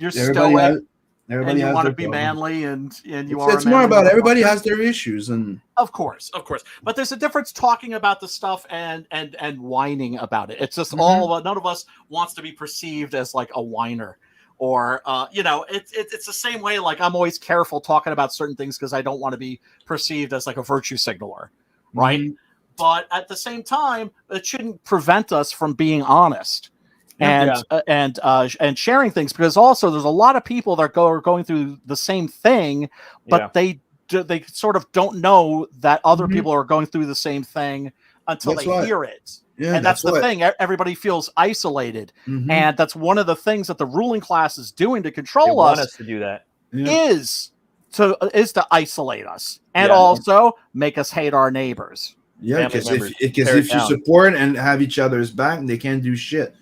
you're stoic. Everybody and you want to be manly, and you are. It's more about everybody has their issues, and of course. But there's a difference talking about the stuff and whining about it. It's just all about. None of us wants to be perceived as like a whiner, or it's the same way. Like, I'm always careful talking about certain things because I don't want to be perceived as like a virtue signaler, right? But at the same time, it shouldn't prevent us from being honest. and sharing things, because also there's a lot of people that are going through the same thing, but they sort of don't know that other people are going through the same thing until they hear it. Yeah, and that's the thing. Everybody feels isolated. And that's one of the things that the ruling class is doing to control us. Want us to do that. Is to isolate us and also make us hate our neighbors. Yeah, because if you support and have each other's back, they can't do shit.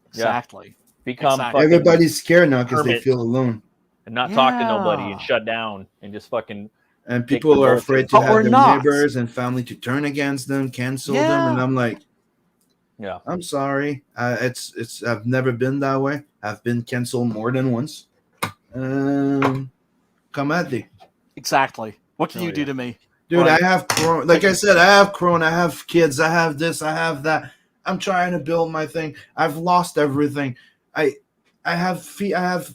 Exactly. Everybody's scared now because they feel alone and not talk to nobody and shut down and just fucking. And people are afraid to have their neighbors and family to turn against them, cancel them, and I'm like, I'm sorry. I've never been that way. I've been canceled more than once. Come at me. Exactly. What can you do to me? Dude, I have Corona. Like I said, I have Corona. I have kids. I have this. I have that. I'm trying to build my thing. I've lost everything. I have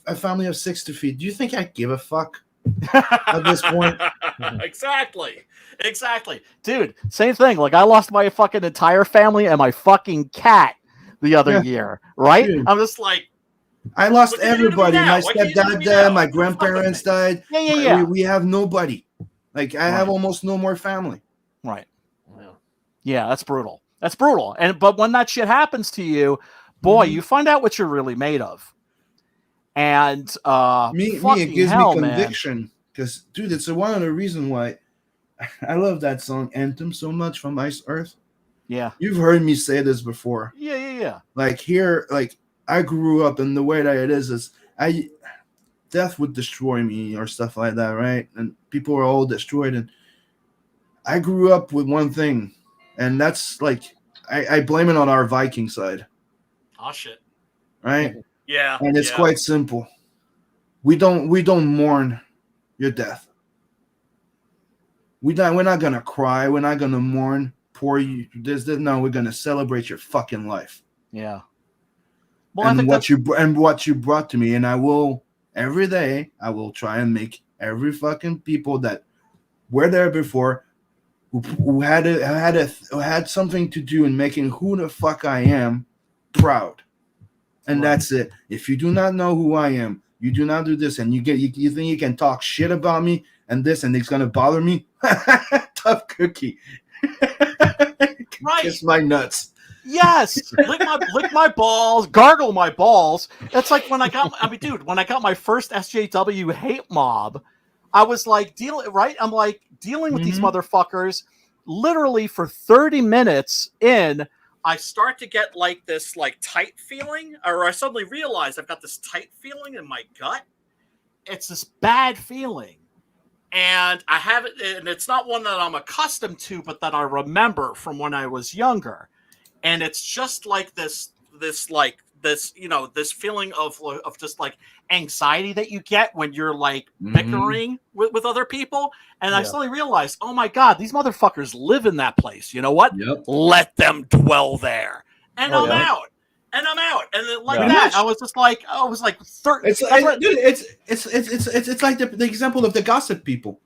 a family of 6 to feed. Do you think I give a fuck at this point? Exactly. Dude, same thing. Like I lost my fucking entire family and my fucking cat the other year, right? Dude. I'm just like, I lost everybody. My stepdad died. My grandparents died. Yeah. We have nobody. Like I have almost no more family. Right. Yeah, that's brutal. But when that shit happens to you, boy, you find out what you're really made of. And it gives me conviction. Because, dude, it's one of the reasons why I love that song Anthem so much from Ice Earth. Yeah. You've heard me say this before. Yeah. Like here, like I grew up in the way that it is death would destroy me or stuff like that, right? And people are all destroyed. And I grew up with one thing, and that's like I blame it on our Viking side. Oh shit. Right? Yeah. And it's quite simple. We don't mourn your death. We're not gonna cry. We're not gonna mourn poor you. No, we're gonna celebrate your fucking life. Yeah. Well, and what you brought to me, and I will every day. I will try and make every fucking people that were there before, who had something to do in making who the fuck I am proud. And that's it. If you do not know who I am, you do not do this, and you think you can talk shit about me and this, and it's gonna bother me. Tough cookie. Kiss my nuts. Yes, lick my balls, gargle my balls. It's like when I got my first SJW hate mob, I was like dealing with these motherfuckers. Literally for 30 minutes in, I start to get like this like tight feeling, or I suddenly realize I've got this tight feeling in my gut. It's this bad feeling. And I have it, and it's not one that I'm accustomed to, but that I remember from when I was younger. And it's just like this feeling of just like anxiety that you get when you're like bickering with other people. And I suddenly realized, oh my God, these motherfuckers live in that place. You know what? Yep. Let them dwell there. And I'm out. And then that, I was just like, It's like the example of the gossip people.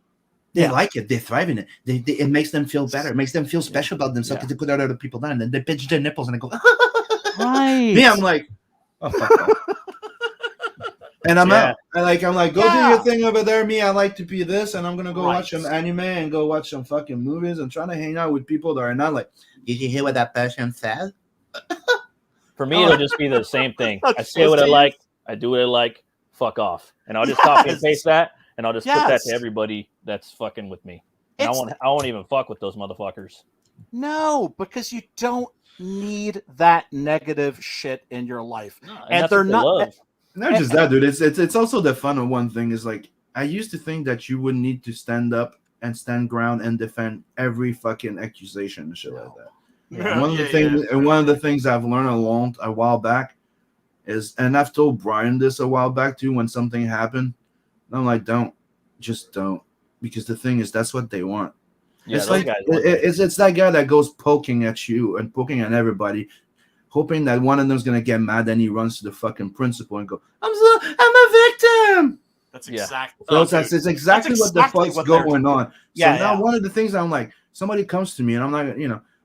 They like it. They thrive in it. It makes them feel better. It makes them feel special about themselves because they put other people down, and then they pinch their nipples and they go, right. Me, I'm like, oh, fuck off. And I'm out. I'm like, go do your thing over there. Me, I like to be this, and I'm gonna go watch some anime and go watch some fucking movies and trying to hang out with people that are not like, did you hear what that person said? For me, it'll just be the same thing. I say what I like. I do what I like. Fuck off. And I'll just copy and paste that. And I'll just put that to everybody that's fucking with me. And I won't even fuck with those motherfuckers. No, because you don't need that negative shit in your life. No, and they're not just that, dude. It's also the fun of one thing is like I used to think that you would need to stand up and stand ground and defend every fucking accusation and shit like that. Yeah. One of the things I've learned a while back is, and I've told Brian this a while back too, when something happened, I'm like, just don't, because the thing is, that's what they want. Yeah, it's like it's that guy that goes poking at you and poking at everybody, hoping that one of them's gonna get mad. Then he runs to the fucking principal and go, "I'm a victim." That's exactly. It's exactly what the fuck's going on. So now one of the things I'm like, somebody comes to me and I'm like,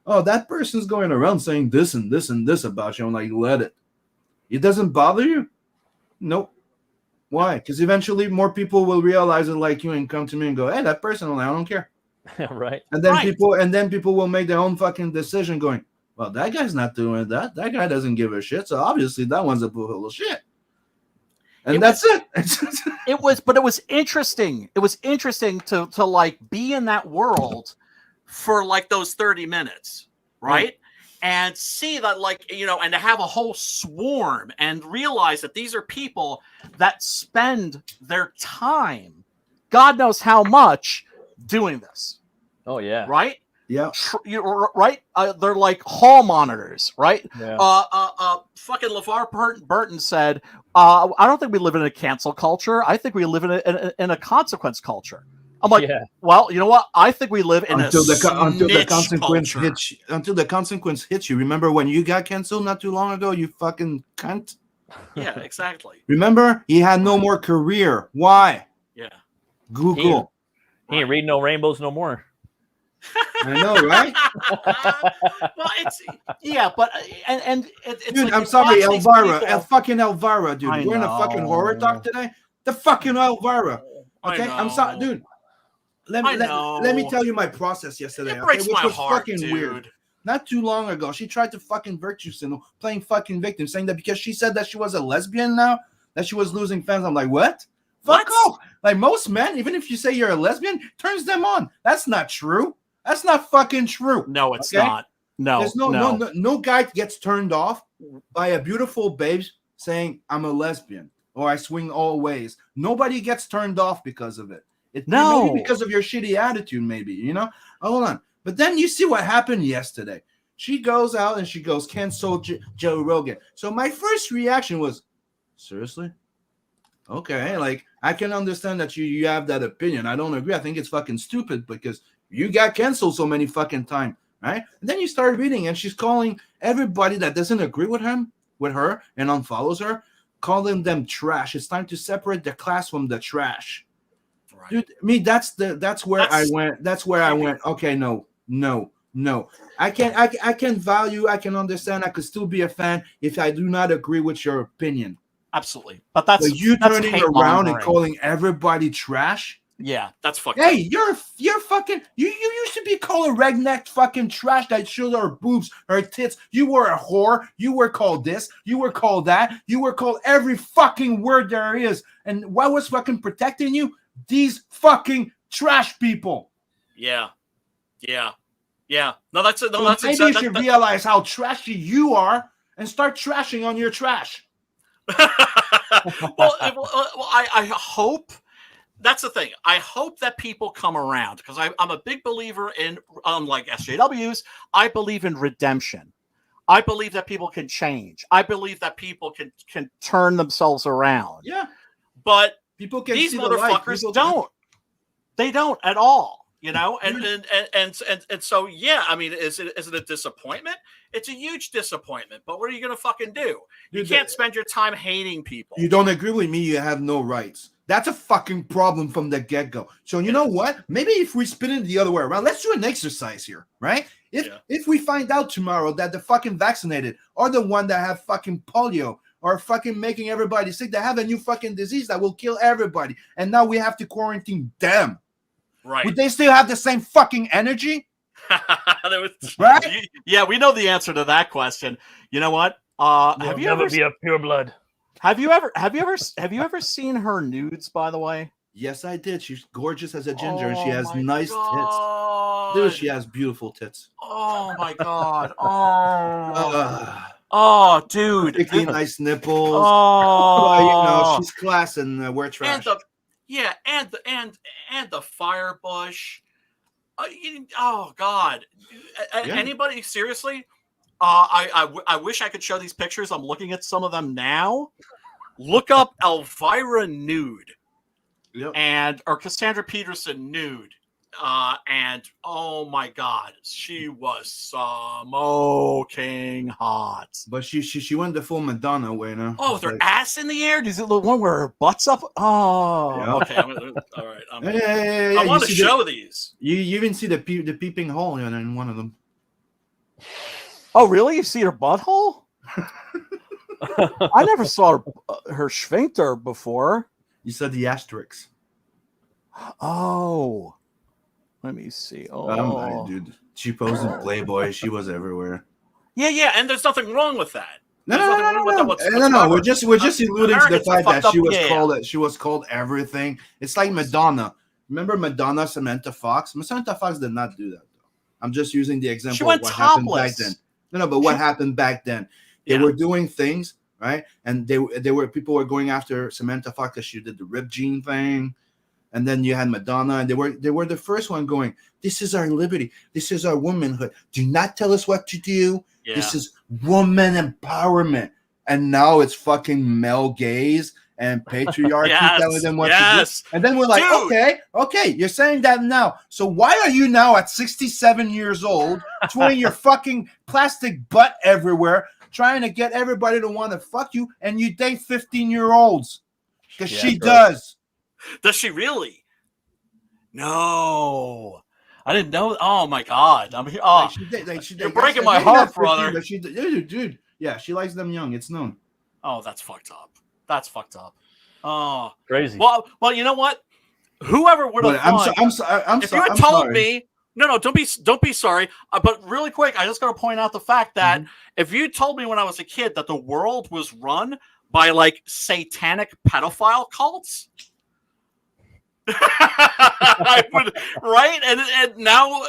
oh, that person's going around saying this and this and this about you. I'm like, let it. It doesn't bother you? Nope. Why? Because eventually more people will realize it like you and come to me and go, hey, that person, I don't care. Right. And then people will make their own fucking decision going, well, that guy's not doing that. That guy doesn't give a shit. So obviously that one's a full of shit. And that's it. It was interesting. It was interesting to like be in that world for like those 30 minutes, right? And see that, like, you know, and to have a whole swarm and realize that these are people that spend their time, God knows how much, doing this. Oh yeah. Right? Yeah. Right? They're like hall monitors, right? Yeah. Fucking LeVar Burton said, I don't think we live in a cancel culture. I think we live in a consequence culture. I'm like, well, you know what? I think we live in until the consequence hits you. Remember when you got canceled not too long ago? You fucking cunt. Yeah, exactly. Remember, he had no more career. Why? Yeah. Google. He ain't reading no rainbows no more. I know, right? Well, it's but it's dude, like I'm sorry, Elvira, fucking Elvira, dude. We're in a fucking horror talk today. The fucking Elvira. Okay, I'm sorry, dude. Let me tell you my process yesterday. It breaks which my was heart, fucking dude. weird. Not too long ago, she tried to fucking virtue signal, playing fucking victim, saying that because she said that she was a lesbian now, that she was losing fans. I'm like, what? Fuck off. Like most men, even if you say you're a lesbian, turns them on. That's not true. That's not fucking true. No, it's not. No, there's no guy gets turned off by a beautiful babe saying I'm a lesbian or I swing all ways. Nobody gets turned off because of it. Maybe because of your shitty attitude, maybe, you know? Hold on. But then you see what happened yesterday. She goes out and she goes, cancel Joe Rogan. So my first reaction was, seriously? Okay, like, I can understand that you have that opinion. I don't agree. I think it's fucking stupid because you got canceled so many fucking times, right? And then you start reading and she's calling everybody that doesn't agree with her and unfollows her, calling them trash. It's time to separate the class from the trash. Right. Dude, me, that's where I went. That's where I went. Okay, no. I can value, I can understand, I could still be a fan if I do not agree with your opinion. Absolutely. But that's you turning around and calling everybody trash. Yeah, that's fucking. Hey, you're fucking. You used to be called a redneck fucking trash that showed her boobs, her tits. You were a whore. You were called this. You were called that. You were called every fucking word there is. And what was fucking protecting you? These fucking trash people. Yeah. No, that's it. No, so that's maybe you should realize how trashy you are and start trashing on your trash. well, I hope. That's the thing. I hope that people come around because I'm a big believer in, unlike SJWs, I believe in redemption. I believe that people can change. I believe that people can turn themselves around. Yeah. But people can these see motherfuckers the light. don't. They don't at all. You know, and so yeah, I mean, is it a disappointment? It's a huge disappointment. But what are you gonna fucking do? You can't spend your time hating people. You don't agree with me, you have no rights. That's a fucking problem from the get-go. So you know what? Maybe if we spin it the other way around, let's do an exercise here, right? If we find out tomorrow that the fucking vaccinated are the one that have fucking polio or fucking making everybody sick, that have a new fucking disease that will kill everybody, and now we have to quarantine them. Right. Would they still have the same fucking energy? Right? Yeah, we know the answer to that question. You know what? Have you ever be a pure blood? Have you ever seen her nudes, by the way? Yes, I did. She's gorgeous as a ginger, and she has nice tits. Dude, she has beautiful tits. Oh my god. Oh, dude. Really nice nipples. Oh, you know, she's class and we're trash. And the Firebush. Oh God! Anybody seriously? I wish I could show these pictures. I'm looking at some of them now. Look up Elvira nude, or Cassandra Peterson nude, and oh my God, she was smoking hot. But she went the full Madonna way now. Oh, with her ass in the air. Is it the one where her butt's up? Oh, okay. All right. I want to show these. You even see the peeping hole in one of them. Oh, really? You see her butthole? I never saw her sphincter before. You said the asterisks. Oh, let me see. Oh, Dude, she posed in Playboy. She was everywhere. Yeah, and there's nothing wrong with that. No. We're just alluding to the fact that she was called everything. It's like Madonna. Remember Madonna, Samantha Fox? Samantha Fox did not do that, though. I'm just using the example she went of what topless. happened back then. No, but what happened back then? They were doing things, right? And people were going after Samantha Fox because she did the ripped jean thing. And then you had Madonna, and they were the first one going, this is our liberty. This is our womanhood. Do not tell us what to do. Yeah. This is woman empowerment. And now it's fucking male gaze and patriarchy telling them what to do. And then we're like, okay, you're saying that now. So why are you now at 67 years old, twirling your fucking plastic butt everywhere, trying to get everybody to want to fuck you, and you date 15-year-olds? Because she does. Does she really? No. I didn't know. Oh my God! I'm here. Oh, you're breaking my heart, brother. But dude, yeah, she likes them young. It's known. Oh, that's fucked up. That's fucked up. Oh, crazy. Well, you know what? Whoever would have thought. If you had told me, no, don't be sorry. But really quick, I just got to point out the fact that if you told me when I was a kid that the world was run by like satanic pedophile cults. I would, right, and now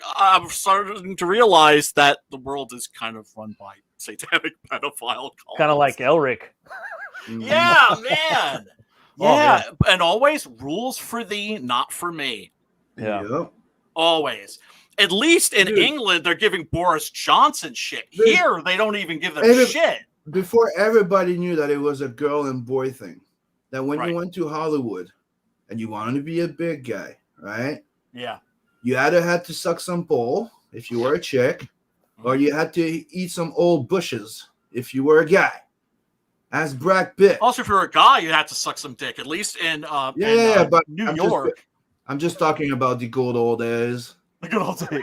I'm starting to realize that the world is kind of run by satanic pedophile cults. Kind of like Elric. Yeah, man. Yeah, and always rules for thee, not for me. Yeah, always. At least in England, they're giving Boris Johnson shit. Here, they don't even give them shit. Before everybody knew that it was a girl and boy thing. That when you went to Hollywood and you wanted to be a big guy, right? Yeah. You either had to suck some pole if you were a chick, or you had to eat some old bushes if you were a guy. As Brad Pitt. Also, if you're a guy, you had to suck some dick, at least in but New York. I'm just talking about the good old days. The good old days.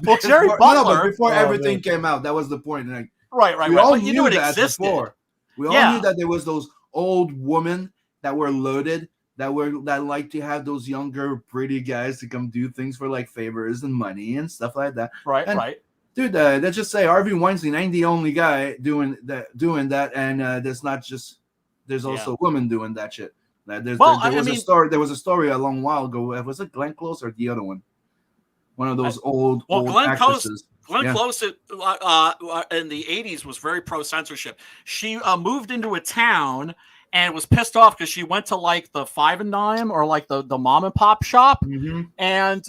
Well, Jerry Butler. But before everything came out, that was the point. Like, right. We all but you knew it existed. Before. We all knew that there was those old women that were loaded, that like to have those younger, pretty guys to come do things for like favors and money and stuff like that. Right. Dude, let's just say Harvey Weinstein ain't the only guy doing that, and there's also women doing that shit. There was a story a long while ago. Was it Glenn Close or the other one? One of those old actresses. Glenn Close in the 80s was very pro-censorship. She moved into a town and was pissed off because she went to like the Five and Dime or like the mom and pop shop. And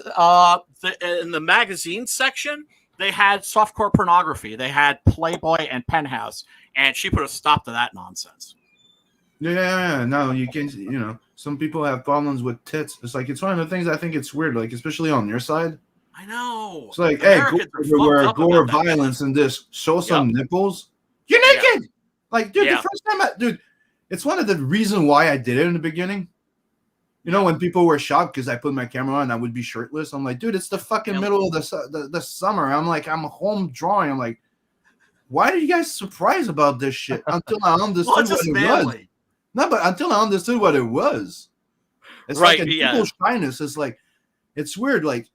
in the magazine section, they had softcore pornography. They had Playboy and Penthouse. And she put a stop to that nonsense. Yeah. No, you can, some people have problems with tits. It's like, it's one of the things I think it's weird, like, especially on your side. I know. It's like, hey, gore violence in this. Show some nipples. You're naked. Yeah. Like, dude, the first time, it's one of the reasons why I did it in the beginning. When people were shocked because I put my camera on and I would be shirtless. I'm like, dude, it's the fucking middle of the summer. I'm like, I'm home drawing. I'm like, why are you guys surprised about this shit? Until I understood what it was. No, but until I understood what it was. It's like a people's shyness. It's like, it's weird. Like,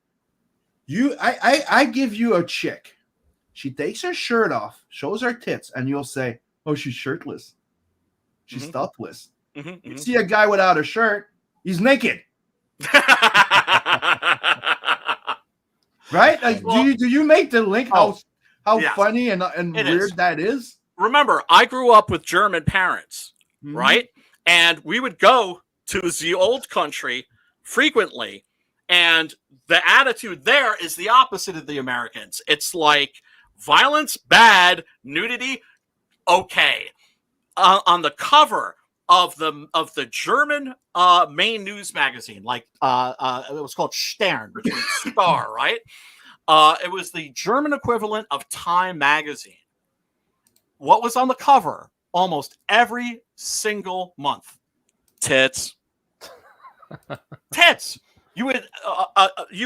I give you a chick. She takes her shirt off, shows her tits, and you'll say, oh, she's shirtless. She's topless. You see a guy without a shirt, he's naked. Right? Like, do you make the link how funny and weird that is? Remember, I grew up with German parents, right? And we would go to the old country frequently. And the attitude there is the opposite of the Americans. It's like violence, bad, nudity, okay. On the cover of the German main news magazine, like it was called Stern, which means star, right? It was the German equivalent of Time magazine. What was on the cover almost every single month? Tits. Tits. You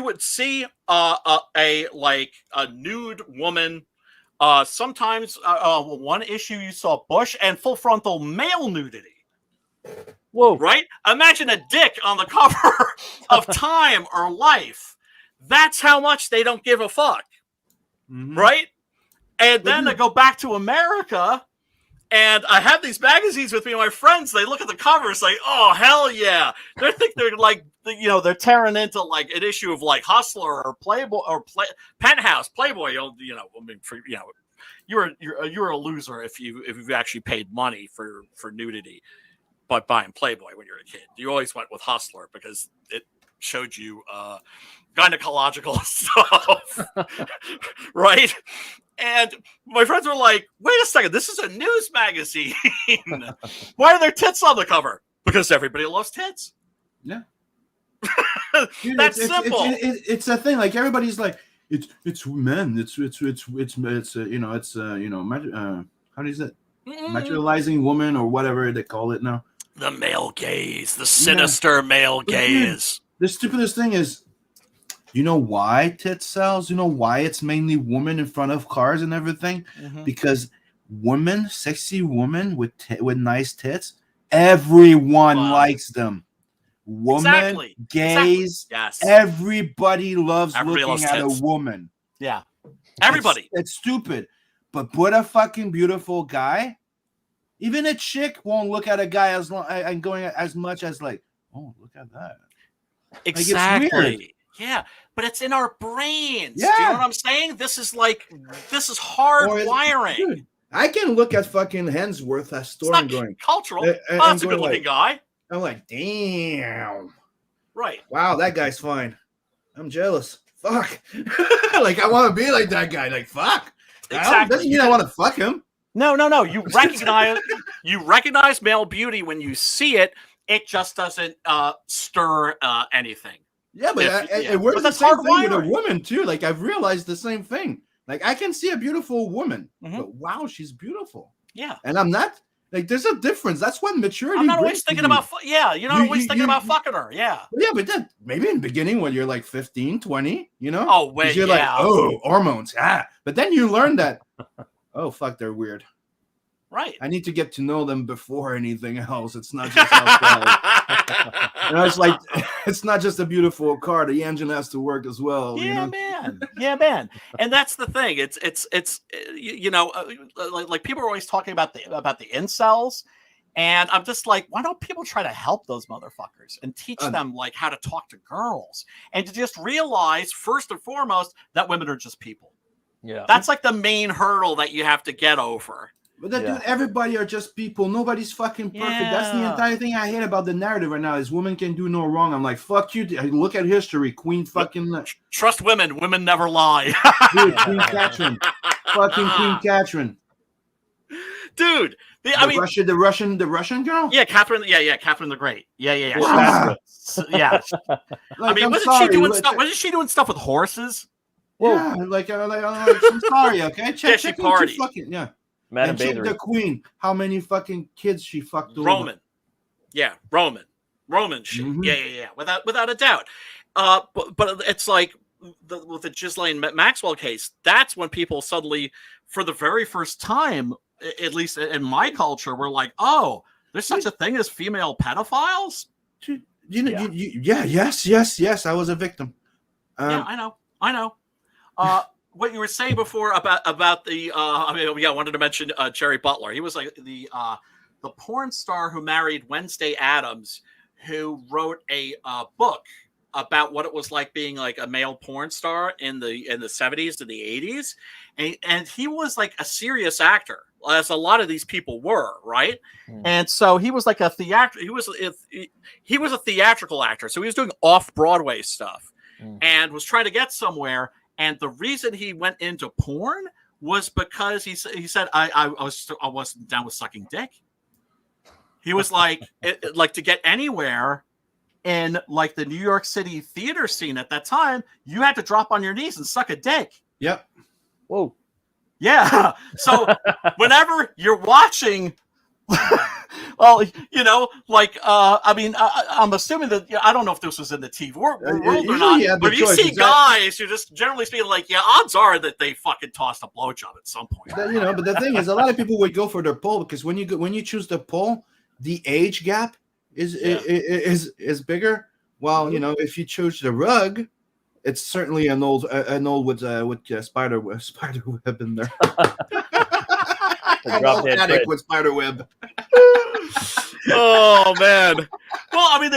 would see a nude woman Sometimes one issue you saw bush and full frontal male nudity. Whoa! Right? Imagine a dick on the cover of Time or Life. That's how much they don't give a fuck. Mhm. Right? And then I go back to America, and I have these magazines with me and my friends. They look at the covers like, oh, hell yeah. They think they're like, they're tearing into like an issue of like Hustler or Playboy or Penthouse, Playboy. I mean, you're a loser if you've actually paid money for nudity by buying Playboy when you're a kid. You always went with Hustler because it showed you gynecological stuff, right? And my friends were like, wait a second, this is a news magazine. Why are there tits on the cover? Because everybody loves tits. Yeah. Dude, that's simple. It's a thing. Like everybody's like, it's men. How do you say it? Materializing woman or whatever they call it now. The male gaze, the sinister male gaze. The stupidest thing is, you know why tits sells? You know why it's mainly women in front of cars and everything? Mm-hmm. Because women, sexy women with nice tits, everyone likes them. Woman, gays, yes. Everybody loves looking at tits. a woman. Yeah, everybody. It's stupid, but put a fucking beautiful guy. Even a chick won't look at a guy as long and going as much as like, oh, look at that. Exactly. Like, it's weird. Yeah, but it's in our brains. Yeah. Do you know what I'm saying? This is hard wiring. Dude, I can look at fucking Hemsworth at store and going cultural. That's a good looking guy. I'm like, damn. Right. Wow, that guy's fine. I'm jealous. Fuck. Like I want to be like that guy. Like fuck. Exactly. Doesn't mean I want to fuck him. No. You recognize male beauty when you see it. It just doesn't stir anything. Yeah, but it works the same thing with a woman too. Like I've realized the same thing. Like I can see a beautiful woman, but wow, she's beautiful. Yeah, and I'm not like there's a difference. That's what maturity. I'm not always thinking about. You're not always thinking about fucking her. Yeah, but then maybe in the beginning when you're like 15, 20, you know. Oh wait, you're like, oh, hormones. But then you learn that. Oh fuck, they're weird. Right. I need to get to know them before anything else. It's not just outside. It's like it's not just a beautiful car. The engine has to work as well. Yeah, man. Yeah, man. And that's the thing. It's like people are always talking about the incels, and I'm just like, why don't people try to help those motherfuckers and teach them like how to talk to girls and to just realize first and foremost that women are just people. Yeah, that's like the main hurdle that you have to get over. But dude, everybody are just people. Nobody's fucking perfect. Yeah. That's the entire thing I hate about the narrative right now is women can do no wrong. I'm like, fuck you. Look at history. Queen fucking... Trust women. Women never lie. Dude, Queen Catherine. Fucking Queen Catherine. Dude. The Russian girl? Yeah, Catherine. Yeah, Catherine the Great. Yeah. Wow. Yeah. Like, wasn't she doing stuff with horses? Yeah, like I'm sorry, okay? Check she party. Yeah. Madam and check the queen. How many fucking kids she fucked over? Roman. Yeah, Roman shit. Mm-hmm. Yeah. Without a doubt. But it's like with the Ghislaine Maxwell case. That's when people suddenly, for the very first time, at least in my culture, were like, "Oh, there's such a thing as female pedophiles." Yes. I was a victim. Yeah, I know. What you were saying before about the I wanted to mention Jerry Butler. He was like the porn star who married Wednesday Addams, who wrote a book about what it was like being like a male porn star in the 70s to the 80s, and he was like a serious actor, as a lot of these people were, right? And so he was like a he was a theatrical actor, so he was doing off-Broadway stuff and was trying to get somewhere. And the reason he went into porn was because he said I wasn't down with sucking dick. He was like like to get anywhere in like the New York City theater scene at that time, you had to drop on your knees and suck a dick. Yep. Whoa. Yeah. So whenever you're watching Well, like I mean, I'm assuming that I don't know if this was in the TV world or not. But if you see guys, you're just generally speaking like, odds are that they fucking tossed a blowjob at some point. But the thing is, a lot of people would go for their pole because when you choose the pole, the age gap is bigger. Well, if you choose the rug, it's certainly an old with spider web in there. An old attic with spider web. Oh man! Well,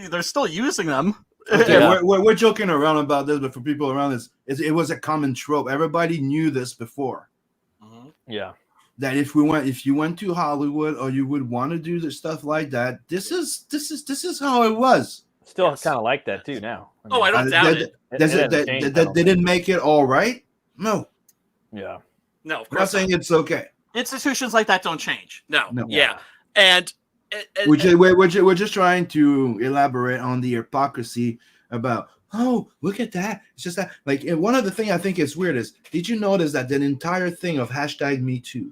they're still using them. Okay, we're joking around about this, but for people around this, it was a common trope. Everybody knew this before. Mm-hmm. Yeah. That if you went to Hollywood or you would want to do the stuff like that, this is how it was. Still kind of like that too now. I don't doubt it. They didn't make it all right. No. Yeah. No, of course I'm not saying it's okay. Institutions like that don't change. No. Yeah. And we're just trying to elaborate on the hypocrisy about, oh, look at that. It's just that, like, one of the things I think is weird is, did you notice that the entire thing of #MeToo,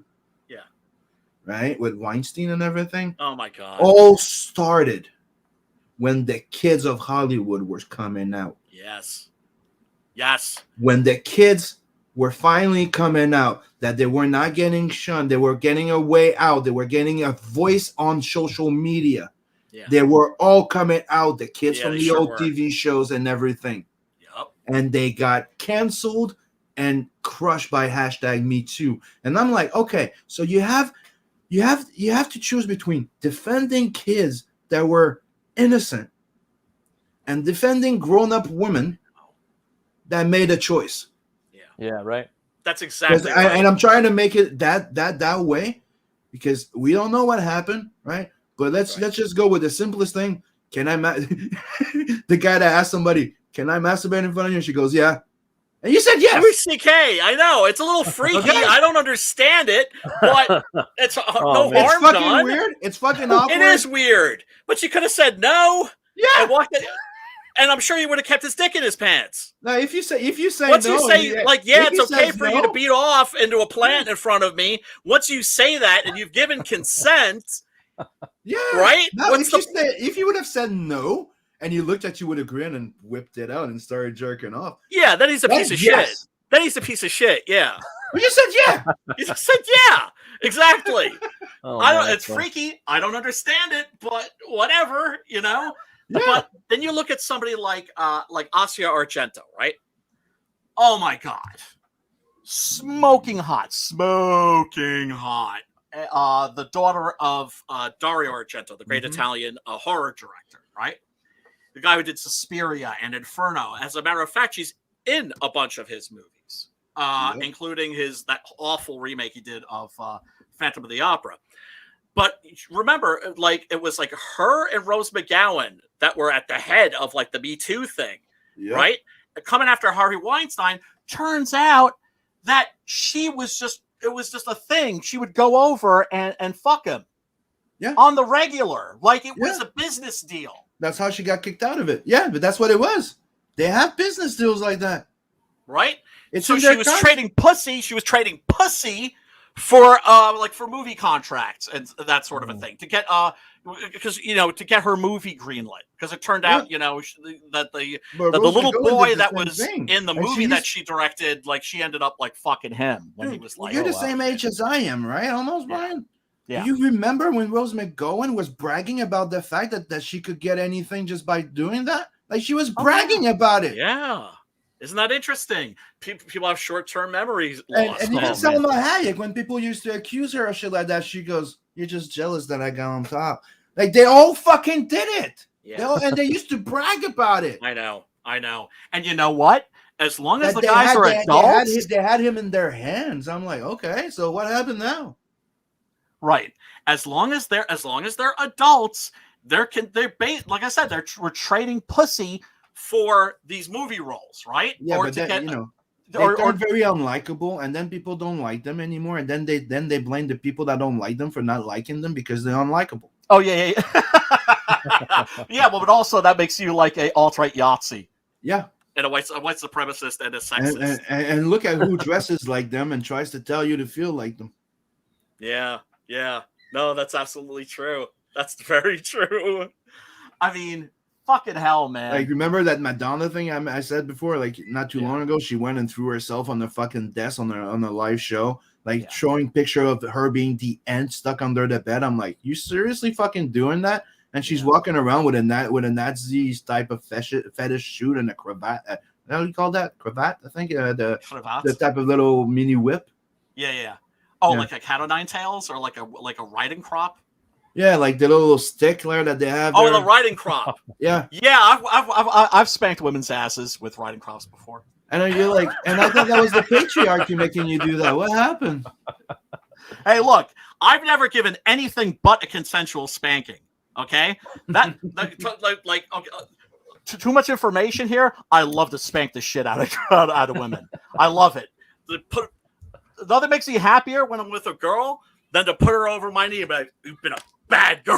right, with Weinstein and everything, oh my God, all started when the kids of Hollywood were coming out. Yes. When the kids were finally coming out, that they were not getting shunned, they were getting a way out, they were getting a voice on social media. Yeah. They were all coming out, the kids from the old TV shows and everything. Yep. And they got canceled and crushed by #MeToo. And I'm like, okay, so you have to choose between defending kids that were innocent and defending grown-up women that made a choice. Yeah, right. That's exactly right. And I'm trying to make it that way because we don't know what happened, right? But let's just go with the simplest thing. Can I the guy that asked somebody, can I masturbate in front of you? And she goes, yeah. And you said yes. WCK, I know. It's a little freaky. Okay. I don't understand it, but it's no harm done. It's fucking weird. It's fucking awkward. It is weird. But you could have said no. Yeah. And walked it. And I'm sure he would have kept his dick in his pants. Now, if you say once no, you say it's okay for you to beat off into a plant in front of me. Once you say that and you've given consent, right? No, if you would have said no and you looked at you with a grin and whipped it out and started jerking off, then he's a piece of shit. Then he's a piece of shit. Yeah. You just said yeah. You just said yeah. Exactly. It's freaky. I don't understand it, but whatever, Yeah. But then you look at somebody like Asia Argento, right? Oh my God, smoking hot. The daughter of Dario Argento, the great Italian horror director, right? The guy who did Suspiria and Inferno. As a matter of fact, she's in a bunch of his movies, including that awful remake he did of Phantom of the Opera. But remember, like, it was like her and Rose McGowan that were at the head of like the Me Too thing, right? Coming after Harvey Weinstein. Turns out that it was just a thing. She would go over and fuck him, on the regular, like it was a business deal. That's how she got kicked out of it. Yeah, but that's what it was. They have business deals like that, right? So she was trading pussy. She was trading pussy for movie contracts and that sort of a thing to get to get her movie greenlit, because it turned out that the little boy that was in the movie that she directed, like, she ended up like fucking him when he was like, you're the same age as I am, right? Almost, Brian. Yeah. Do you remember when Rose McGowan was bragging about the fact that she could get anything just by doing that? Like, she was bragging about it. Yeah. Isn't that interesting? People have short-term memories loss. And even Salma Hayek, when people used to accuse her of shit like that, she goes, "You're just jealous that I got on top." Like, they all fucking did it. Yeah. And they used to brag about it. I know. And you know what? As long as the guys are adults, they had him in their hands. I'm like, okay, so what happened now? Right. As long as they're adults, like I said, we're trading pussy for these movie roles, right? Yeah, or but they're very unlikable, and then people don't like them anymore, and then they blame the people that don't like them for not liking them because they're unlikable. Oh yeah. Yeah, well, but also that makes you like a alt-right Yahtzee. Yeah. And a white supremacist and a sexist. And look at who dresses like them and tries to tell you to feel like them. Yeah. No, that's absolutely true. That's very true. I mean, fucking hell, man. Like, remember that Madonna thing I said before? Like, not too long ago, she went and threw herself on the fucking desk on the live show, like showing picture of her being the end stuck under the bed. I'm like, you seriously fucking doing that? And she's walking around with a Nazi type of fetish suit and a cravat. How do you call that? Cravat? I think the type of little mini whip. Yeah. Oh, like a cat o' nine tails, or like a riding crop. Yeah, like the little stick there that they have. Oh, there. the riding crop. Yeah. I've spanked women's asses with riding crops before. And you're like, and I thought that was the patriarchy making you do that. What happened? Hey, look, I've never given anything but a consensual spanking. Okay, like okay. Too much information here. I love to spank the shit out of women. I love it. Nothing makes me happier when I'm with a girl than to put her over my knee and be like, "You've been a bad girl."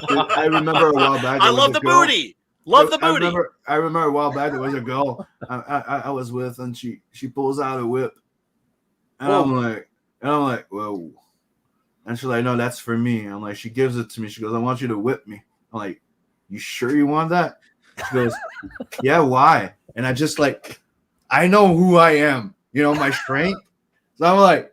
Dude, I remember a while back. I love the booty. Love the booty. I remember a while back there was a girl I was with, and she pulls out a whip, and I'm like, whoa. And she's like, no, that's for me. I'm like, she gives it to me. She goes, I want you to whip me. I'm like, you sure you want that? She goes, yeah, why? And I just like, I know who I am, my strength. So I'm like,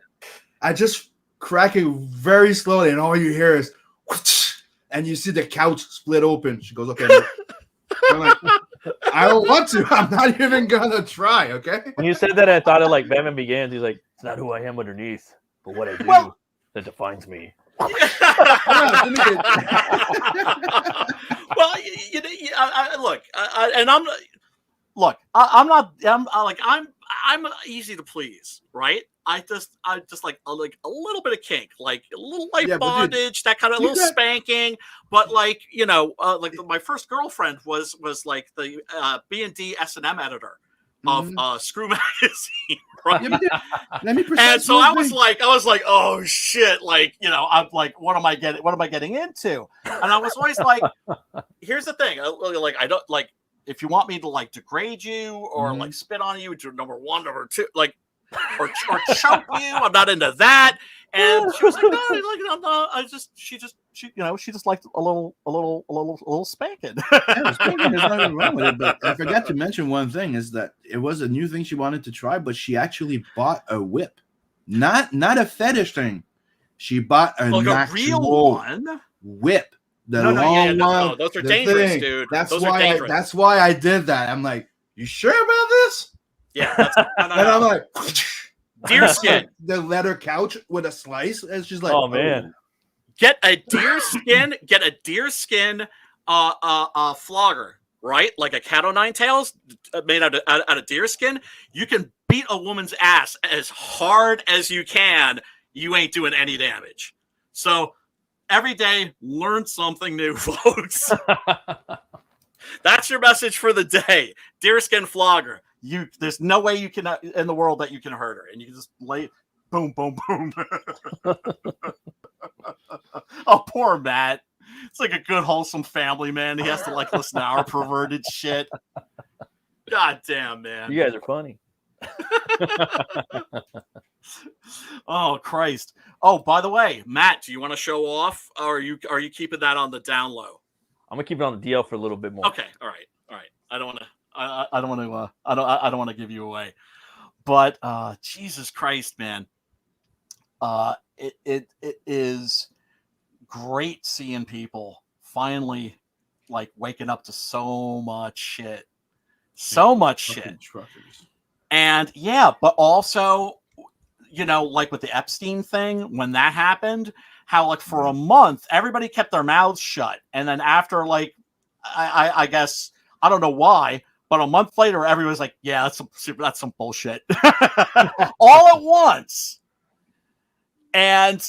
I just crack it very slowly, and all you hear is, whoosh, and you see the couch split open. She goes, okay. I'm like, I don't want to. I'm not even gonna try. Okay. When you said that, I thought of like Batman Begins. He's like, it's not who I am underneath, but what I do that defines me. Well, I'm easy to please, right? I just like a little bit of kink, like a little light bondage, that kind of little spanking. But like my first girlfriend was like the B&D S&M editor of Screw Magazine. Right? And so I was like, oh shit, like I'm like, what am I getting into? And I was always like, here's the thing, like I don't like, if you want me to like degrade you or like spit on you, number one, number two, like or choke you, I'm not into that. And she was like, no, she just liked a little spanking. Spanking, there's nothing wrong with it. But I forgot to mention one thing, is that it was a new thing she wanted to try, but she actually bought a whip, not a fetish thing. She bought a real one whip. No, those are dangerous, dude. That's why I did that. I'm like, you sure about this? Yeah. And I'm like, deerskin. The leather couch with a slice. And she's like, oh man. Get a deerskin flogger, right? Like a cat o' nine tails made out of deerskin. You can beat a woman's ass as hard as you can. You ain't doing any damage. So every day, learn something new, folks. That's your message for the day. Deerskin flogger. There's no way you can in the world that you can hurt her, and you can just lay boom, boom, boom. Oh, poor Matt. It's like a good, wholesome family, man. He has to like listen to our perverted shit. God damn, man. You guys are funny. Oh, Christ. Oh, by the way, Matt, do you want to show off, or are you keeping that on the down low? I'm gonna keep it on the DL for a little bit more. Okay, all right. I don't want to give you away, but Jesus Christ, man, it is great seeing people finally like waking up to so much shit, and but also, like with the Epstein thing, when that happened, how like for a month everybody kept their mouths shut, and then after like I guess I don't know why, but a month later everybody's like, yeah, that's some bullshit. All at once. And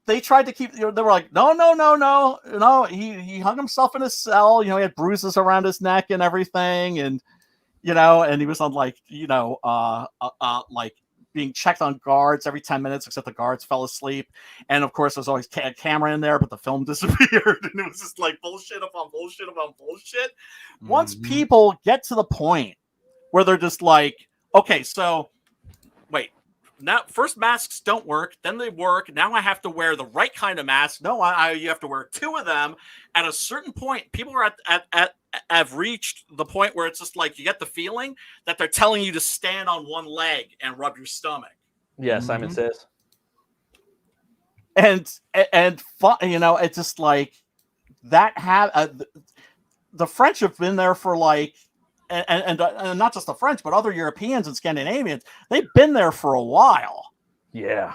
they tried to keep, they were like, no, he hung himself in his cell, he had bruises around his neck and everything, and and he was on like like being checked on guards every 10 minutes, except the guards fell asleep. And of course, there's always a camera in there, but the film disappeared. And it was just like bullshit upon bullshit upon bullshit. Once people get to the point where they're just like, okay, so wait, now first masks don't work, then they work. Now I have to wear the right kind of mask. No, you have to wear 2 of them. At a certain point, people are have reached the point where it's just like you get the feeling that they're telling you to stand on one leg and rub your stomach. Yeah, Simon Says. And you know, it's just like that. The French have been there for like, and not just the French, but other Europeans and Scandinavians. They've been there for a while. Yeah.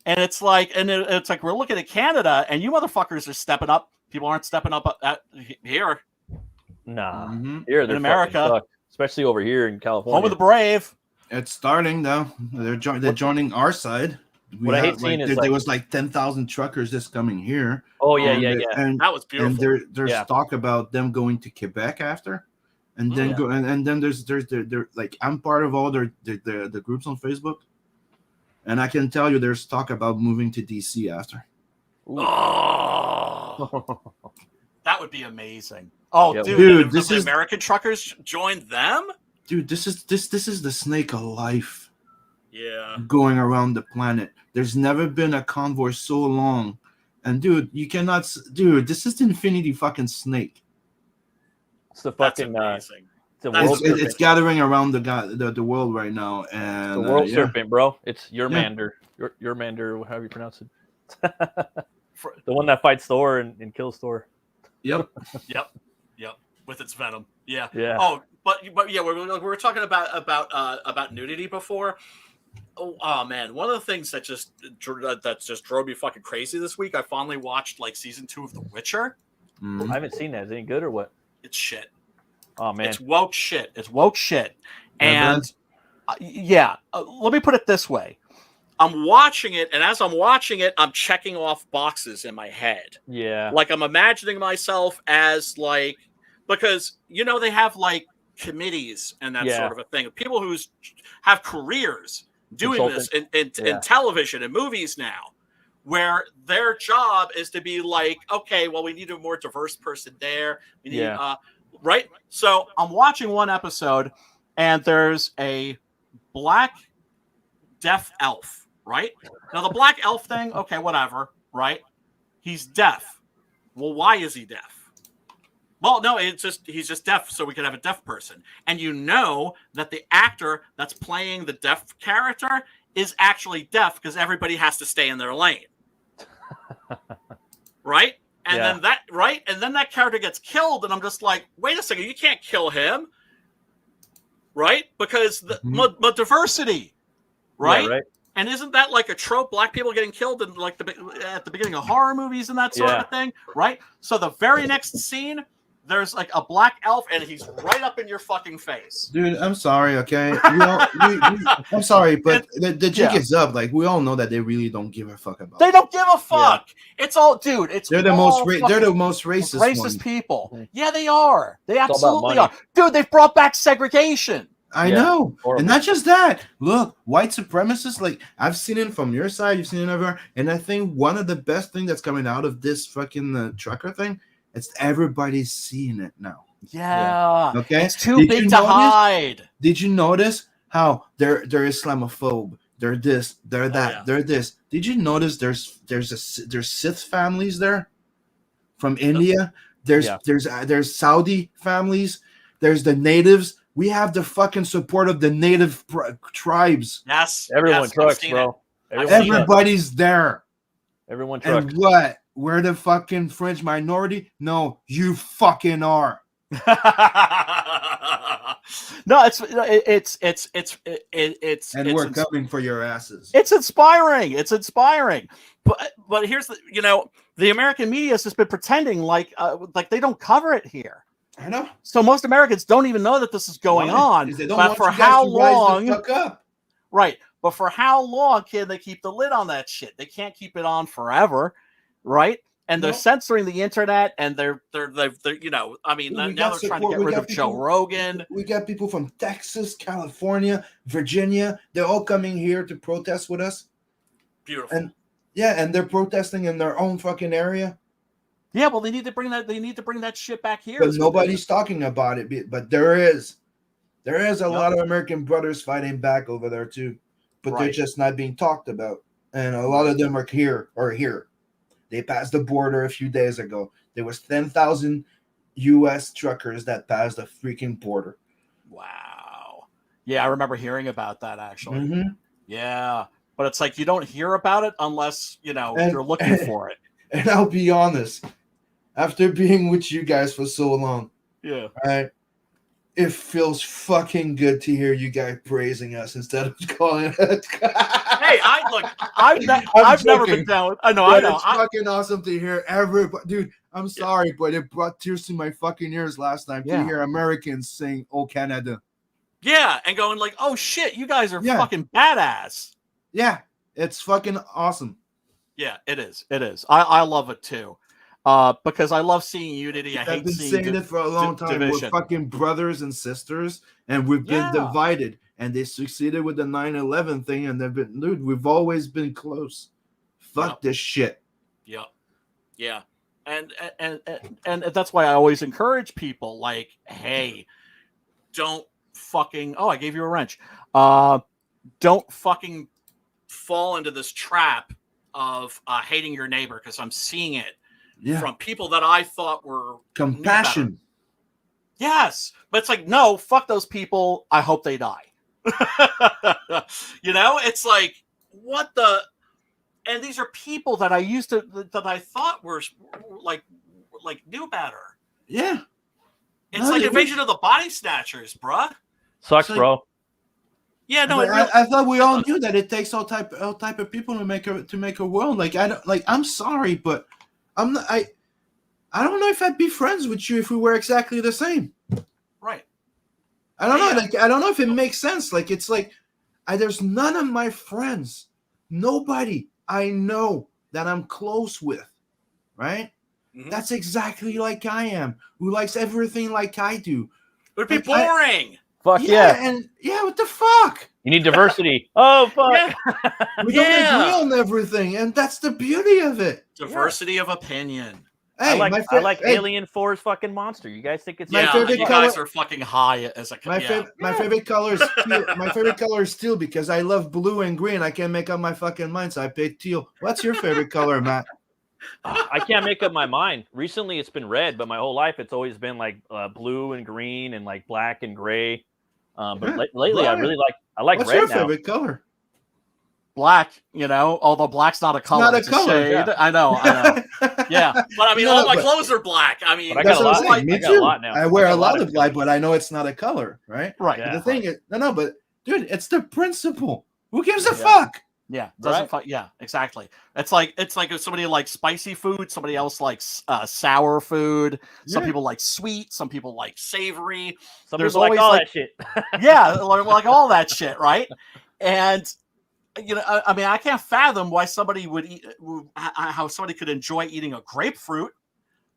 And it's like, it's like we're looking at Canada, and you motherfuckers are stepping up. People aren't stepping up here. Nah, here they're in America, stuck, especially over here in California. Home of the brave. It's starting though. They're joining our side. What I hate seeing is there was like 10,000 truckers just coming here. Oh yeah, and that was beautiful. And there's talk about them going to Quebec after, and then go and then there's like I'm part of all the groups on Facebook, and I can tell you there's talk about moving to DC after. Oh, that would be amazing. Oh, yep. dude, this is American truckers joined them. Dude, this is the snake of life. Yeah, going around the planet. There's never been a convoy so long, and dude, you cannot. Dude, this is the infinity fucking snake. It's the fucking. It's gathering around the world right now, and the world serpent, bro. It's Urmander, Urmander, however you pronounce it. The one that fights Thor and kills Thor. Yep. Yep. With its venom. Yeah. Yeah. Oh, but yeah, we were talking about nudity before. Oh man, one of the things that just drove me fucking crazy this week. I finally watched like season 2 of The Witcher. I haven't seen that. Is it any good or what? It's shit. Oh man, it's woke shit. It's woke shit. And let me put it this way. I'm watching it, and as I'm watching it, I'm checking off boxes in my head. Yeah. Like I'm imagining myself as like, because you know they have like committees and that sort of a thing. People who have careers doing this in television and movies now, where their job is to be like, okay, well, we need a more diverse person there. We need, right? So I'm watching one episode, and there's a black deaf elf, right? Now, the black elf thing, okay, whatever, right? He's deaf. Well, why is he deaf? Well, no, he's just deaf, so we could have a deaf person. And you know that the actor that's playing the deaf character is actually deaf because everybody has to stay in their lane. Right? And then that character gets killed, and I'm just like, wait a second, you can't kill him. Right? Because the diversity. Right? Yeah, right. And isn't that like a trope? Black people getting killed in like at the beginning of horror movies and that sort of thing, right? So the very next scene, there's like a black elf, and he's right up in your fucking face. Dude, I'm sorry, okay? I'm sorry, but the jig is up. Like, we all know that they really don't give a fuck about. They don't give a fuck. Yeah. It's all, dude. They're the most racist people. Yeah, they are. They absolutely are. Dude, they've brought back segregation. I know. Horrible. And not just that. Look, white supremacists, like, I've seen it from your side, you've seen it over, and I think one of the best things that's coming out of this fucking trucker thing, it's everybody's seeing it now. Yeah. Okay. It's too big to hide. Did you notice how they're Islamophobe? They're this, they're that, they're this. Did you notice there's Sith families there from India? There's Saudi families. There's the natives. We have the fucking support of the native tribes. Yes. Everyone trucks, bro. Everybody's there. Everyone trucks. And what? We're the fucking French minority? No, you fucking are. No, it's and we're coming for your asses. It's inspiring. But here's the American media has just been pretending like they don't cover it here. I know. So most Americans don't even know that this is going on. They don't but want for you guys how to long? rise the fuck up. Right. But for how long can they keep the lid on that shit? They can't keep it on forever, right? And they're censoring the internet, and they're I mean, now they're trying to get rid of Joe Rogan. We got people from Texas, California, Virginia. They're all coming here to protest with us. Beautiful. And they're protesting in their own fucking area. Yeah, well, they need to bring that shit back here. But nobody's talking about it. But there is a lot of American brothers fighting back over there too. but they're just not being talked about. And a lot of them are here. They passed the border a few days ago. There was 10,000 U.S. truckers that passed the freaking border. Wow. Yeah, I remember hearing about that actually. Mm-hmm. Yeah, but it's like you don't hear about it unless you're looking for it. And I'll be honest, after being with you guys for so long, right, it feels fucking good to hear you guys praising us instead of calling it. Hey, I've never been down. I know. It's fucking awesome to hear everybody. Dude, I'm sorry, but it brought tears to my fucking ears last time to hear Americans saying, "Oh, Canada." Yeah, and going like, "Oh shit, you guys are fucking badass." Yeah, it's fucking awesome. Yeah, it is. It is. I love it too. Because I love seeing unity. I've been saying it for a long time. Division. We're fucking brothers and sisters, and we've been divided. And they succeeded with the 9/11 thing, and they've been, dude, we've always been close. Fuck this shit. Yep. Yeah. And that's why I always encourage people, like, hey, don't fucking. Oh, I gave you a wrench. Don't fucking fall into this trap of hating your neighbor, because I'm seeing it. Yeah. From people that I thought were compassion. Yes, but it's like, no, fuck those people. I hope they die. It's like, what the? And these are people that I thought were like knew better. Yeah, it's like Invasion of the Body Snatchers, bruh. Sucks, like, bro. Yeah, no. I thought we all knew that it takes all type of people to make a world. Like I'm sorry, but I don't know if I'd be friends with you if we were exactly the same. Right. I don't know. Like, I don't know if it makes sense. Like, it's like there's none of my friends, nobody I know that I'm close with, right? Mm-hmm. That's exactly like I am. Who likes everything like I do? It would be boring. Fuck yeah. And what the fuck? You need diversity. Oh, fuck. Yeah. We don't agree on everything, and that's the beauty of it. Diversity of opinion. Hey, I like Alien 4's fucking monster. You guys think it's my favorite you color? Guys are fucking high as a my favorite color is teal. My favorite color is teal because I love blue and green. I can't make up my fucking mind, so I picked teal. What's your favorite color, Matt? I can't make up my mind. Recently, it's been red, but my whole life it's always been like blue and green and like black and gray. But lately, I really like What's red your now. favorite color? Black, although black's not a color. It's not a color. Shade. Yeah. I know. Yeah. But I mean, all my clothes are black. I mean, I got a lot. Me too. I wear a lot of black, but I know it's not a color, right? Right. Yeah. The thing is, but dude, it's the principle. Who gives a fuck? Yeah, doesn't yeah, exactly. It's like if somebody likes spicy food, somebody else likes sour food. Some people like sweet, some people like savory. There's always all that shit. Yeah, like all that shit, right? And I mean, I can't fathom why somebody would eat, how somebody could enjoy eating a grapefruit.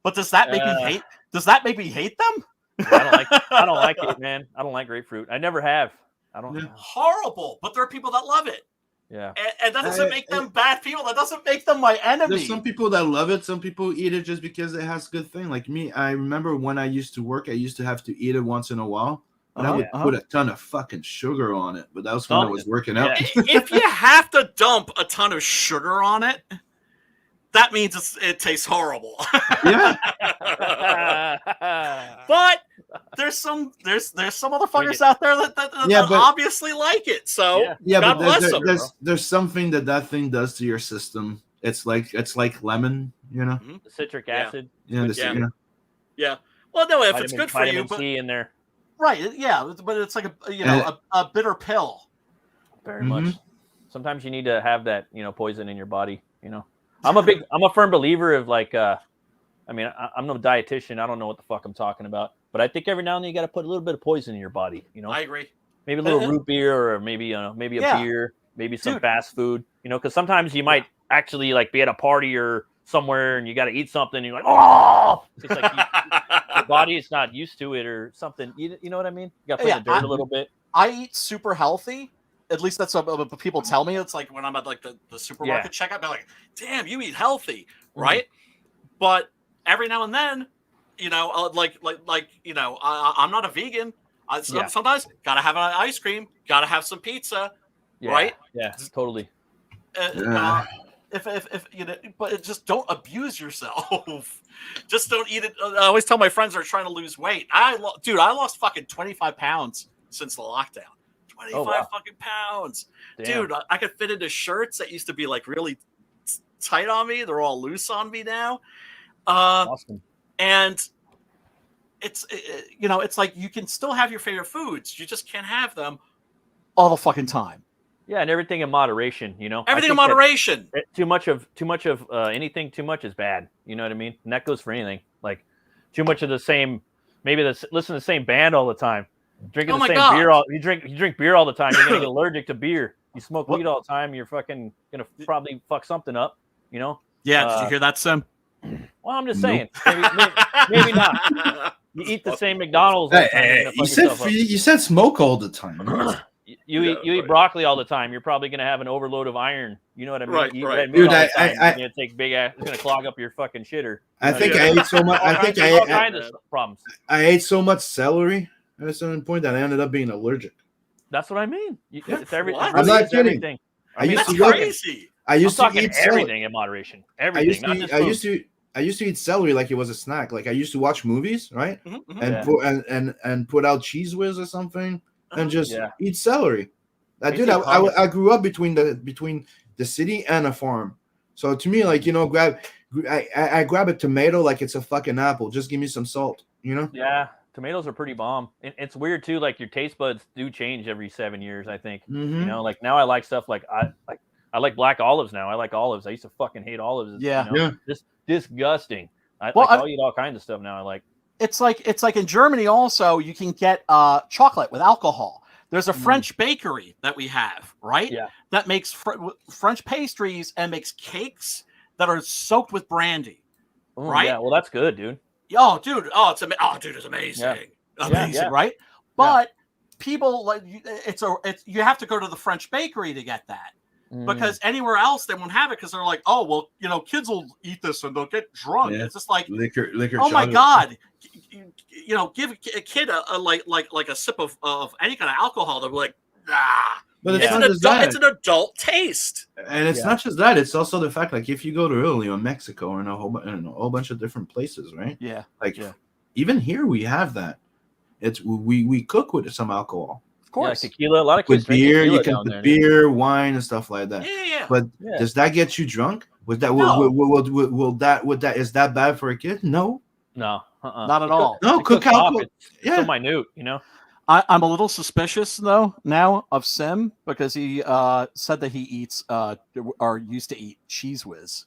But does that make me hate? Does that make me hate them? I don't like it, man. I don't like grapefruit. I never have. I don't. Horrible, but there are people that love it. Yeah, and that doesn't make them bad people. That doesn't make them my enemy. There's some people that love it. Some people eat it just because it has good thing. Like me, I remember when I used to work, I used to have to eat it once in a while. And I would put a ton of fucking sugar on it, but that was when I was working out. If you have to dump a ton of sugar on it, that means it tastes horrible. Yeah. But there's some motherfuckers out there that obviously like it. So God bless them. There's something that thing does to your system. It's like lemon, The citric acid. Yeah. Well, no, if it's good for you, but C in there. Right, yeah, but it's like a bitter pill. Very much. Sometimes you need to have that, poison in your body. I'm a firm believer of like, I mean, I'm no dietitian. I don't know what the fuck I'm talking about, but I think every now and then you got to put a little bit of poison in your body. I agree. Maybe a little root beer, or maybe a beer, maybe some fast food. Because sometimes you might actually like be at a party or somewhere and you got to eat something. And you're like, oh, it's like your body is not used to it or something. You know what I mean? You got to play the dirt a little bit. I eat super healthy. At least that's what people tell me. It's like when I'm at like the supermarket checkout, they're like, "Damn, you eat healthy, right?" But every now and then, I'm not a vegan. Sometimes gotta have an ice cream, gotta have some pizza. right? Yeah, totally. If you know, but just don't abuse yourself. Just don't eat it. I always tell my friends that are trying to lose weight. I lost fucking 25 pounds since the lockdown. 25 fucking pounds. Damn. Dude, I could fit into shirts that used to be like really tight on me. They're all loose on me now. Awesome. And it's it's like you can still have your favorite foods. You just can't have them all the fucking time. Yeah, and everything in moderation, Everything in moderation. Too much of anything too much is bad. You know what I mean? And that goes for anything. Like too much of the same, listen to the same band all the time. Drinking the same beer you drink beer all the time, you're gonna get allergic to beer. You smoke weed all the time, you're fucking gonna probably fuck something up, Yeah, did you hear that, Sim? Well, I'm just saying. Maybe not. You eat the same McDonald's all the time. You said smoke all the time. You eat broccoli all the time. You're probably going to have an overload of iron. You know what I mean? Right. Dude, you're going to take big ass. It's going to clog up your fucking shitter. I think I ate so much. all kinds of problems. I ate so much celery at a certain point that I ended up being allergic. That's what I mean. It's everything. I'm not kidding. Everything. That's crazy. I used to eat everything in moderation. Everything. I used to eat celery like it was a snack. Like I used to watch movies, right? And put out Cheese Whiz or something. And just eat celery. I grew up between the city and a farm, so to me, like I grab a tomato like it's a fucking apple. Just give me some salt, Yeah, tomatoes are pretty bomb. It's weird too. Like your taste buds do change every 7 years. I think like now I like stuff like I like black olives now. I like olives. I used to fucking hate olives. Just disgusting. I'll eat all kinds of stuff now. I like. It's like in Germany also you can get chocolate with alcohol. There's a French bakery that we have, right? Yeah. That makes French pastries and makes cakes that are soaked with brandy. Right? Yeah, well that's good, dude. Oh, dude. It's amazing. Yeah. Amazing, right? But people like you have to go to the French bakery to get that. Because anywhere else they won't have it because they're like, oh well, kids will eat this and they'll get drunk. Yeah. It's just like liquor. Oh chocolate. My god, give a kid a like a sip of any kind of alcohol. They're like, ah. But it's an adult taste, and it's not just that. It's also the fact like if you go to Italy or Mexico or in a whole bunch of different places, right? Yeah, even here we have that. It's we cook with some alcohol. Of course, tequila. A lot of kids with beer, you can put beer, wine, and stuff like that. Yeah. But does that get you drunk? Would that is that bad for a kid? No, not at all. No, cook alcohol. It's so minute, I'm a little suspicious though now of Sim because he said that he eats or used to eat Cheese Whiz.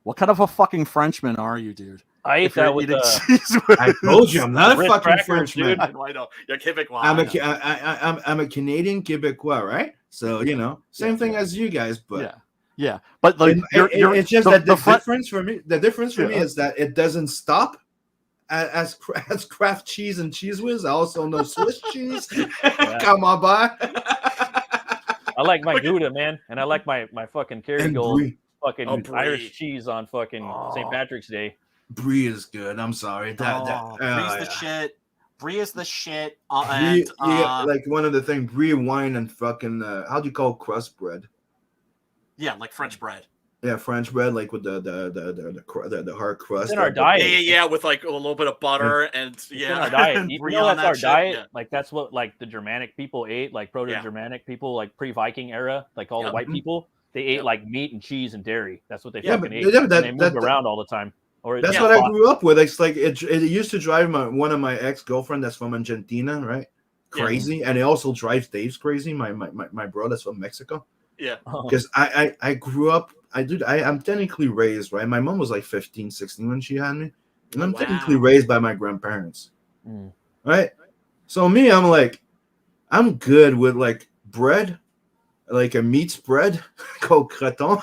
What kind of a fucking Frenchman are you, dude? I ate that with I told you I'm not a fucking Frenchman. Dude. I know. You're Quebecois. I'm a Canadian Quebecois, right? So same thing as you guys, but yeah. But like it's just that the difference for me. The difference for me is that it doesn't stop as craft cheese and Cheese Whiz. I also know Swiss cheese. Come on by. I like my Gouda, man, and I like my fucking Kerrygold fucking Irish cheese on fucking St. Patrick's Day. Brie is good. I'm sorry. Brie's the shit. Brie is the shit. Like one of the things, Brie, wine, and fucking how do you call crust bread? Yeah, like French bread. Yeah, French bread, like with the hard crust. It's in our diet. Yeah, with like a little bit of butter and It's in our diet. That's our diet. Yeah. Like that's what like the Germanic people ate, like Proto-Germanic people, like pre-Viking era, like all the white people. They ate like meat and cheese and dairy. That's what they fucking ate. They moved around all the time. That's what I grew up with. It's like it used to drive one of my ex-girlfriend that's from Argentina, right? Crazy, and it also drives Dave's crazy. My bro that's from Mexico. Yeah, because I grew up. I'm technically raised, right? My mom was like 15, 16 when she had me, and I'm technically raised by my grandparents, right? So me, I'm like, I'm good with like bread, like a meat spread called creton.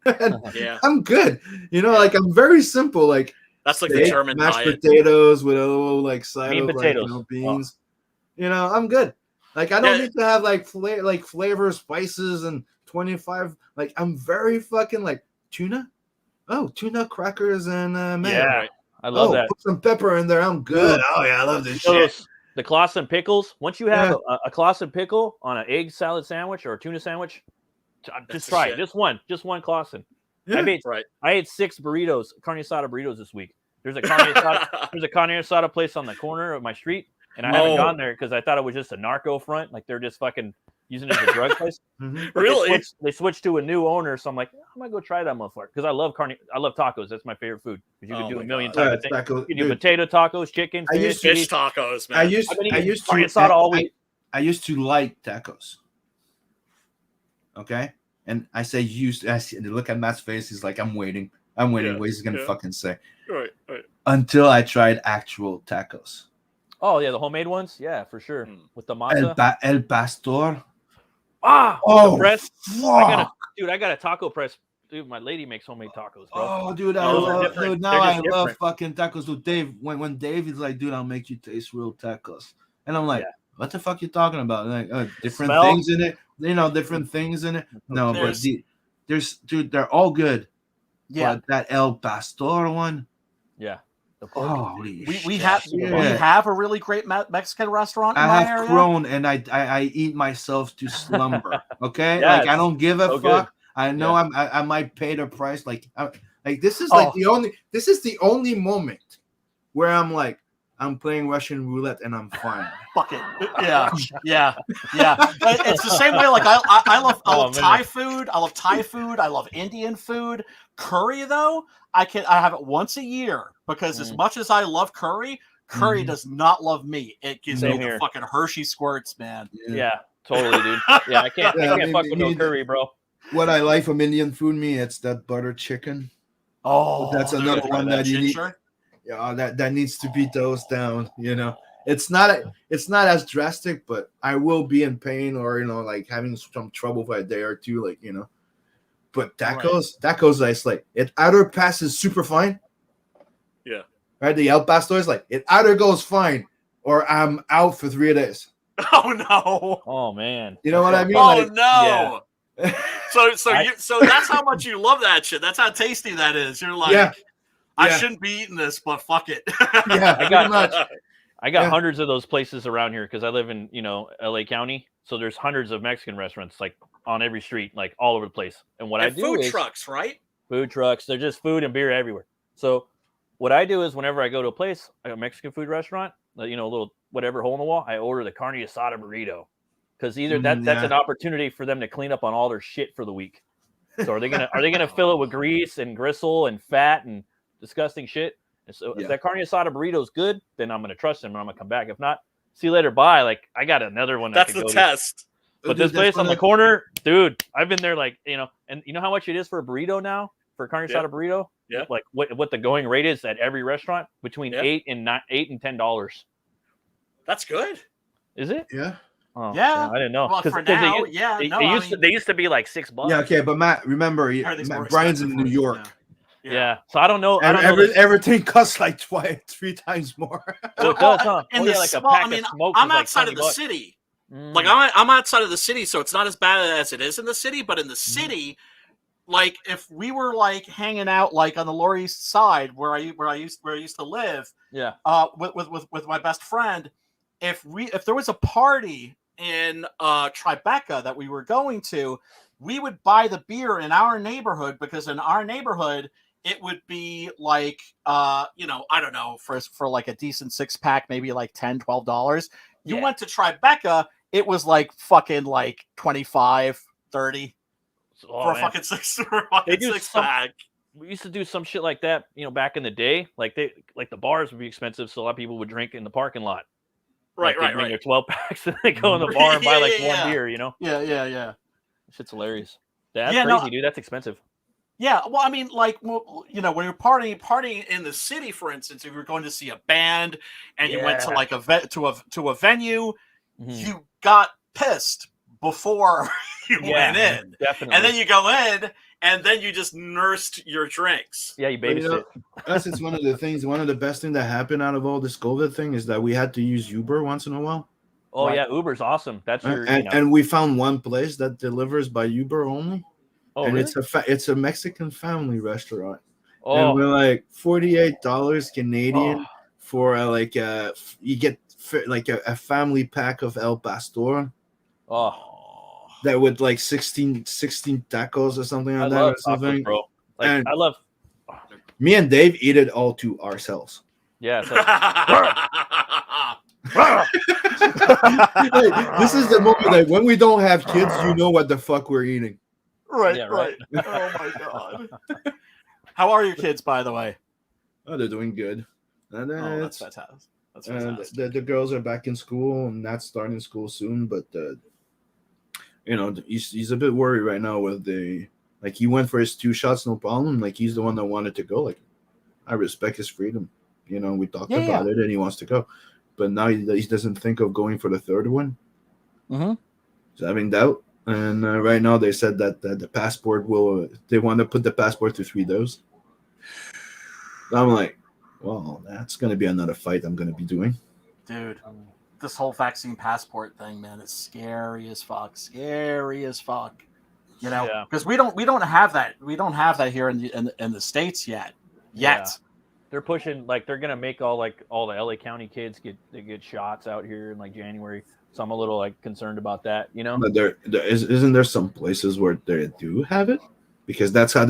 I'm good. Like I'm very simple. Like that's like the German mashed diet. potatoes with a little like side of potatoes. Like, beans. I'm good. Like I don't need to have like flavor, spices, and 25. Like I'm very fucking like tuna. Oh, tuna crackers and mayo. Yeah, I love that. Put some pepper in there. I'm good. Oh yeah, I love this shit. The Clausen pickles. Once you have a Clausen pickle on an egg salad sandwich or a tuna sandwich, just try it. Just one Clausen. Yeah. I ate 6 burritos, carne asada burritos this week. There's a carne asada place on the corner of my street, and I haven't gone there because I thought it was just a narco front, like they're just fucking using it as a drug place. Mm-hmm. Really? They switched to a new owner, so I'm like, I'm gonna go try that motherfucker because I love tacos. That's my favorite food. Because you can do a million types of things. You can do potato tacos, chicken, fish tacos, man. I used to like tacos. Okay, and I say used. I see, look at Matt's face. He's like, I'm waiting. What he's gonna fucking say. Right. Until I tried actual tacos. Oh yeah, the homemade ones. Yeah, for sure. With the masa. El Pastor. The press. Fuck. I got a taco press. Dude, my lady makes homemade tacos, bro. Oh, dude, I love fucking tacos. Dude, Dave, when Dave is like, dude, I'll make you taste real tacos, and I'm like, what the fuck you talking about? Like different things in it, different things in it. No, but they're all good. Yeah, but that El Pastor one. Yeah. We have a really great Mexican restaurant in my area. I have grown and I eat myself to slumber. Okay, yes. Like I don't give a fuck. Good. I know I might pay the price. Like this is like the only moment where I'm like I'm playing Russian roulette and I'm fine. Fuck it. Yeah. It's the same way. Like I love Thai food. I love Thai food. I love Indian food. Curry though, I have it once a year because as much as I love curry does not love me. It gives me the fucking Hershey squirts, man. Yeah, totally, dude. Yeah, I can't fuck with no curry, bro. What I like from Indian food, it's that butter chicken. Oh, that's another one that you need. Yeah, that needs to be dosed down. It's not as drastic, but I will be in pain or like having some trouble for a day or two, like But tacos is like it either passes super fine. Yeah. Right. The El Pastor is like it either goes fine or I'm out for 3 days. Oh no. Oh man. You know what I mean? Oh no. Yeah. So that's how much you love that shit. That's how tasty that is. You're like, I shouldn't be eating this, but fuck it. I got hundreds of those places around here because I live in LA County. So there's hundreds of Mexican restaurants like on every street, like all over the place. And what I do food is trucks, right? Food trucks. They're just food and beer everywhere. So what I do is whenever I go to a place, like a Mexican food restaurant, a little whatever hole in the wall, I order the carne asada burrito because either that's an opportunity for them to clean up on all their shit for the week. So are they gonna fill it with grease and gristle and fat and disgusting shit? And so if that carne asada burrito is good, then I'm gonna trust them and I'm gonna come back. If not, see you later. Bye. Like I got another one. That's the test. But this place on the corner, dude, I've been there like and you know how much it is for a burrito now for a carne asada burrito? Yeah. Like what the going rate is at every restaurant between $8 and $10. That's good. Is it? Yeah. Oh, yeah, I didn't know. Well, for now, they used to be like $6. Yeah, okay, but Matt, remember, Brian's in New York. Yeah, so I don't know. Everything costs like 3 times more. So it does, huh? In I'm outside of the city. Like I'm outside of the city, so it's not as bad as it is in the city. But in the city, like if we were like hanging out like on the Lower East Side where I used to live, with my best friend, if there was a party in Tribeca that we were going to, we would buy the beer in our neighborhood because in our neighborhood it would be like I don't know, for like a decent 6-pack, maybe like $10-12. You went to Tribeca, it was like fucking like 25, 30 for a fucking six-pack. We used to do some shit like that, back in the day. Like the bars would be expensive, so a lot of people would drink in the parking lot. Right. Bring their 12 packs and they go in the bar and buy one beer, Yeah. Shit's hilarious. That's crazy, dude. That's expensive. Yeah, well, I mean, like, when you're partying in the city, for instance, if you're going to see a band and you went to like a venue, you got pissed before you went in, definitely. and then you go in, and then you just nursed your drinks. Yeah, you babysit. Us, it's one of the best things that happened out of all this COVID thing is that we had to use Uber once in a while. Oh yeah, Uber's awesome. That's and we found one place that delivers by Uber only. Oh, and really? it's a Mexican family restaurant. Oh. And we're like $48 Canadian for you get like a family pack of El Pastor. Oh, that with like 16 tacos or something like I that love or something. tacos, bro. Like And I love. me and Dave eat it all to ourselves. Yeah. It's like, Like, this is the moment that when we don't have kids, you know what the fuck we're eating. Right, Yeah, right. Oh my god. How are your kids, by the way? Oh, they're doing good. And Oh, that's fantastic. That's fantastic. the girls are back in school and not starting school soon, but he's a bit worried right now with like he went for his 2 shots, no problem. Like he's the one that wanted to go. Like I respect his freedom. We talked about it and he wants to go. But now he doesn't think of going for the 3rd one. Mm-hmm. He's having doubt. And right now they said that the passport they want to put the passport to 3 doses. I'm like, well, that's going to be another fight I'm going to be doing. Dude, this whole vaccine passport thing, man, is scary as fuck. Scary as fuck. Because we don't have that. We don't have that here in the States yet. Yeah. They're pushing, like they're gonna make all the LA County kids get shots out here in like January. So I'm a little like concerned about that, But isn't there some places where they do have it? Because that's what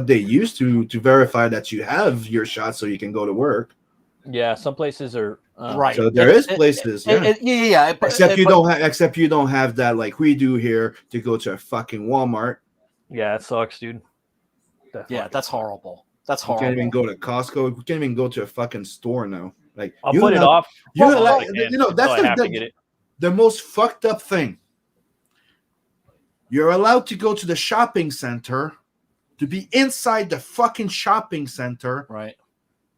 they use to verify that you have your shot so you can go to work. Yeah, some places are right. So there is places, yeah. Except you don't have that like we do here to go to a fucking Walmart. Yeah, it sucks, dude. That's horrible. That's horrible. You can't even go to Costco. You can't even go to a fucking store now. Like I'll put it off. That's the most fucked up thing. You're allowed to go to the shopping center, to be inside the fucking shopping center, right?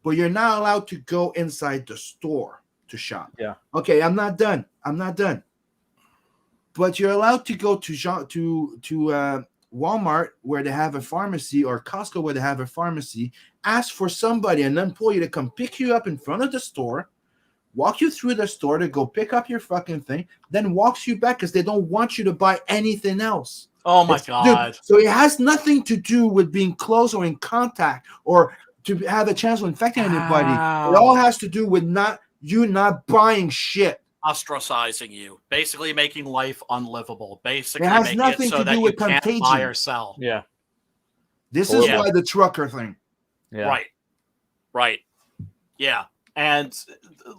But you're not allowed to go inside the store to shop. Yeah. Okay, I'm not done. But you're allowed to go to Walmart where they have a pharmacy or Costco where they have a pharmacy. Ask for somebody, an employee, to come pick you up in front of the store, walk you through the store to go pick up your fucking thing, then walks you back because they don't want you to buy anything else. Oh my God. Dude, so it has nothing to do with being close or in contact or to have a chance of infecting anybody. It all has to do with not buying shit. Ostracizing you, basically making life unlivable. Basically, it has making nothing it so to that do you with can't contagion. buy or sell. Yeah. This is why the trucker thing. Yeah. Right. Yeah. And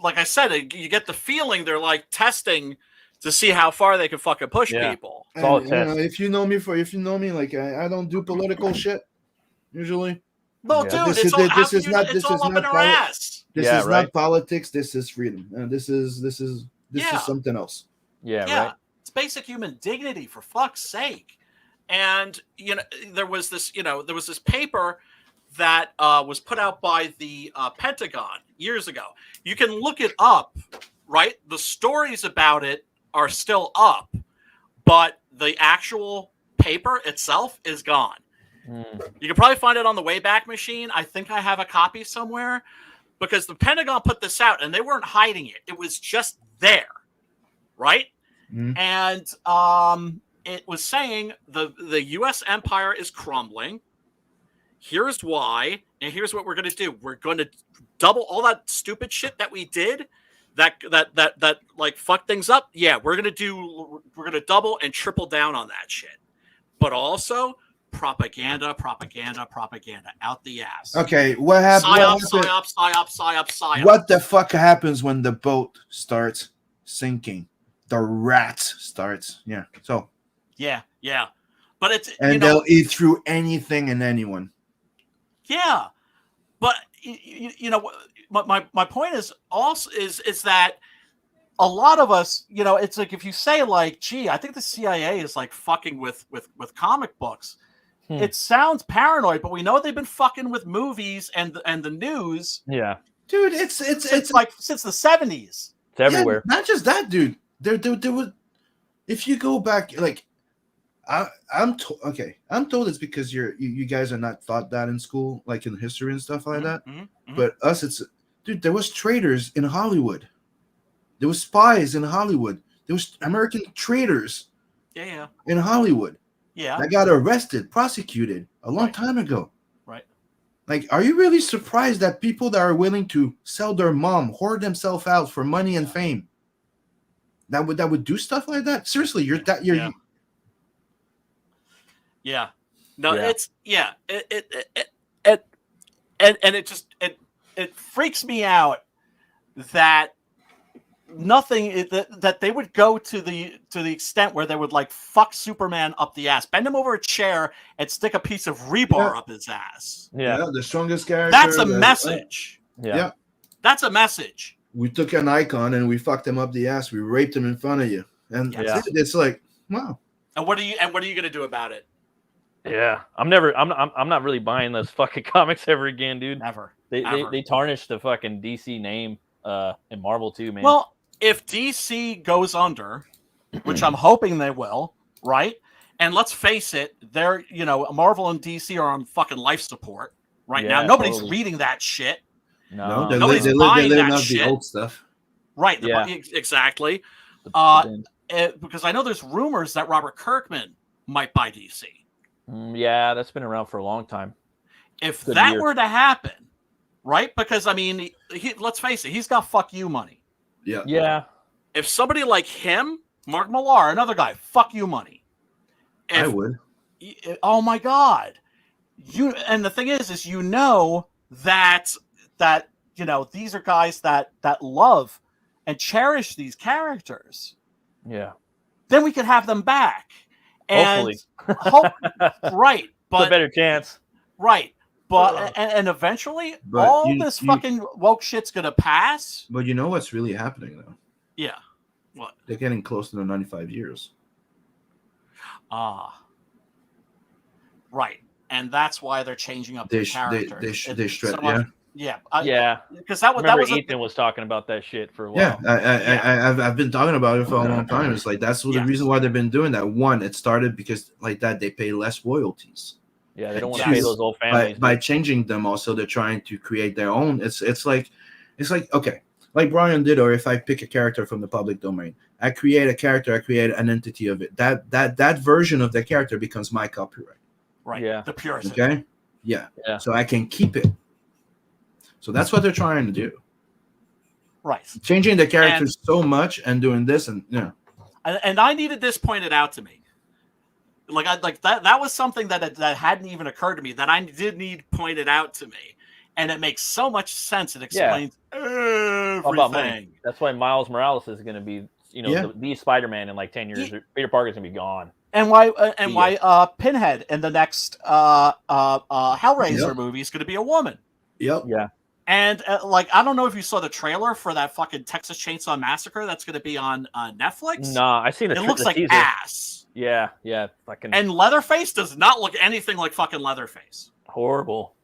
like I said, you get the feeling they're like testing to see how far they can fucking push people. It's all a test. If you know me, like I don't do political shit usually. No, dude, this is not politics. This is freedom, and this is something else. Yeah, right. It's basic human dignity, for fuck's sake. And there was this paper that was put out by the Pentagon years ago. You can look it up, right? The stories about it are still up, but the actual paper itself is gone. You can probably find it on the Wayback Machine. I think I have a copy somewhere because the Pentagon put this out and they weren't hiding it. It was just there, right? And it was saying the U.S. empire is crumbling. Here's why, and here's what we're going to do. We're going to double all that stupid shit that we did that like fucked things up. Yeah, we're going to double and triple down on that shit. But also propaganda out the ass. Okay, what happened? Psyop. What the fuck happens when the boat starts sinking? The rat starts. Yeah. So. Yeah. But they'll eat through anything and anyone. Yeah, but my point is also is that a lot of us, it's like if you say like, gee, I think the CIA is like fucking with comic books. It sounds paranoid, but we know they've been fucking with movies and the news. Yeah, dude, it's like since the 70s. It's everywhere. Yeah, not just that, dude. There was. If you go back, like, I'm told it's because you guys are not taught that in school, like in history and stuff like that. But us, dude. There was traitors in Hollywood. There was spies in Hollywood. There was American traitors. Yeah. In Hollywood. Yeah. That got arrested, prosecuted a long time ago. Right. Like, are you really surprised that people that are willing to sell their mom, hoard themselves out for money and fame, that would do stuff like that? Seriously, you're. Yeah. No, Yeah. it's it freaks me out that that they would go to the extent where they would like fuck Superman up the ass, bend him over a chair, and stick a piece of rebar up his ass. Yeah. The strongest character. That's a message. Yeah. That's a message. We took an icon and we fucked him up the ass. We raped him in front of you, and it's like, wow. And what are you gonna do about it? Yeah, I'm not really buying those fucking comics ever again, dude. Never. They tarnished the fucking DC name, and Marvel too, man. Well, if DC goes under, which I'm hoping they will, right? And let's face it, they're Marvel and DC are on fucking life support right now. Nobody's reading that shit. No, nobody's buying that shit. The old stuff. Right. Exactly. Because I know there's rumors that Robert Kirkman might buy DC. Yeah, that's been around for a long time. If that were to happen, right? Because I mean, let's face it, he's got fuck you money. Yeah. Yeah. If somebody like him, Mark Millar, another guy, fuck you money. I would. Oh my God. And the thing is that these are guys that love and cherish these characters. Yeah. Then we could have them back. And hopefully. Right. But it's a better chance. Right. But and eventually all this fucking woke shit's gonna pass. But you know what's really happening though? Yeah. What? They're getting close to the 95 years. Right. And that's why they're changing up the characters. They stretch, yeah. Because that was Ethan was talking about that shit for a while. Yeah, I've been talking about it for a long time. It's like that's the reason why they've been doing that. One, it started because like that they pay less royalties. Yeah, they don't want to pay those old families. By changing them, also they're trying to create their own. It's like okay, like Brian did, or if I pick a character from the public domain, I create a character, I create an entity of it. That version of the character becomes my copyright. Right. Yeah. The purest. Okay. Yeah. So I can keep it. So that's what they're trying to do. Right. Changing the characters so much and doing this and And I needed this pointed out to me. That was something that hadn't even occurred to me that I did need pointed out to me. And it makes so much sense. It explains everything. That's why Miles Morales is going to be, the Spider-Man in like 10 years. Peter Parker's going to be gone. And why Pinhead in the next Hellraiser movie is going to be a woman. Yep. Yeah. And I don't know if you saw the trailer for that fucking Texas Chainsaw Massacre that's going to be on Netflix. No, I seen it. It looks like ass. Yeah. Fucking. And Leatherface does not look anything like fucking Leatherface. Horrible.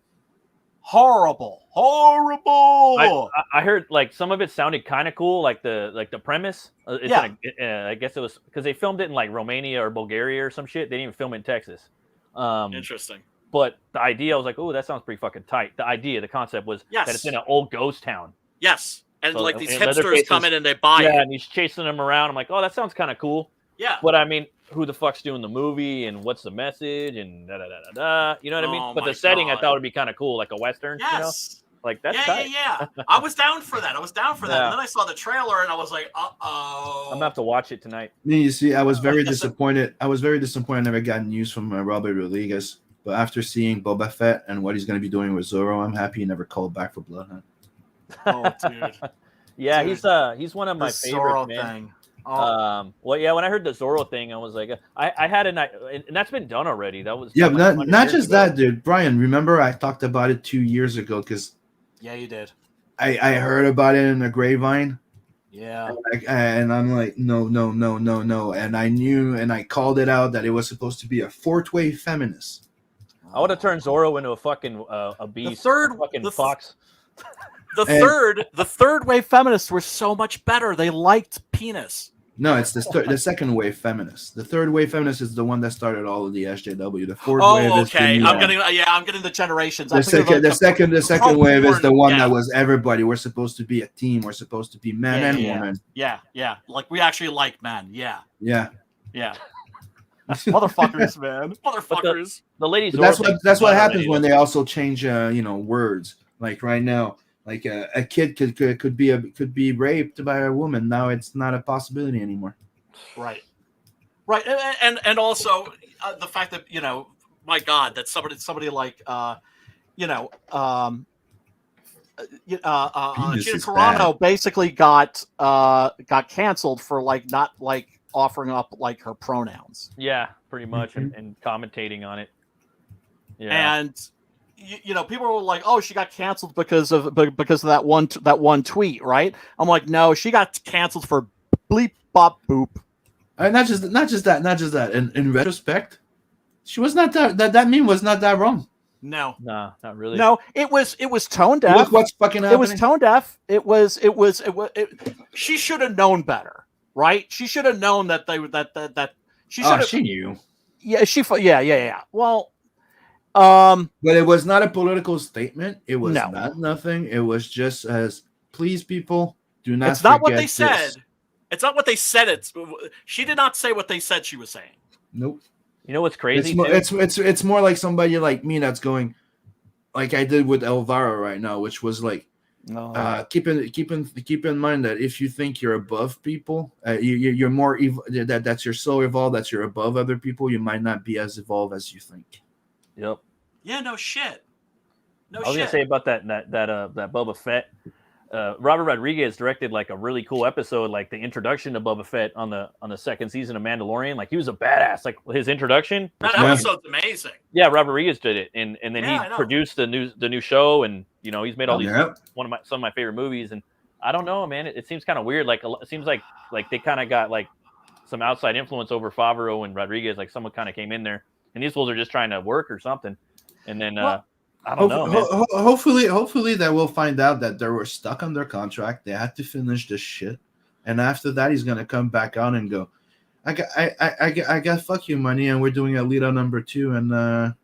I heard like some of it sounded kind of cool, like the premise. I guess it was because they filmed it in like Romania or Bulgaria or some shit. They didn't even film it in Texas. Interesting. But the idea, I was like, oh, that sounds pretty fucking tight. The concept was that it's in an old ghost town. Yes. And so, these hipsters come in and they buy it. Yeah, and he's chasing them around. I'm like, oh, that sounds kind of cool. Yeah. But I mean, who the fuck's doing the movie and what's the message and da-da-da-da-da. You know what I mean? But the setting I thought would be kind of cool, like a Western. Yes. Like that's tight. Yeah. I was down for that. And then I saw the trailer and I was like, uh-oh. I'm gonna have to watch it tonight. You see, I was very disappointed. I never got news from Robert Rodriguez. But after seeing Boba Fett and what he's going to be doing with Zorro, I'm happy he never called back for Bloodhunt. Oh, dude. Yeah, dude. He's one of my favorites, Zorro man. thing. Oh. When I heard the Zorro thing, I was like, I had and that's been done already. That was not just that, dude. Brian, remember I talked about it 2 years ago because you did. I heard about it in the grapevine. Yeah. And I'm like, no. And I knew and I called it out that it was supposed to be a fourth wave feminist. I would have turned Zorro into a fucking a beast. The fox. The third wave feminists were so much better. They liked penis. No, it's the second wave feminist. The third wave feminist is the one that started all of the SJW. The fourth wave is I'm getting the generations. The second wave is the one that was everybody. We're supposed to be a team. We're supposed to be men and women. Yeah. Like we actually like men. Yeah. Motherfuckers, man. Motherfuckers. The ladies. That's what happens when they also change, words. Like right now, like a kid could be raped by a woman. Now it's not a possibility anymore. Right. And also the fact that my God, that somebody like Gina Carano basically got canceled for not offering up her pronouns. Yeah, pretty much, and commentating on it. Yeah, and people were like, "Oh, she got canceled because of that one tweet," right? I'm like, "No, she got canceled for bleep bop boop." Not just that. In retrospect, she was not that meme was not that wrong. No, not really. No, it was tone deaf. Look what's fucking happening. It was tone deaf. It was. She should have known better, right? She should have known that she should have. She knew. Yeah, yeah. Well, but it was not a political statement. It was No. not nothing. It was just as please, people, do not. It's not what they this. said. It's not what they said. She did not say what they said she was saying. Nope. You know what's crazy? It's more like somebody like me that's going, like I did with Elvira right now, which was like, keep in mind that if you think you're above people, you're more evil. That's you're so evolved that you're above other people. You might not be as evolved as you think. Yep. Yeah. No shit. I was gonna say about that Boba Fett. Robert Rodriguez directed like a really cool episode, like the introduction to Boba Fett on the second season of Mandalorian. Like he was a badass. Like his introduction. That episode's amazing. Yeah, Robert Rodriguez did it, and then he produced the new show, and he's made all these some of my favorite movies. And I don't know, man, it seems kind of weird. Like it seems like they kind of got like some outside influence over Favreau and Rodriguez. Like someone kind of came in there, and these fools are just trying to work or something. And then I don't know, man. Hopefully that we'll find out that they were stuck on their contract. They had to finish this shit, and after that, he's gonna come back on and go, I got fuck you money, and we're doing Alita number 2, and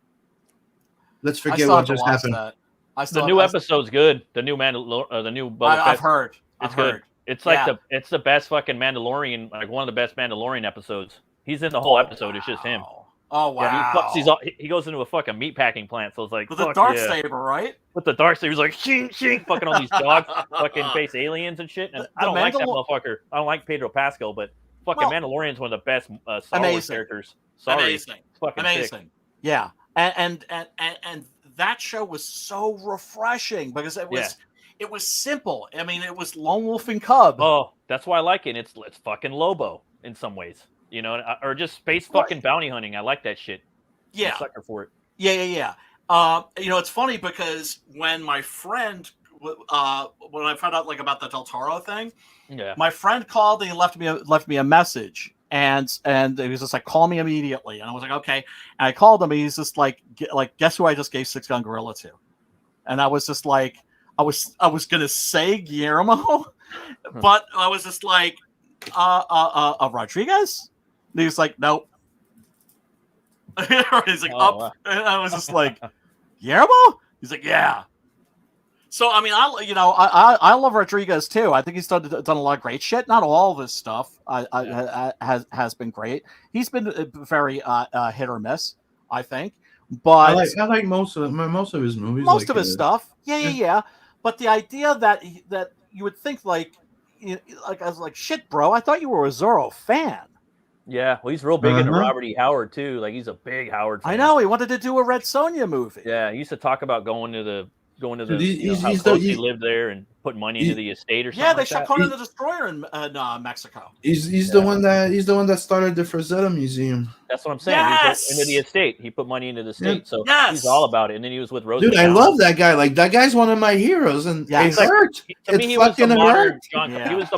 let's forget what just happened. The new episode's good. The new the new Boba Fett. I've heard. It's good. It's like it's the best fucking Mandalorian, like one of the best Mandalorian episodes. He's in the whole episode. It's just him. Oh wow! Yeah, he goes into a fucking meatpacking plant, so it's like with the Darksaber, right? With the Darksaber, he's like shing, fucking all these dogs, fucking face aliens and shit. And I don't like that motherfucker. I don't like Pedro Pascal, but fucking Mandalorian's one of the best Star Wars characters. Sorry, amazing, it's fucking amazing. Sick. Yeah, and that show was so refreshing because it was simple. I mean, it was Lone Wolf and Cub. Oh, that's why I like it. It's fucking Lobo in some ways. Or just space fucking bounty hunting. I like that shit. Yeah. I'm a sucker for it. Yeah. It's funny because when my friend, when I found out about the Del Toro thing, my friend called and he left me a message, and he was just like, "Call me immediately," and I was like, "Okay." And I called him, and he's just like, "Guess who I just gave Six Gun Gorilla to?" And I was just like, I was gonna say Guillermo, but I was just like, Rodriguez. And he was like, nope. He's like, up. Wow. And I was just like, Guillermo? He's like, yeah. So, I mean, I love Rodriguez too. I think he's done a lot of great shit. Not all of his stuff has been great. He's been very hit or miss, I think. But I like most of his movies. Most of his stuff. Yeah. But the idea that you would think I was like, shit, bro, I thought you were a Zorro fan. Yeah, well, he's real big into Robert E. Howard too. Like he's a big Howard fan. I know he wanted to do a Red Sonja movie. Yeah, he used to talk about going to the how close he lived there and putting money into the estate or something. Yeah, they shot Conan the Destroyer in Mexico. He's the one that started the Frazetta Museum. That's what I'm saying. Yes! He's into the estate. He put money into the estate, so he's all about it. And then he was with Rosie. Dude, I love that guy. Like that guy's one of my heroes, and it hurt. To me, he was the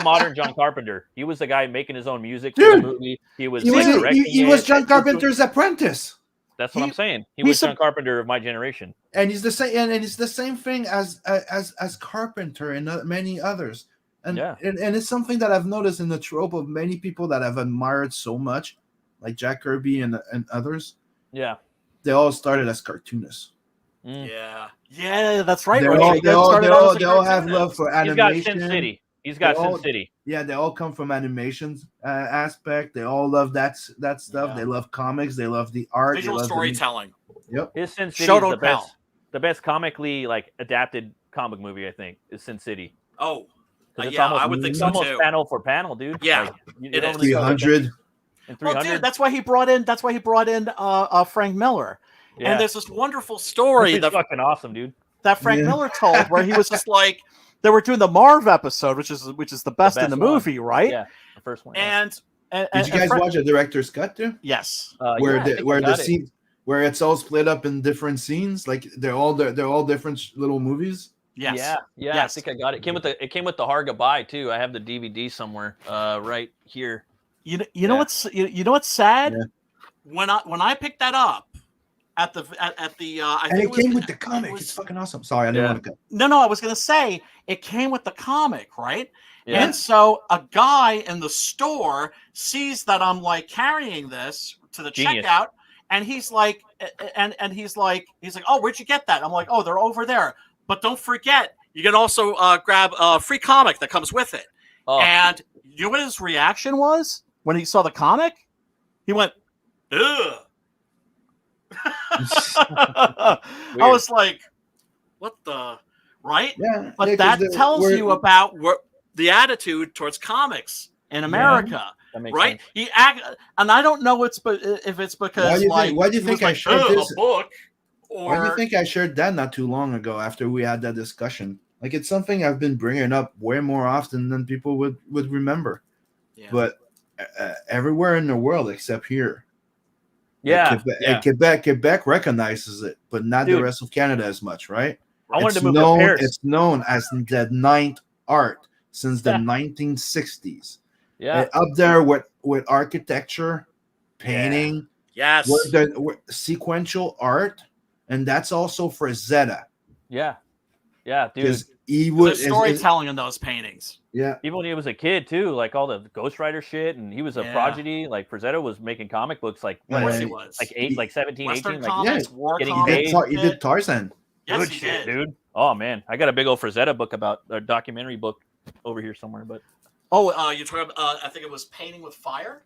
modern John Carpenter. He was the guy making his own music for the movie. He was John Carpenter's apprentice. That's what I'm saying. He was John Carpenter of my generation, and he's the same. And it's the same thing as Carpenter and many others. And it's something that I've noticed in the trope of many people that I've admired so much, like Jack Kirby and others. Yeah, they all started as cartoonists. Yeah, that's right. They all have love for animation. He's got Sin City. He's got all, Sin City. Yeah, they all come from animations aspect. They all love that stuff. Yeah. They love comics. They love the art. Visual they love storytelling. Yep. His Sin City Show is don't the best comically like adapted comic movie, I think, is Sin City. Oh, It's yeah, almost, I would think it's so almost too. panel for panel, dude. Yeah, like, you it don't is. really know 300. And 300. Well, dude, that's why he brought in. That's why he brought in Frank Miller. Yeah. And there's this wonderful story It's fucking awesome, dude. that Frank Yeah. Miller told, where he was just like, they were doing the Marv episode, which is the best in the movie, right? Yeah, the first one. Yeah. And Did you guys watch a director's cut too? Yes. Where the scene where it's all split up in different scenes, like they're all different little movies. Yes. Yeah. Yes. I think I got it. It came with the hard goodbye too. I have the DVD somewhere, right here. You know what's sad? Yeah. When I picked that up at the I And think it came with the comic. It's fucking awesome. Sorry, I didn't want to go. No, I was gonna say it came with the comic, right? Yeah. And so a guy in the store sees that I'm like carrying this to the Genius. checkout, and he's like, oh, where'd you get that? I'm like, oh, they're over there. But don't forget, you can also grab a free comic that comes with it. Oh. And you know what his reaction was when he saw the comic? He went, ugh. I was like, what the, right? Yeah, But that tells you about the attitude towards comics in America, That makes right? sense. And I don't know if it's because Why do you think I shared this? A book? Or Why do you think I shared that not too long ago after we had that discussion? Like, it's something I've been bringing up way more often than people would remember. Yeah. But everywhere in the world except here. Yeah. Quebec recognizes it, but not the rest of Canada as much, right? I wanted to move to Paris. It's known as the ninth art since the 1960s. Yeah. Up there with architecture, painting, yes, with sequential art, and that's also for Zeta. Yeah, dude. Because he would storytelling in those paintings. Yeah, even when he was a kid too, like all the Ghost Rider shit, and he was a prodigy. Like Frazetta was making comic books, like Of course he was. like 17, Western 18, comics, like war getting comics. paid. he did Tarzan. Yes, Good he shit, did. dude. Oh man, I got a big old Frazetta book about a documentary book over here somewhere, but You're talking about? I think it was Painting with Fire.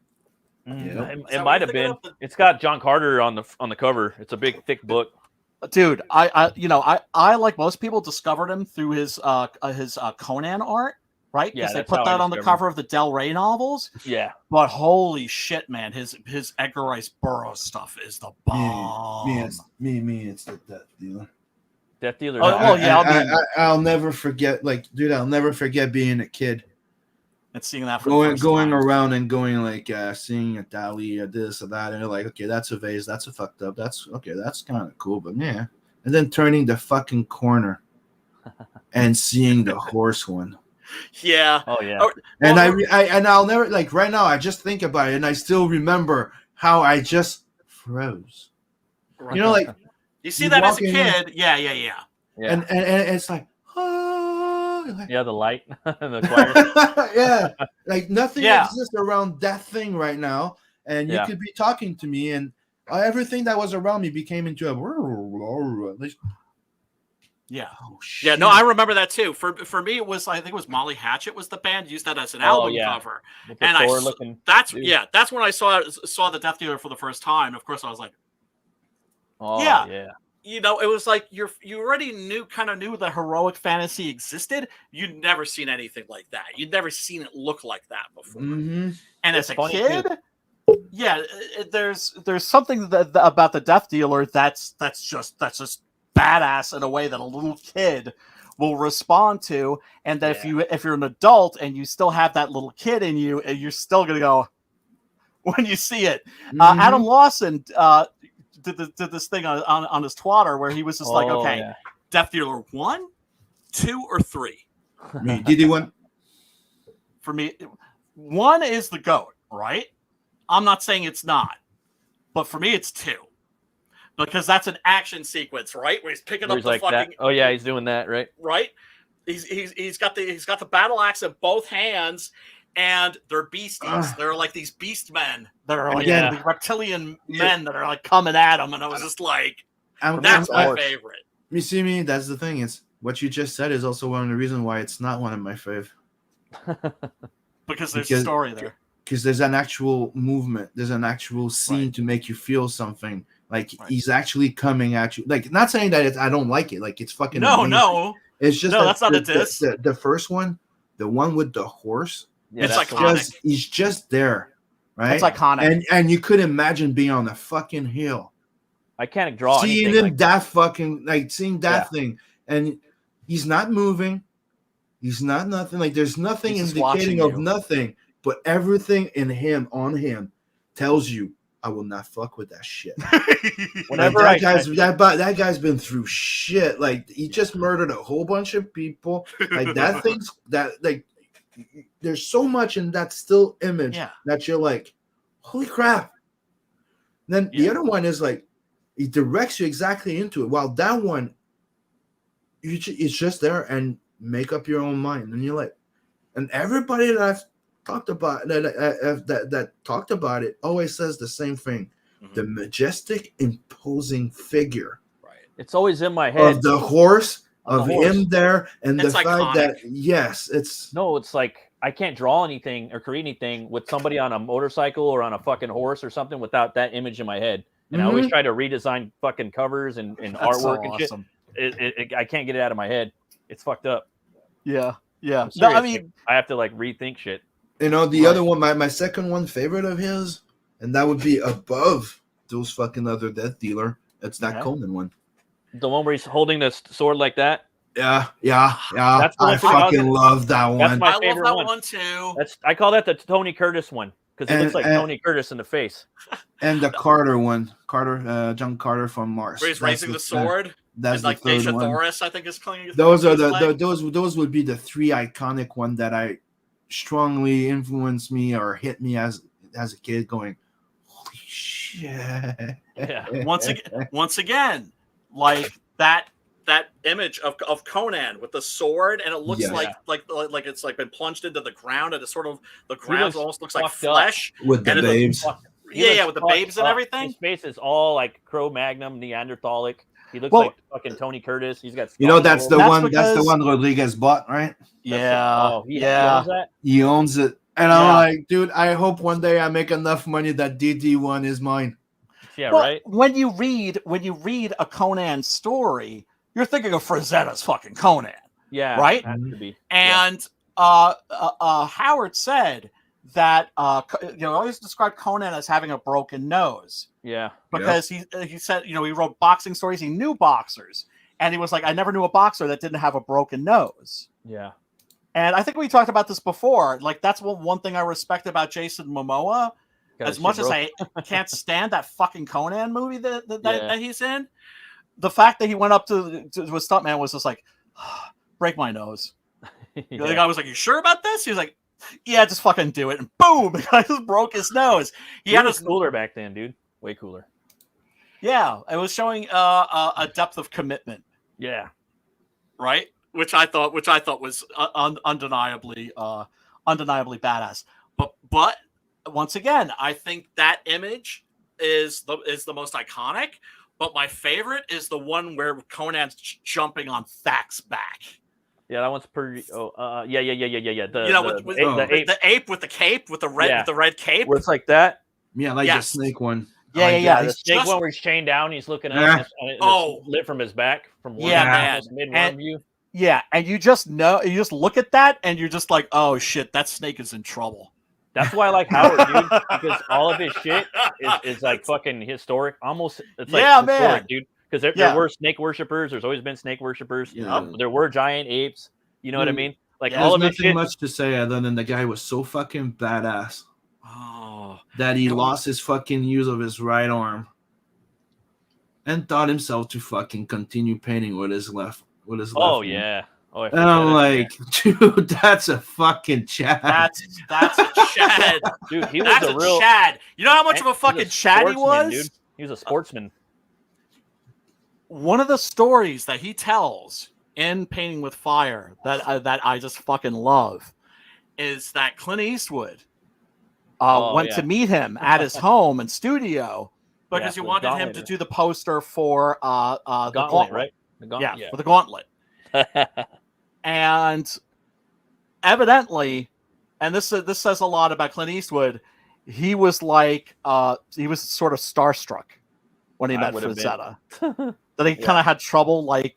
it might have been. It's got John Carter on the cover. It's a big, thick book. Dude, I like most people discovered him through his Conan art, right? Yeah, Because they that's put how I that on the discovered cover of the Del Rey novels. Yeah, But holy shit, man, his Edgar Rice Burroughs stuff is the bomb. Me, it's the Death Dealer. Death Dealer. Oh, well, yeah, I'll never forget. Like, dude, I'll never forget being a kid. And seeing that for the first going time. around and going like seeing a Dali or this or that, and you're like, okay, that's a vase, that's a fucked up, that's kind of cool, but yeah. And then turning the fucking corner and seeing the horse one. Yeah. Oh yeah. And I'll never, like, right now I just think about it and I still remember how I just froze. Right. You know, like you see that as a walking kid. Yeah. and it's like, like, yeah, the light, the choir. yeah, like nothing Yeah. exists around that thing right now, and you Yeah. could be talking to me, and everything that was around me became into a. Yeah. Oh, shit. Yeah, no, I remember that too. For me, it was, I think it was Molly Hatchet was the band, used that as an album cover. With the And Thor looking that's dude. that's when I saw the Death Dealer for the first time. Of course, I was like, Oh Yeah. yeah. you know, it was like you already knew the heroic fantasy existed. You'd never seen anything like that. You'd never seen it look like that before. Mm-hmm. And It's as a funny, kid, there's something about the Death Dealer that's just badass in a way that a little kid will respond to. And that if you're an adult and you still have that little kid in you, you're still gonna go when you see it. Mm-hmm. Adam Lawson did this thing on his Twitter where he was just like, okay, yeah. Death Dealer 1, 2, or 3. Did he want? For me, 1 is the GOAT, right? I'm not saying it's not, but for me, it's 2 because that's an action sequence, right? Where he's picking Where up he's the like fucking. that. Oh yeah, he's doing that, right? Right. He's got the battle axe in both hands, and they're beasties. They're like these beast men that are like the reptilian men that are like coming at him, and I was just like, that's my favorite. You see me? That's the thing. It's what you just said is also one of the reasons why it's not one of my fave. Because there's a story there. Because there's an actual movement, there's an actual scene to make you feel something. Like he's actually coming at you. Like, not saying that I don't like it. Like, it's fucking amazing. No. It's just that's not a diss. The first one, the one with the horse, it's iconic. He's just there, right? It's iconic. And you could imagine being on the fucking hill. I can't draw seeing anything him like seeing that thing, and he's not moving. He's not nothing. Like, there's nothing indicating of nothing, but everything in him, on him, tells you, I will not fuck with that shit. Whenever that guy's been through shit. Like, he just murdered a whole bunch of people. Like, there's so much in that still image that you're like, holy crap. Then the other one is like, he directs you exactly into it. While that one, it's just there and make up your own mind. And you're like, and everybody that I've talked about that talked about it always says the same thing. Mm-hmm. The majestic, imposing figure. Right. It's always in my head. Of the horse, him there, and it's the fact iconic. that it's like I can't draw anything or create anything with somebody on a motorcycle or on a fucking horse or something without that image in my head. And I always try to redesign fucking covers and artwork and shit. I can't get it out of my head. It's fucked up. Yeah. No, I mean, I have to like rethink shit. You know, the other one, my second one favorite of his, and that would be above those fucking other Death Dealer. It's that Conan one. The one where he's holding the sword like that? Yeah. That's I fucking love that one. That's my I favorite love that one too. I call that the Tony Curtis one because it looks like Tony Curtis in the face. And the Carter one, John Carter from Mars. Where he's raising the sword. That's and like the third Dacia one. Thoris, I think, is clinging. Those are those would be the three iconic one that I strongly influenced me or hit me as a kid. Going, holy shit! Yeah. Once again, like that image of Conan with the sword, and it looks like it's like been plunged into the ground, and it's sort of the ground almost looks like flesh with the babes. With the babes and everything. His face is all like Cro-Magnon, Neanderthalic. He looks like fucking Tony Curtis. He's got that's the one Rodriguez bought, right? Yeah. He owns that? He owns it. And I'm like, dude, I hope one day I make enough money that DD1 is mine. Yeah, right. When you read a Conan story, you're thinking of Frazetta's fucking Conan. Yeah. Right? Has to be. And Howard said that always described Conan as having a broken nose. Yeah. Because he said, he wrote boxing stories, he knew boxers. And he was like, I never knew a boxer that didn't have a broken nose. Yeah. And I think we talked about this before. Like, that's one thing I respect about Jason Momoa. As much as I can't stand that fucking Conan movie that he's in, the fact that he went up to a stuntman was just like, break my nose. The guy was like, you sure about this? He was like, yeah, just fucking do it. And boom, the guy just broke his nose. He was cooler back then, dude. Way cooler. Yeah, it was showing a depth of commitment. Yeah. Right? Which I thought was undeniably badass. But once again, I think that image is the most iconic. But my favorite is the one where Conan's jumping on Thak's back. Yeah, that one's pretty. Oh, yeah. The ape with the cape with the red cape. Where it's like that. Yeah, like the snake one. Yeah. The snake one where he's chained down, he's looking up, and it's lit from his back from one mid-worm view. Yeah, and you just look at that, and you're just like, oh shit, that snake is in trouble. That's why I like Howard, dude, because all of his shit is like fucking historic. Almost, it's like historic, man, dude. Because there were snake worshippers. There's always been snake worshippers. Yeah. There were giant apes. You know what I mean? Like all of his shit. Much to say other than the guy was so fucking badass. That he lost his fucking use of his right arm, and taught himself to fucking continue painting with his left. Oh yeah. Oh, and I'm like, dude, that's a fucking Chad. That's a Chad, dude. He was a real Chad. You know how much of a fucking Chad he was? Dude. He was a sportsman. One of the stories that he tells in Painting with Fire that I just fucking love is that Clint Eastwood went to meet him at his home and studio because he wanted him to do the poster for the Gauntlet, right? For the Gauntlet. And evidently, and this says a lot about Clint Eastwood. He was like he was sort of starstruck when he met Frazetta. That he kind of had trouble like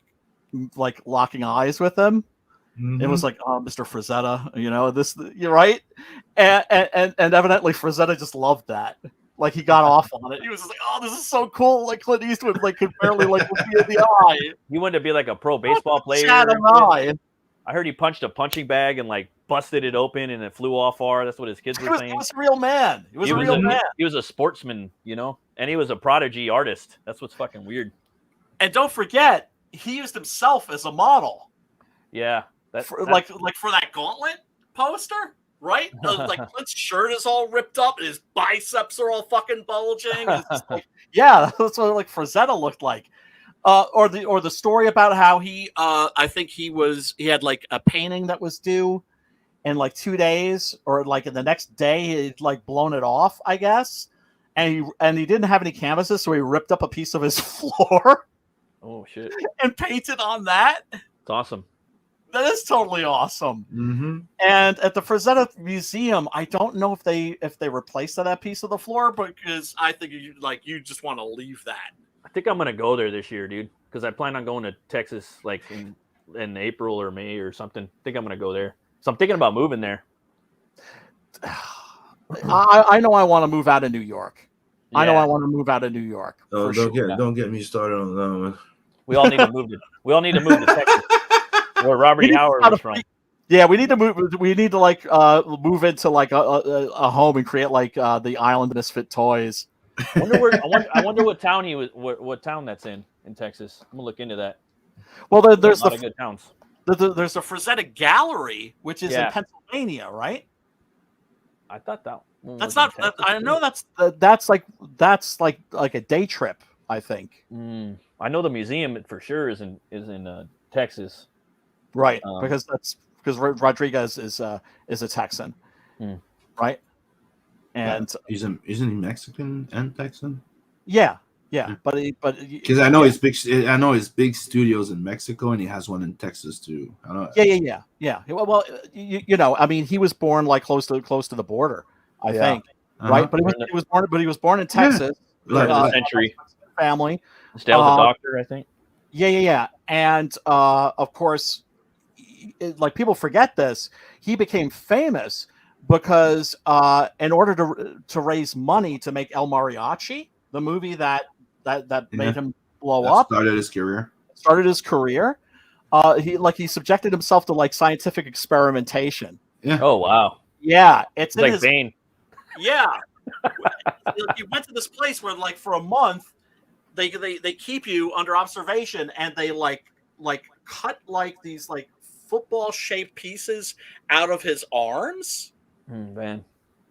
locking eyes with him. Mm-hmm. It was like, oh, Mr. Frazetta, you're right. And evidently Frazetta just loved that. Like he got off on it. He was just like, oh, this is so cool. Like Clint Eastwood like could barely like look me in the eye. You wanted to be like a pro baseball player. I heard he punched a punching bag and like busted it open and it flew off far. That's what his kids were saying. He was a real man. He was a real man. He was a sportsman, and he was a prodigy artist. That's what's fucking weird. And don't forget, he used himself as a model. Yeah. Like for that Gauntlet poster, right? Like Clint's shirt is all ripped up and his biceps are all fucking bulging. Like, yeah, that's what like Frazetta looked like. Or the story about how he I think he had like a painting that was due in like 2 days, or like in the next day he'd like blown it off, I guess. And he didn't have any canvases, so he ripped up a piece of his floor. Oh shit. And painted on that. It's awesome. That is totally awesome. Mm-hmm. And at the Frazetta Museum, I don't know if they replaced that piece of the floor, because I think you just want to leave that. I think I'm gonna go there this year, dude, because I plan on going to Texas like in April or May or something. I think I'm gonna go there. So I'm thinking about moving there. I know I want to move out of New York. Yeah. I know I want to move out of New York. Oh, don't get me started on that one. We all need to move to Texas, where Robert E. Howard was from. Yeah, we need to move. We need to like move into like a home and create like the Island Misfit Toys. I wonder what town he was. What town that's in Texas? I'm gonna look into that. Well, there's a lot of good towns. There's a Frazetta Gallery, which is in Pennsylvania, right? I thought that. That's not. I know that's like a day trip. I think. I know the museum for sure is in Texas, right? Because Rodriguez is a Texan, right? And isn't he Mexican and Texan? Yeah, but because I know his big studios in Mexico, and he has one in Texas too. I know. Yeah. Well, I mean, he was born like close to the border, I think, right? But he was born in Texas. Century family. His dad was a doctor, I think. Yeah. And of course, like people forget this, he became famous because in order to raise money to make El Mariachi, the movie that made him blow up, started his career. He subjected himself to like scientific experimentation. Yeah. Oh wow. Yeah, it's like Bane. Yeah. He went to this place where like for a month they keep you under observation, and they like cut like these like football shaped pieces out of his arms. Man.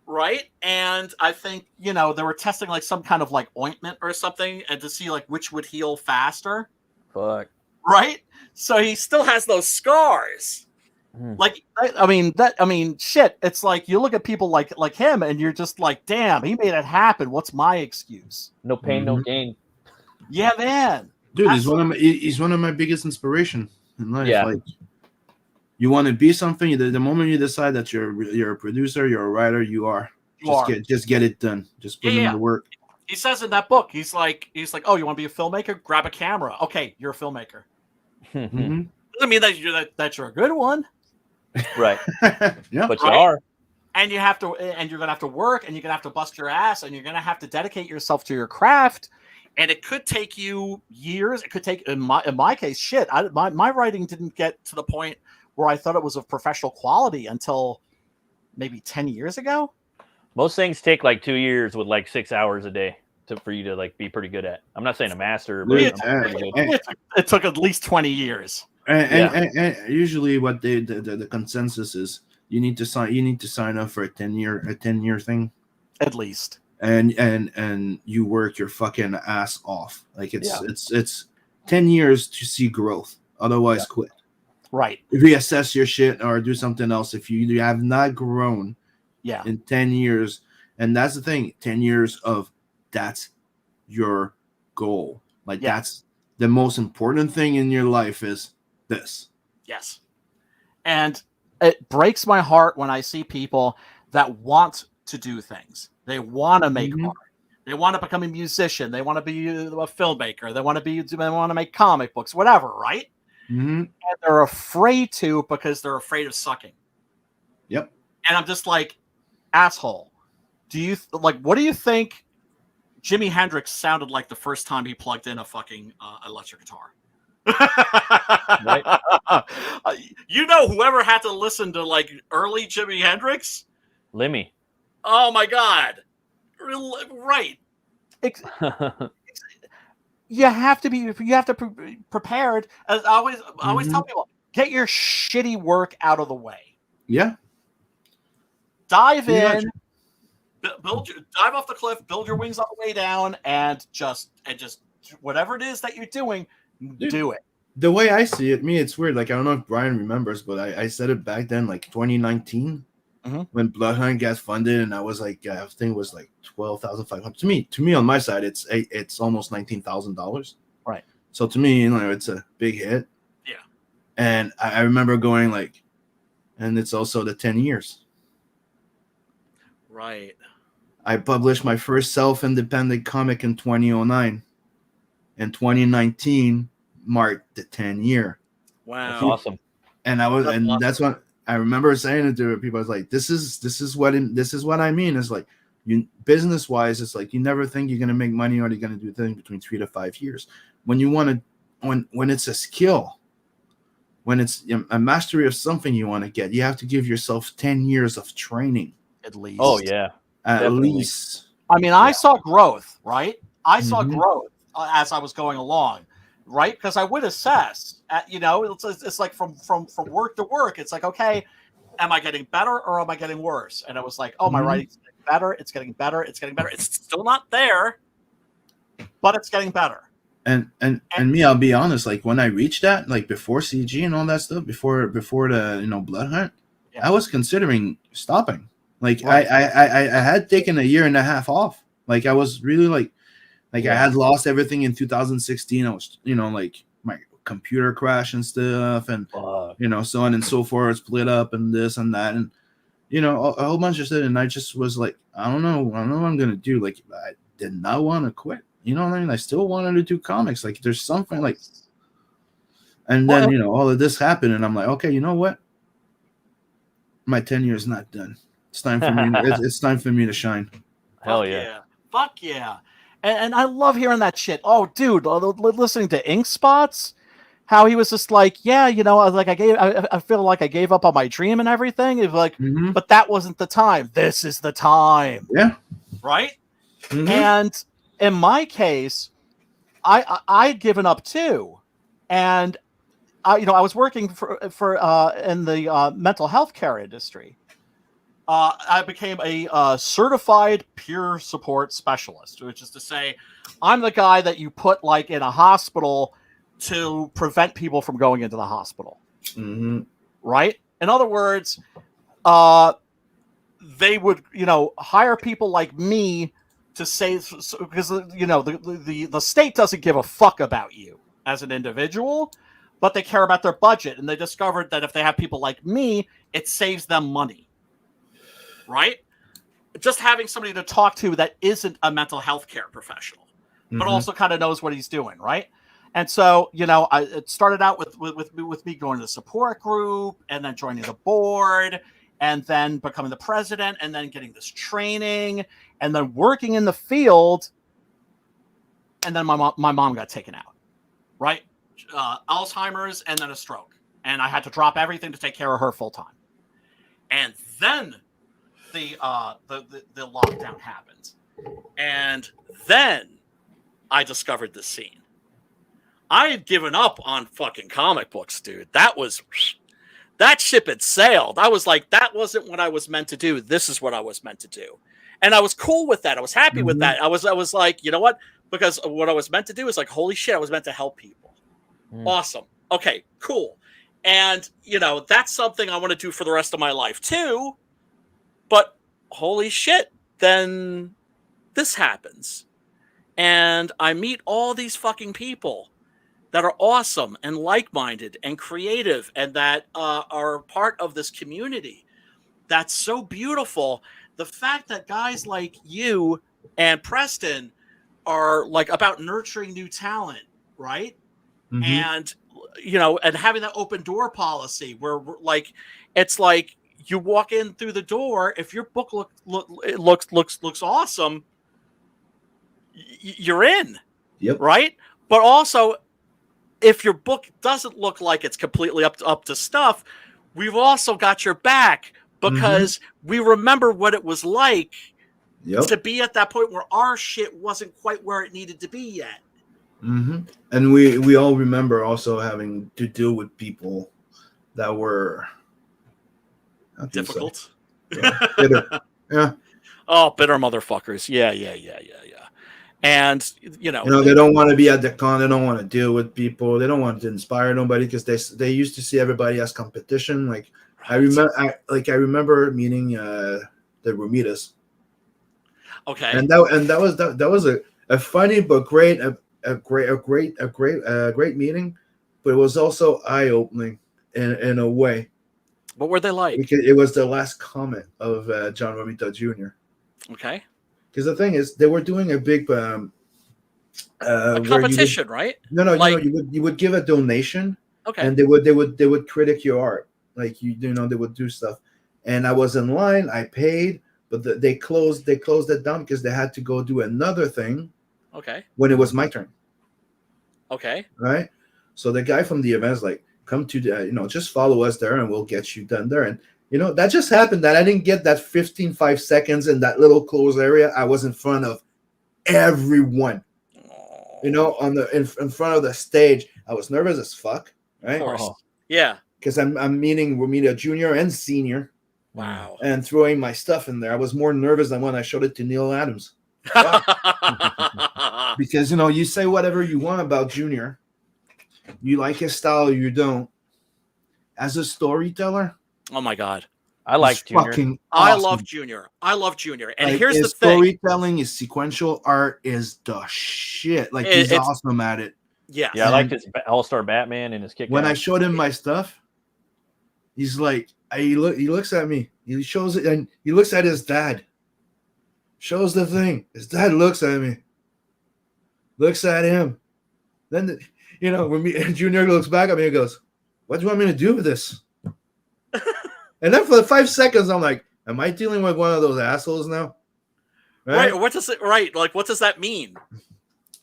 Right? And I think, they were testing like some kind of like ointment or something, and to see like which would heal faster. Fuck. Right? So he still has those scars. Like, shit. It's like you look at people like him, and you're just like, damn, he made it happen. What's my excuse? No pain, no gain. Yeah, man. Dude, he's one of my biggest inspiration in life. Yeah. Like, you want to be something. The moment you decide that you're a producer, you're a writer, just get it done. Just put in the work. He says in that book, he's like, oh, you want to be a filmmaker? Grab a camera. Okay, you're a filmmaker. Mm-hmm. Doesn't mean that you're a good one. Right. Yeah. But you are. And you're gonna have to work, and you're gonna have to bust your ass, and you're gonna have to dedicate yourself to your craft. And it could take you years. It could take, in my case, shit. My writing didn't get to the point where I thought it was of professional quality until maybe 10 years ago. Most things take like 2 years with like 6 hours a day for you to like be pretty good at. I'm not saying a master, but it took at least 20 years. And usually, what the consensus is, you need to sign up for a 10-year thing at least, and you work your fucking ass off. Like it's 10 years to see growth. Otherwise, quit. Right. Reassess your shit or do something else if you have not grown. Yeah. In 10 years, and that's the thing. 10 years of that's your goal. Like that's the most important thing in your life is this. Yes. And it breaks my heart when I see people that want to do things. They want to make art. They want to become a musician. They want to be a filmmaker. They want to make comic books, whatever, right? And they're afraid to because they're afraid of sucking. Yep. And I'm just like, asshole. What do you think Jimi Hendrix sounded like the first time he plugged in a fucking electric guitar? Right. Whoever had to listen to like early Jimi Hendrix? Lemmy. Oh my God. Right. You have to be prepared. As I always tell people, get your shitty work out of the way. Yeah. Dive in, dive off the cliff, build your wings on the way down, and just whatever it is that you're doing, do it. The way I see it, it's weird. Like, I don't know if Brian remembers, but I said it back then, like 2019, when Bloodhunt got funded, and I was like, I think it was like $12,500. To me, on my side, it's almost $19,000. Right. So to me, it's a big hit. Yeah. And I remember going like, and it's also the 10 years. Right. I published my first self-independent comic in 2009. And 2019 marked the 10-year. Wow. That's awesome. And that's what I remember saying it to people. I was like, this is what I mean. It's like, business wise, it's like you never think you're gonna make money or you're gonna do things between 3 to 5 years. When you want to, when it's a skill, when it's a mastery of something you want to get, you have to give yourself 10 years of training. At least. Oh yeah. At Definitely. least. I mean, I saw growth, right? I saw growth as I was going along, right? Because I would assess, it's like from work to work. It's like, okay, am I getting better or am I getting worse? And it was like, oh, my writing's getting better. It's getting better. It's getting better. It's still not there, but it's getting better. And me, I'll be honest. Like when I reached that, like before CG and all that stuff, before the Bloodhunt, I was considering stopping. Like I had taken a year and a half off. Like I was really like I had lost everything in 2016. I was like my computer crash and stuff, and so on and so forth, split up and this and that, and a whole bunch of shit. And I just was like, I don't know what I'm gonna do. Like I did not want to quit. You know what I mean? I still wanted to do comics. Like there's something like, and then all of this happened, and I'm like, okay, you know what? My 10 years not done. It's time for me. It's time for me to shine. Hell yeah. Fuck yeah. And I love hearing that shit. Oh, dude, listening to Ink Spots, how he was just like, I was like, I feel like I gave up on my dream and everything. It was like, but that wasn't the time. This is the time. Yeah. Right. And in my case, I'd given up too, and I was working for in the mental health care industry. I became a certified peer support specialist, which is to say, I'm the guy that you put like in a hospital to prevent people from going into the hospital. Right? In other words, they would, hire people like me to say, because the state doesn't give a fuck about you as an individual, but they care about their budget, and they discovered that if they have people like me, it saves them money. Right? Just having somebody to talk to that isn't a mental health care professional, but also kind of knows what he's doing, right? And so, it started out with me going to the support group, and then joining the board, and then becoming the president, and then getting this training, and then working in the field. And then my mom got taken out, right? Alzheimer's and then a stroke. And I had to drop everything to take care of her full time. And then the lockdown happened. And then I discovered the scene. I had given up on fucking comic books, dude. That ship had sailed. I was like, that wasn't what I was meant to do. This is what I was meant to do. And I was cool with that. I was happy with that. I was like, you know what? Because what I was meant to do is like, holy shit, I was meant to help people. Awesome. Okay, cool. And, that's something I want to do for the rest of my life too. But holy shit, then this happens. And I meet all these fucking people that are awesome and like-minded and creative and that are part of this community. That's so beautiful. The fact that guys like you and Preston are like about nurturing new talent, right? Mhm. And and having that open door policy where like it's like you walk in through the door, if your book looks awesome, you're in. Yep. Right? But also, if your book doesn't look like it's completely up to stuff, we've also got your back because we remember what it was like to be at that point where our shit wasn't quite where it needed to be yet. And we all remember also having to deal with people that were difficult. Bitter. Yeah. Oh, bitter motherfuckers. Yeah. And they don't want to be at the con. They don't want to deal with people. They don't want to inspire nobody because they used to see everybody as competition. Like I remember meeting the Romitas. Okay. And that was a funny but great great meeting, but it was also eye opening in a way. What were they like? Because it was the last comment of John Romita Jr. Okay. Because the thing is, they were doing a big a competition, right? No, you would give a donation, okay, and they would critique your art, like they would do stuff. And I was in line, I paid, but they closed it down because they had to go do another thing. Okay. When it was my turn. Okay. Right. So the guy from the event is like, come to the, just follow us there and we'll get you done there. And that just happened that I didn't get that 5 seconds in that little closed area. I was in front of everyone, on the in front of the stage. I was nervous as fuck, right? Of course. Yeah. Because I'm meeting Romita Jr. and Senior. Wow. And throwing my stuff in there. I was more nervous than when I showed it to Neil Adams. Because you say whatever you want about Junior. You like his style or you don't. As a storyteller, oh my god, I like Junior. Awesome. I love Junior. And here's his the thing: storytelling, his sequential art is the shit. Like he's awesome at it. Yeah, I liked his All-Star Batman and his kick. When I showed him my stuff, he's like, he looks at me. He shows it, and he looks at his dad. Shows the thing. His dad looks at me. Looks at him. Then, when Junior looks back at me and goes, what do you want me to do with this? And then for 5 seconds, I'm like, am I dealing with one of those assholes now? Right. What does it, right? Like, what does that mean?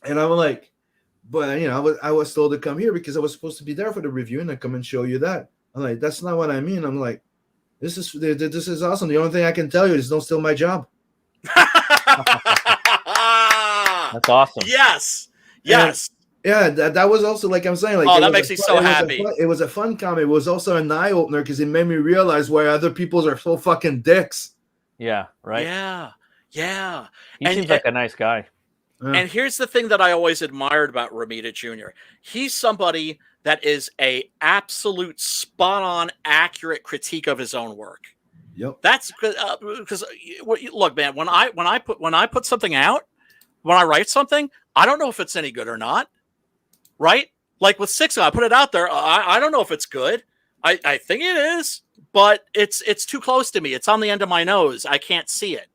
And I'm like, but, I was told to come here because I was supposed to be there for the review and I come and show you that. I'm like, that's not what I mean. I'm like, this is awesome. The only thing I can tell you is don't steal my job. That's awesome. Yes. Yeah, that was also like I'm saying. Like, oh, that makes me so happy. It was a fun comment. It was also an eye opener because it made me realize why other people's are so fucking dicks. Yeah. Right. Yeah. He seems like a nice guy. And here's the thing that I always admired about Romita Jr. He's somebody that is a absolute spot-on, accurate critique of his own work. Yep. That's because look, man. When I put something out, when I write something, I don't know if it's any good or not. Right? Like with Six, I put it out there. I don't know if it's good. I think it is, but it's too close to me. It's on the end of my nose. I can't see it.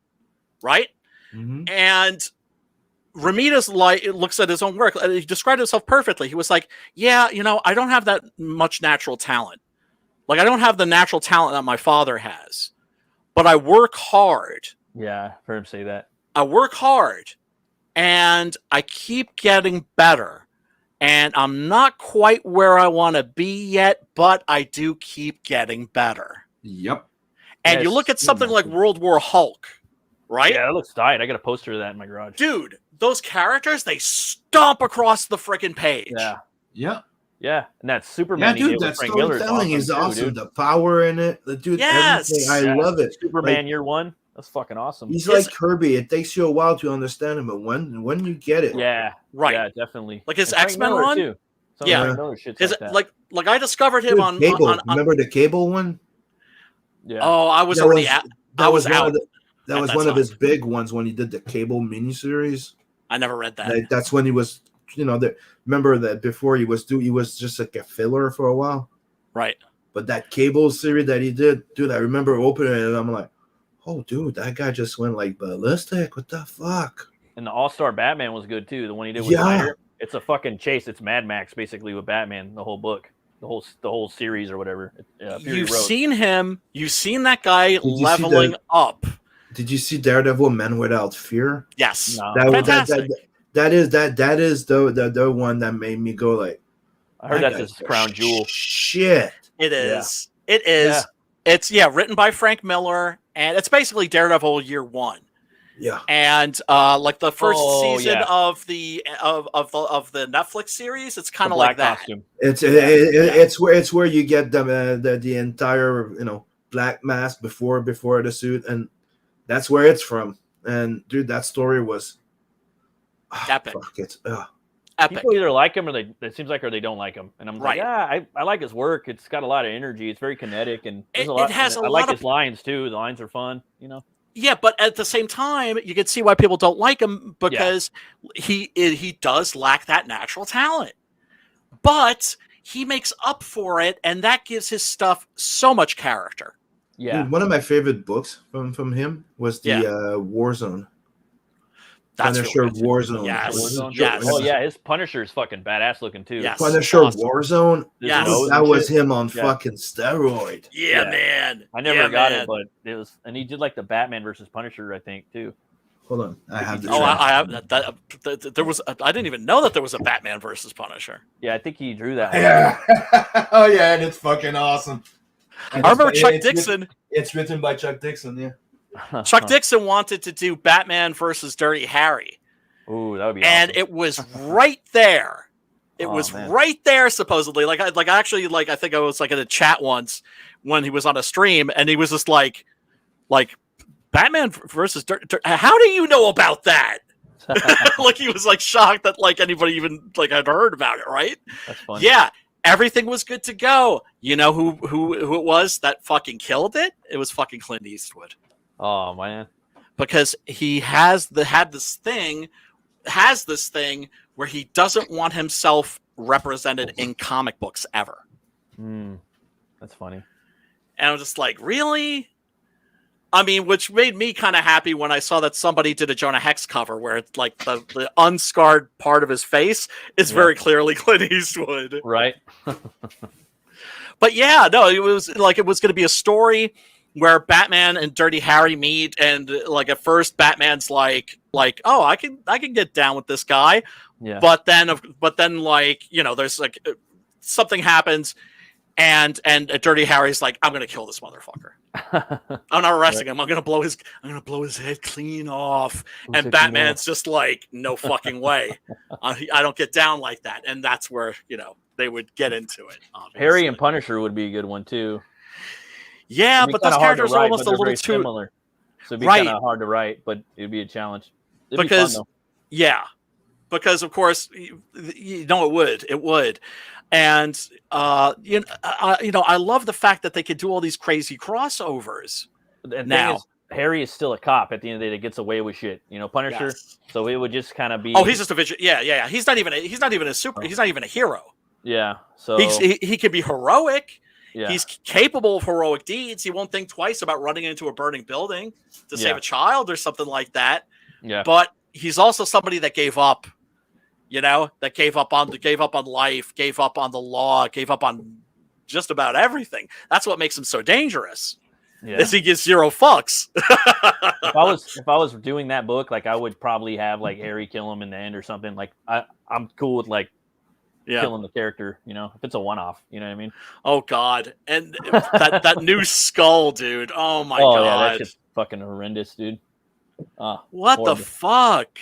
Right? Mm-hmm. And Ramita's looks at his own work. He described himself perfectly. He was like, yeah, I don't have that much natural talent. Like, I don't have the natural talent that my father has, but I work hard. Yeah, I've heard him say that. I work hard, and I keep getting better. And I'm not quite where I want to be yet, but I do keep getting better. Yep. And you look at something like World War Hulk, right? Yeah, it looks tight. I got a poster of that in my garage. Dude, those characters, they stomp across the freaking page. Yeah. Yeah, and that Superman. Yeah, dude, that storytelling is awesome. Dude. The power in it, the dude. Yes, everything. I love it. Superman Year One. That's fucking awesome. He's like Kirby. It takes you a while to understand him, but when you get it, right, yeah, definitely. Like his X-Men run too. Yeah, his, like I discovered him on Cable. Remember the Cable one? Yeah. Oh, I was already out. That was one of his big ones when he did the Cable miniseries. I never read that. That's when he was remember that before he was just like a filler for a while. Right. But that Cable series that he did, dude, I remember opening it and I'm like, oh, dude, that guy just went like ballistic. What the fuck? And the All-Star Batman was good too. The one he did with Snyder. It's a fucking chase. It's Mad Max basically with Batman. The whole book, the whole series or whatever. You've seen him. You've seen that guy leveling up. Did you see Daredevil: Men Without Fear? Yes. No. Fantastic. That is the one that made me go like. I heard that's his crown jewel. Shit. It is. Yeah. It is. Yeah. It's written by Frank Miller, and it's basically Daredevil year 1. Yeah. And like the first season of the Netflix series, it's kind of like that. Costume. It's where you get the entire black mask before the suit, and that's where it's from. And dude, that story was epic. Fuck, it's epic. People either like him or it seems like they don't like him. And I'm like, I like his work. It's got a lot of energy. It's very kinetic, and there's a lot. I like his lines too. The lines are fun. Yeah, but at the same time, you can see why people don't like him because he does lack that natural talent. But he makes up for it, and that gives his stuff so much character. Yeah. Dude, one of my favorite books from him was the Warzone. Punisher Warzone. Yes. Oh yeah, his Punisher is fucking badass looking too. Yes. Punisher Warzone. Yes. That was him on fucking steroid. Yeah, man. I never got it, but it was, and he did like the Batman versus Punisher, I think too. Hold on, I have the. I have that. There was. I didn't even know that there was a Batman versus Punisher. Yeah, I think he drew that. Yeah. Oh yeah, and it's fucking awesome. And I remember Chuck Dixon. It's written by Chuck Dixon. Yeah. Chuck Dixon wanted to do Batman versus Dirty Harry. Ooh, that would be and awesome. It was right there. It was right there, supposedly. I think I was like in a chat once when he was on a stream, and he was just like Batman versus how do you know about that? Like he was like shocked that like anybody even like had heard about it, right? That's funny. Yeah. Everything was good to go. You know who it was that fucking killed it? It was fucking Clint Eastwood. Oh man. Because he had this thing where he doesn't want himself represented in comic books ever. That's funny. And I was just like, really? I mean, which made me kind of happy when I saw that somebody did a Jonah Hex cover where it's like the unscarred part of his face is very clearly Clint Eastwood. Right. But yeah, no, it was going to be a story where Batman and Dirty Harry meet, and like at first Batman's like, oh, I can get down with this guy. Yeah. But then like, there's like something happens, and Dirty Harry's like, I'm gonna kill this motherfucker. I'm not arresting him. I'm gonna blow his head clean off. And Batman's just like, no fucking way. I don't get down like that. And that's where they would get into it. Obviously. Harry and Punisher would be a good one too. Yeah, but those characters are almost a little too similar. So it'd be kind of hard to write, but it'd be a challenge. It'd be fun, though. Because of course, it would. And I love the fact that they could do all these crazy crossovers. And now Harry is still a cop at the end of the day that gets away with shit. Punisher. Yes. So it would just kind of be. Oh, he's just a vigilante. Yeah. He's not even a super. He's not even a hero. Yeah. So he could be heroic. Yeah. He's capable of heroic deeds. He won't think twice about running into a burning building to save a child or something like that. Yeah. But he's also somebody that gave up. That gave up on life, gave up on the law, gave up on just about everything. That's what makes him so dangerous. Yeah. Is he gives zero fucks. If I was doing that book, like I would probably have like Harry kill him in the end or something. Like I'm cool with like killing the character, if it's a one-off, you know what I mean? Oh God. And that new skull, dude. Oh my God. Yeah, that's just fucking horrendous, dude. What horrible. The fuck?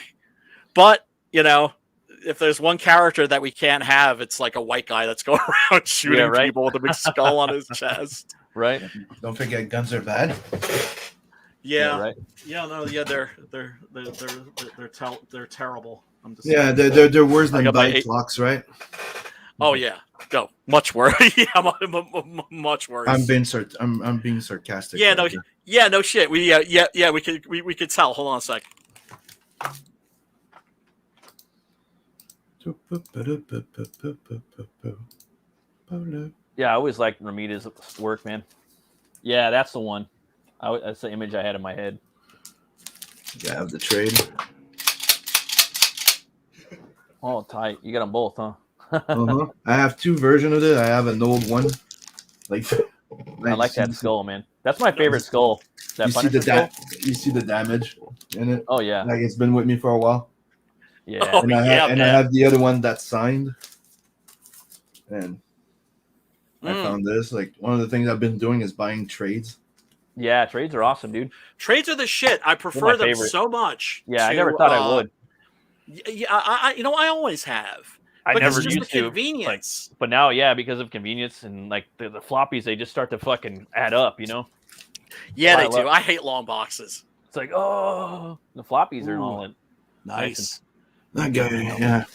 But if there's one character that we can't have, it's like a white guy that's going around shooting people with a big skull on his chest. Right. Don't forget, guns are bad. Yeah. Right. Yeah. No. Yeah. They're terrible. I'm just they're worse than bike clocks, right? Oh yeah. Go much worse. Yeah, much worse. I'm being sarcastic. Yeah. No. Yeah. No shit. We could tell. Hold on a sec. Yeah, I always liked Ramita's work, man. Yeah, that's the one. That's the image I had in my head. You have the trade. Oh, tight. You got them both, huh? I have two versions of it. I have an old one. Like I like that skull, man. That's my favorite skull. That you see you see the damage in it. Oh yeah, like it's been with me for a while. Yeah, Oh, and I have the other one that's signed. And I found this. Like one of the things I've been doing is buying trades. Yeah, trades are awesome, dude. Trades are the shit. I prefer them so much. Yeah, I never thought I would. Yeah, I always have. I never used to. Convenience. But now, yeah, because of convenience and like the floppies, they just start to fucking add up, you know? Yeah, they do. I hate long boxes. It's like, oh, the floppies are all in. Nice. That guy,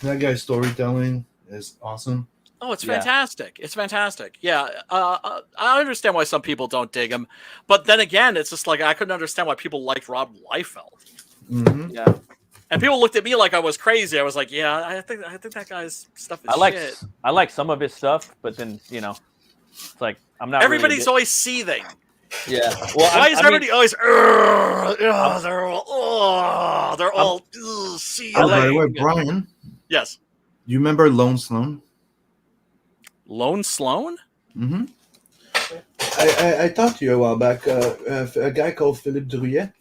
that guy's storytelling is awesome. Oh, it's fantastic. It's fantastic. Yeah, I understand why some people don't dig him, but then again, it's just like I couldn't understand why people liked Rob Liefeld. Mm-hmm. Yeah. And people looked at me like I was crazy. I was like, "Yeah, I think that guy's stuff is shit." I like some of his stuff, but then it's like I'm not. Everybody's always seething. Yeah. Well, why is everybody always? They're all. By the way, Brian. Yes. You remember Lone Sloan? Lone Sloan? Mm-hmm. I talked to you a while back. A guy called Philippe Drouillet.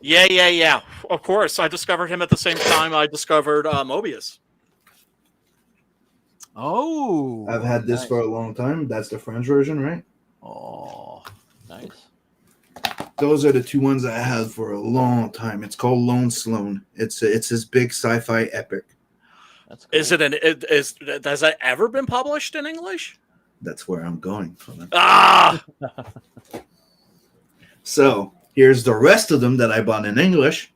Yeah. Of course, I discovered him at the same time I discovered Mobius. Oh, I've had this for a long time. That's the French version, right? Oh, nice. Those are the two ones I had for a long time. It's called Lone Sloan. It's his big sci-fi epic. That's cool. Has that ever been published in English? That's where I'm going from it. Ah. So here's the rest of them that I bought in English.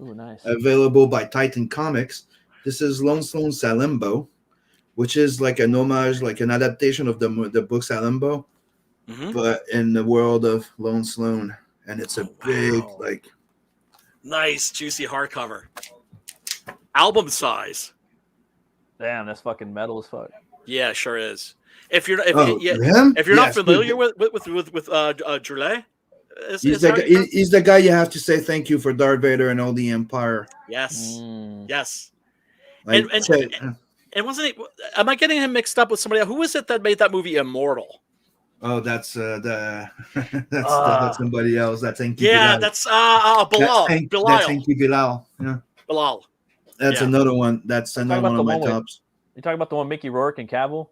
Ooh, nice. Available by Titan Comics. This is Lone Sloan Salembo, which is like an homage, like an adaptation of the book Salembo, but in the world of Lone Sloan. And it's a big, nice, juicy hardcover. Album size. Damn, that's fucking metal as fuck. Yeah, sure is. If you're not familiar with Drouillet, he's the guy you have to say thank you for Darth Vader and all the Empire. Yes. Yes. Like, and wasn't it? Am I getting him mixed up with somebody else? Who was it that made that movie Immortal? Oh, that's somebody else. That's Enki. Yeah, Bilal. That's Bilal. That's Enki Bilal. Yeah. Bilal. That's another one. That's another one of my tops. You talking about the one Mickey Rourke and Cavill?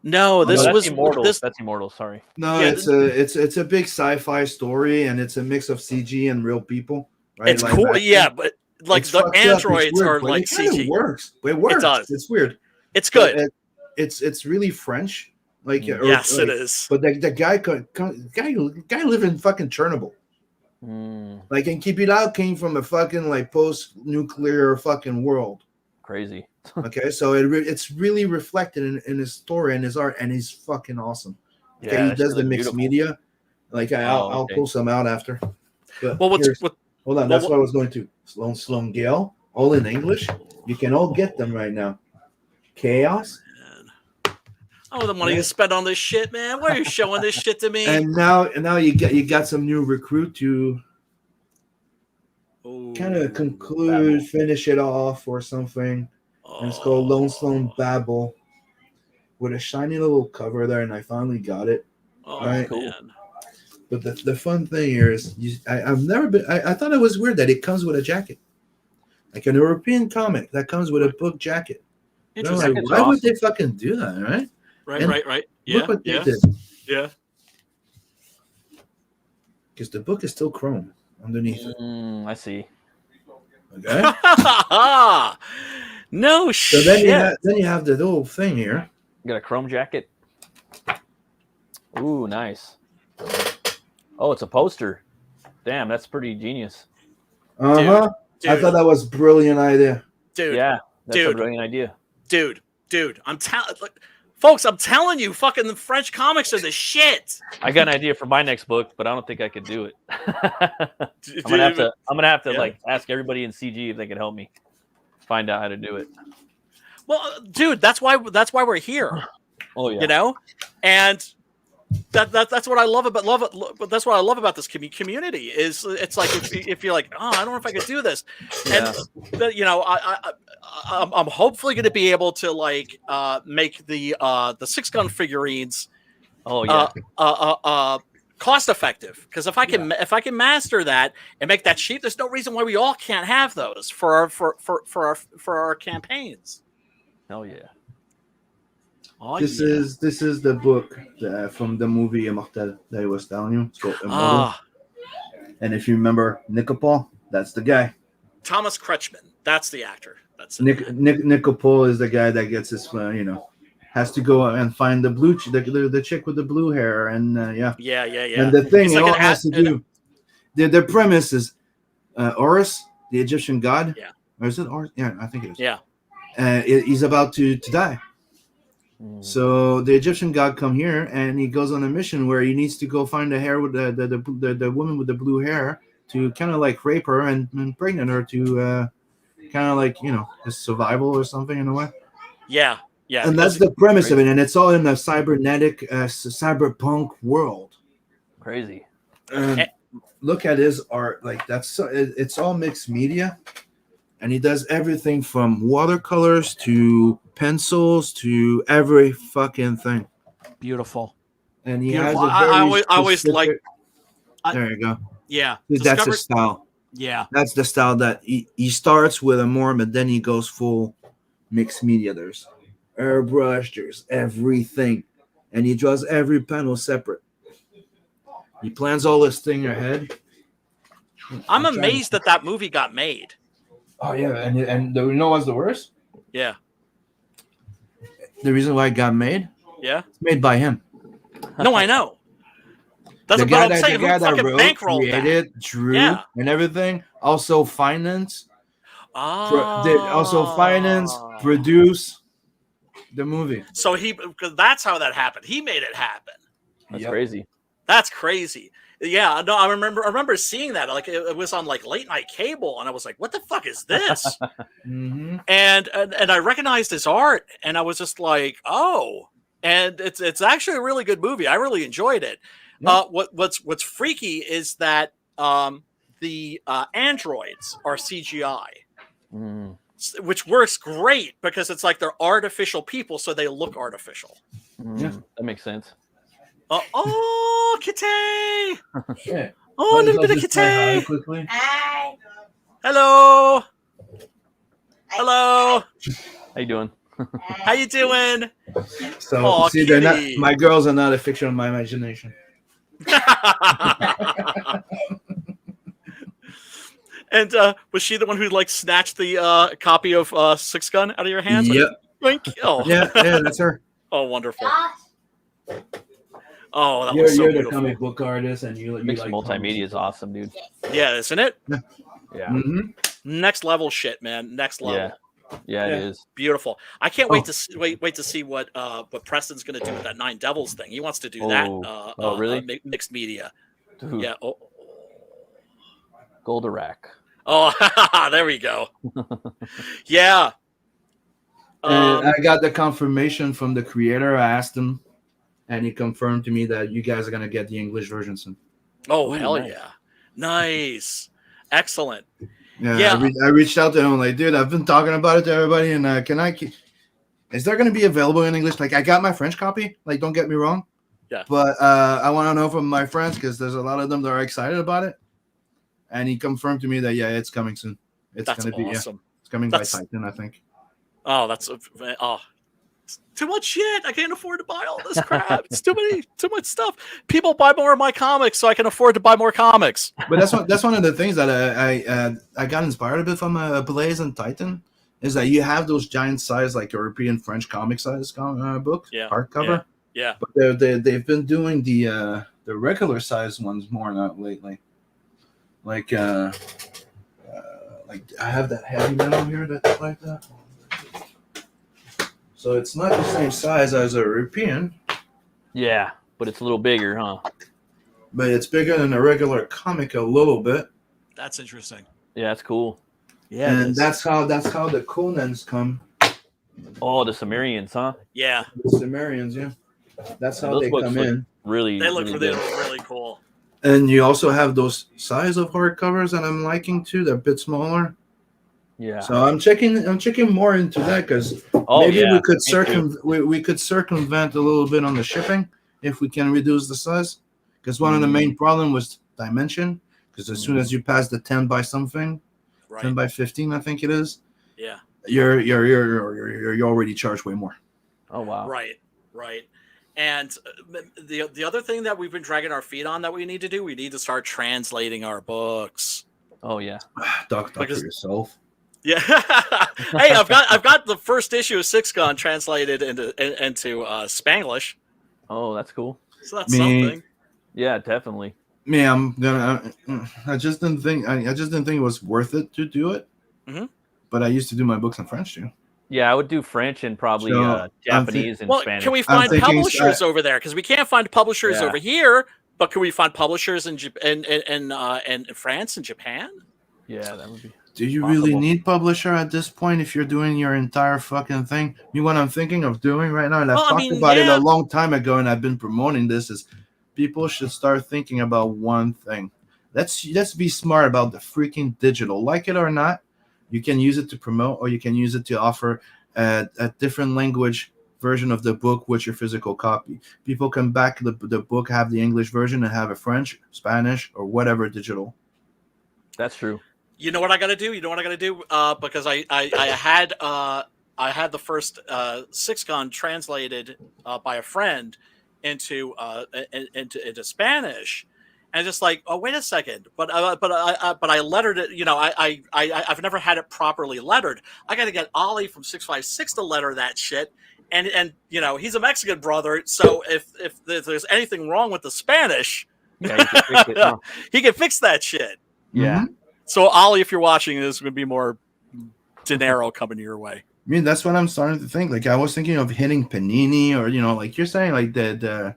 No, this was Immortal. That's Immortal. Sorry. No, it's a big sci-fi story, and it's a mix of CG and real people. Right? It's cool. But like the androids are like CG. It works. It works. It does. It's weird. It's good. It's really French. Like yes, it is. But the guy lived in fucking Chernobyl. Like, and Bilal came from a fucking post-nuclear fucking world. Crazy. Okay, so it's really reflected in his story and his art, and he's fucking awesome. Okay, Yeah, he does the mixed media. Like I'll pull some out after. But hold on, that's what I was going to. Sloan Gale, all in English. You can all get them right now. Chaos. Oh, the money you spent on this shit, man. Why are you showing this shit to me? And now you got some new recruit to kind of finish it off or something. And it's called Lone Sloan Babel with a shiny little cover there, and I finally got it. Oh, right? Cool. But the fun thing here is I've never been. I thought it was weird that it comes with a jacket, like an European comic that comes with a book jacket. Interesting. Why would they fucking do that, right? Right. Yeah. Look what they did. Yeah. Because the book is still chrome underneath it. I see. Okay. No shit. So then you have the little thing here. You got a chrome jacket. Ooh, nice. Oh, it's a poster. Damn, that's pretty genius. I thought that was a brilliant idea. Dude. Yeah, that's a brilliant idea. Dude, folks, I'm telling you, fucking the French comics are the shit. I got an idea for my next book, but I don't think I could do it. I'm gonna have to ask everybody in CG if they can help me. find out how to do it. Well, dude, that's why we're here. Oh yeah. You know, and that's what I love about that's what I love about this community is it's like if you're like, oh, I don't know if I could do this, Yeah. and you know, I'm hopefully going to be able to like make the 6-gun figurines. Oh yeah. Cost effective, because if I can master that and make that cheap, there's no reason why we all can't have those for our campaigns. Hell yeah. Oh, This is the book from the movie Immortel that I was telling you. It's called Immortal. And if you remember Nicopol, that's the guy. Thomas Kretschmann, that's the actor. That's Nicopol is the guy that gets his, has to go and find the chick with the blue hair, and yeah. And the thing it all has to do. The premise is Horus, the Egyptian god. Yeah. Or is it Horus? Yeah, I think it is. Yeah. He's about to die. So the Egyptian god come here, and he goes on a mission where he needs to go find the hair with the woman with the blue hair to kind of like rape her and pregnant her to kind of like his survival or something in a way. Yeah. Yeah. And that's the premise of it, and it's all in a cybernetic, cyberpunk world. Crazy. Look at his art, like it's all mixed media. And he does everything from watercolors to pencils to every fucking thing. Beautiful. And he Beautiful. has a very I always like. There you go. Yeah. That's his style. Yeah. That's the style that he starts with a more, but then he goes full mixed media. There's airbrush, there's everything. And he draws every panel separate. He plans all this thing ahead. I'm amazed that movie got made. Oh yeah, and you know what's the worst? Yeah. The reason why it got made? Yeah. It's made by him. No, I know. That's what I'm saying. The guy that wrote, created, that? drew, and everything. Also finance. Produce the movie. So because that's how that happened. He made it happen. That's crazy. That's crazy. Yeah, no, I remember seeing that. Like it was on like late night cable, and I was like, "What the fuck is this?" Mm-hmm. and I recognized his art, and I was just like, "Oh!" And it's actually a really good movie. I really enjoyed it. Yeah. What's freaky is that the androids are CGI, which works great because it's like they're artificial people, so they look artificial. Yeah, that makes sense. Oh, Kitty! Shit. Oh, a little bit of Kitty! Hi. Hello! Hello! How you doing? How you doing? So, see, they're not, my girls are not a fiction of my imagination. And was she the one who like snatched the copy of 6-Gun out of your hands? Yep. Like, oh. Yeah, that's her. Oh, wonderful. Oh, that was so beautiful. You're the comic book artist, and you mixed like multimedia is awesome, dude. Yeah, isn't it? Yeah. Mm-hmm. Next level shit, man. Next level. Yeah, it is beautiful. I can't wait to see what Preston's going to do with that 9 Devils thing. He wants to do that. Really? Mixed media. Dude. Yeah. Oh. Goldorak. Oh, there we go. Yeah. And I got the confirmation from the creator. I asked him, and he confirmed to me that you guys are gonna get the English version soon. Oh, hell nice. Yeah! Nice, excellent. Yeah. I reached out to him like, dude, I've been talking about it to everybody, and is there gonna be available in English? Like, I got my French copy. Like, don't get me wrong. Yeah. But I want to know from my friends because there's a lot of them that are excited about it. And he confirmed to me that it's coming soon. It's That's gonna be awesome. It's coming by Titan, I think. Oh, that's too much shit. I can't afford to buy all this crap. It's too much stuff. People buy more of my comics, so I can afford to buy more comics. But that's one of the things that I got inspired a bit from Blaze and Titan is that you have those giant size like European French comic size books, hardcover. Yeah. But they've been doing the regular size ones more now lately. Like I have that heavy metal here that's like that. So it's not the same size as a European. Yeah, but it's a little bigger, huh? But it's bigger than a regular comic a little bit. That's interesting. Yeah, that's cool. Yeah, and that's how the Conans come. Oh, the Sumerians, huh? Yeah, The Sumerians, yeah. That's how those they books come look in. really, they look really good. really cool. And you also have those size of hardcovers that I'm liking too. They're a bit smaller. Yeah. So I'm checking more into that because maybe we could circumvent a little bit on the shipping if we can reduce the size. Because one of the main problem was dimension. Because as soon as you pass the 10 by something, 10 by 15, I think it is. Yeah. You're already charged way more. Oh wow. Right. And the other thing that we've been dragging our feet on that we need to do, we need to start translating our books. Oh yeah. Talk for yourself. Yeah. Hey, I've got the first issue of Six Gun translated into Spanglish. Oh, that's cool. So that's something. Yeah, definitely. Me, I just didn't think it was worth it to do it. Mm-hmm. But I used to do my books in French too. Yeah, I would do French and probably Japanese and Spanish. Can we find publishers over there? Because we can't find publishers over here. But can we find publishers in France and Japan? Yeah, that would be. Do you really need publisher at this point if you're doing your entire fucking thing? What I'm thinking of doing right now, and I've talked about it a long time ago, and I've been promoting this, is people should start thinking about one thing. Let's be smart about the freaking digital. Like it or not, you can use it to promote, or you can use it to offer a different language version of the book with your physical copy. People can back the book, have the English version, and have a French, Spanish, or whatever digital. That's true. You know what I got to do? Because I had the first Six Gun translated by a friend into Spanish, and just like, oh, wait a second, but I lettered it. You know, I've never had it properly lettered. I got to get Ollie from 656 to letter that shit, and you know, he's a Mexican brother, so if there's anything wrong with the Spanish, yeah, he can fix it, huh? He can fix that shit. Yeah. Mm-hmm. So, Ollie, if you're watching, there's going to be more dinero coming your way. I mean, that's what I'm starting to think. Like, I was thinking of hitting Panini, or, you know, like you're saying, like the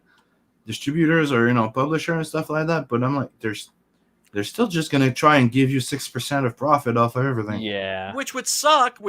distributors or, you know, publisher and stuff like that. But I'm like, they're still just going to try and give you 6% of profit off of everything. Yeah. Which would suck,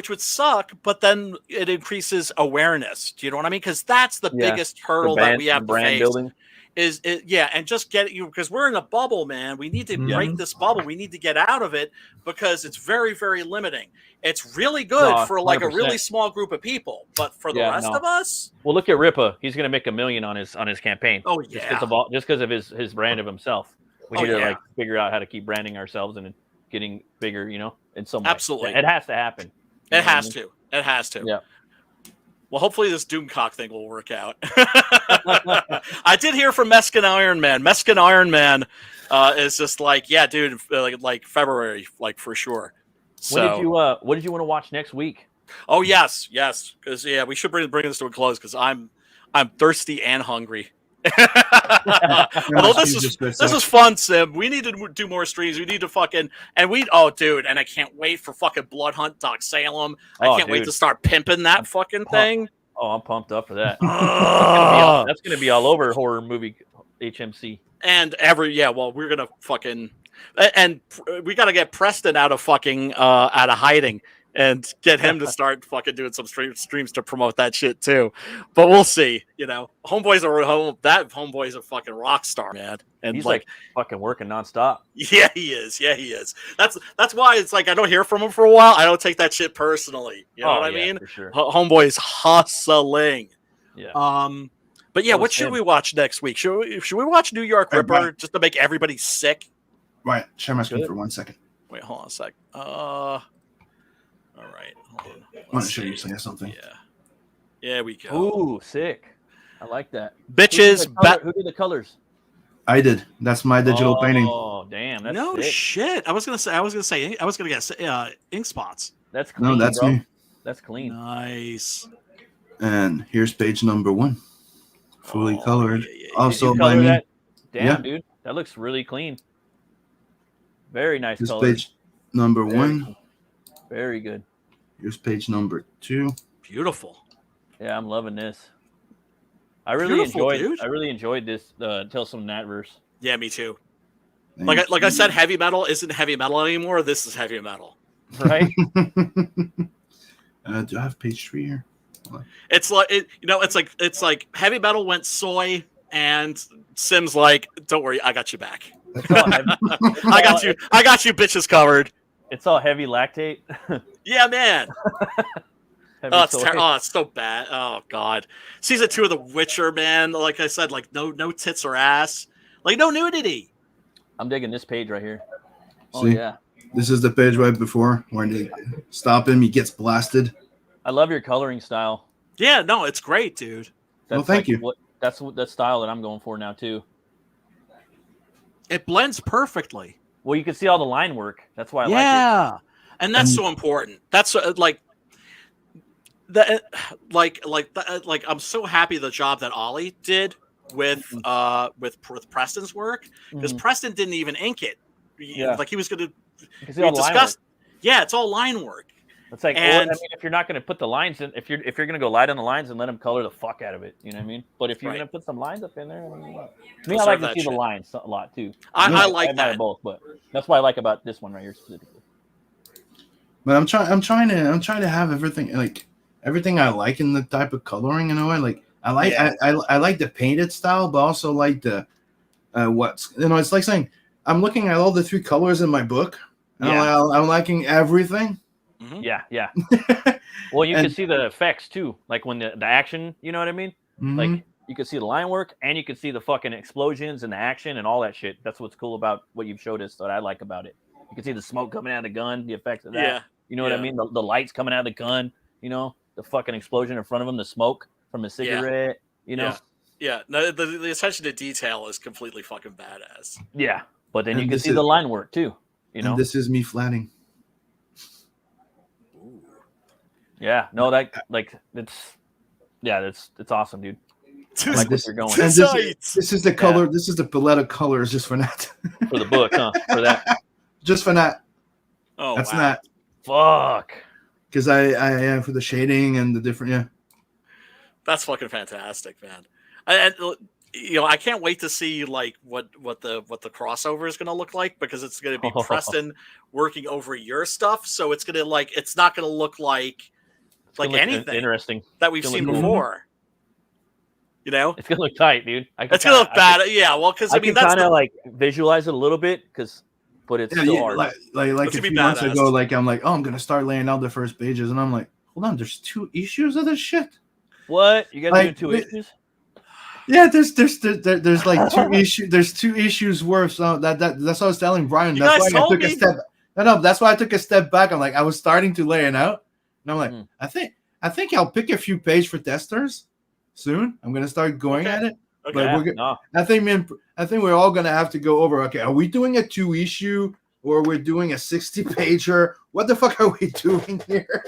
but then it increases awareness. Do you know what I mean? Because that's the biggest hurdle that we have to face. Building. And just get you, because we're in a bubble, man. We need to break this bubble. We need to get out of it because it's very, very limiting. It's really good for like 100%. A really small group of people, but for the rest of us, well, look at Ripa. He's going to make $1 million on his campaign. Oh yeah, just because of his brand of himself. We need to like figure out how to keep branding ourselves and getting bigger. You know, in some way. Absolutely, it has to happen. It has to. Yeah. Well, hopefully this Doomcock thing will work out. I did hear from Meskin Iron Man. Meskin Iron Man is just like, yeah, dude, like February, like for sure. So, what did you want to watch next week? Oh yes, because we should bring this to a close because I'm thirsty and hungry. Although this is fun, Sim. We need to do more streams. We need to fucking and I can't wait for fucking Blood Hunt Doc Salem. I can't wait to start pimping that fucking thing. Oh, I'm pumped up for that. That's gonna be all over horror movie HMC. And we're gonna fucking and we gotta get Preston out of hiding and get him to start fucking doing some streams to promote that shit too. But we'll see. You know, Homeboy's a fucking rock star, man. And he's like fucking working nonstop. Yeah, he is. That's why it's like I don't hear from him for a while. I don't take that shit personally. You know what I mean? For sure. Homeboy's hustling. Yeah. But yeah, what should we watch next week? Should we watch New York Ripper just to make everybody sick? Right. Share my screen for 1 second. Wait, hold on a sec. All right. Hold on. I want to show you something. Yeah. Yeah, we go. Ooh, sick. I like that. Bitches. Who did the colors? I did. That's my digital painting. Oh, damn. That's no sick. Shit. I was gonna guess ink spots. That's clean. No, that's me. That's clean. Nice. And here's page number 1, fully colored. Yeah. Also by me. That? Damn, dude. That looks really clean. Very nice Here's color. page number 1. Very good. Here's page number 2. Beautiful. Yeah, I'm loving this. I really enjoyed this Tales from the Nightverse. Yeah, me too. Like I said, heavy metal isn't heavy metal anymore. This is heavy metal. Right? Do I have page 3 here? It's like it's like Heavy Metal went soy, and Sim's like, "Don't worry, I got you back. It's all heavy. I got you, bitches covered." It's all heavy lactate. Yeah, man. Heavy Oh, soy. it's so bad. Oh God, season 2 of The Witcher, man. Like I said, like no tits or ass, like no nudity. I'm digging this page right here. Oh See? yeah. This is the page right before when they stop him, he gets blasted. I love your coloring style. Yeah, no, it's great, dude. Well, thank you. That's the style that I'm going for now too. It blends perfectly. Well, you can see all the line work. That's why I like it. Yeah, and that's so important. That's like that. Like I'm so happy the job that Ollie did with Preston's work, because Preston didn't even ink it. Yeah. Like he was going to discuss. Yeah, it's all line work. It's like, I mean, if you're not going to put the lines in, if you're going to go light on the lines and let them color the fuck out of it, you know what I mean? But if you're going to put some lines up in there, I like to see the lines a lot too. I like that both, but that's what I like about this one right here specifically. But I'm trying to have everything I like in the type of coloring. You know, I like the painted style, but also like the it's like saying I'm looking at all the 3 colors in my book. And I'm liking everything. Mm-hmm. Yeah. Well, you can see the effects too, like when the action, you know what I mean? Mm-hmm. Like you can see the line work, and you can see the fucking explosions and the action and all that shit. That's what's cool about what you've showed us that I like about it. You can see the smoke coming out of the gun, the effects of that. Yeah. You know what I mean? The lights coming out of the gun, you know, the fucking explosion in front of him, the smoke from a cigarette, you know? Yeah. No, the attention to detail is completely fucking badass. Yeah. But then you can see the line work too, you know? And this is me flatting. Yeah, no, it's awesome, dude. I like where you're going. And this is the color. Yeah. This is the palette of colors just for that. For the book, huh? For that. Just for that. Oh, that's wow. not. Fuck. Because I for the shading and the different. Yeah. That's fucking fantastic, man. I can't wait to see like what the crossover is going to look like, because it's going to be Preston working over your stuff. So it's going to it's not going to look like anything interesting that we've seen before. You know, it's gonna look tight, dude. It's gonna look bad. Yeah, well, because I mean, that's kind of like visualize it a little bit, but it's still hard. Like a few months ago, I'm like, oh, I'm gonna start laying out the first pages, and I'm like, hold on, there's 2 issues of this shit. What you guys do 2 issues? Yeah, there's like 2 issues. There's 2 issues worth. So that's what I was telling Brian. That's why I took a step. No, that's why I took a step back. I'm like, I was starting to lay it out, and I'm like, I think I'll pick a few pages for testers soon. I'm gonna start going at it. Okay. But I think we're all gonna have to go over. Okay, are we doing a 2 issue or we're doing a 60 pager? What the fuck are we doing here?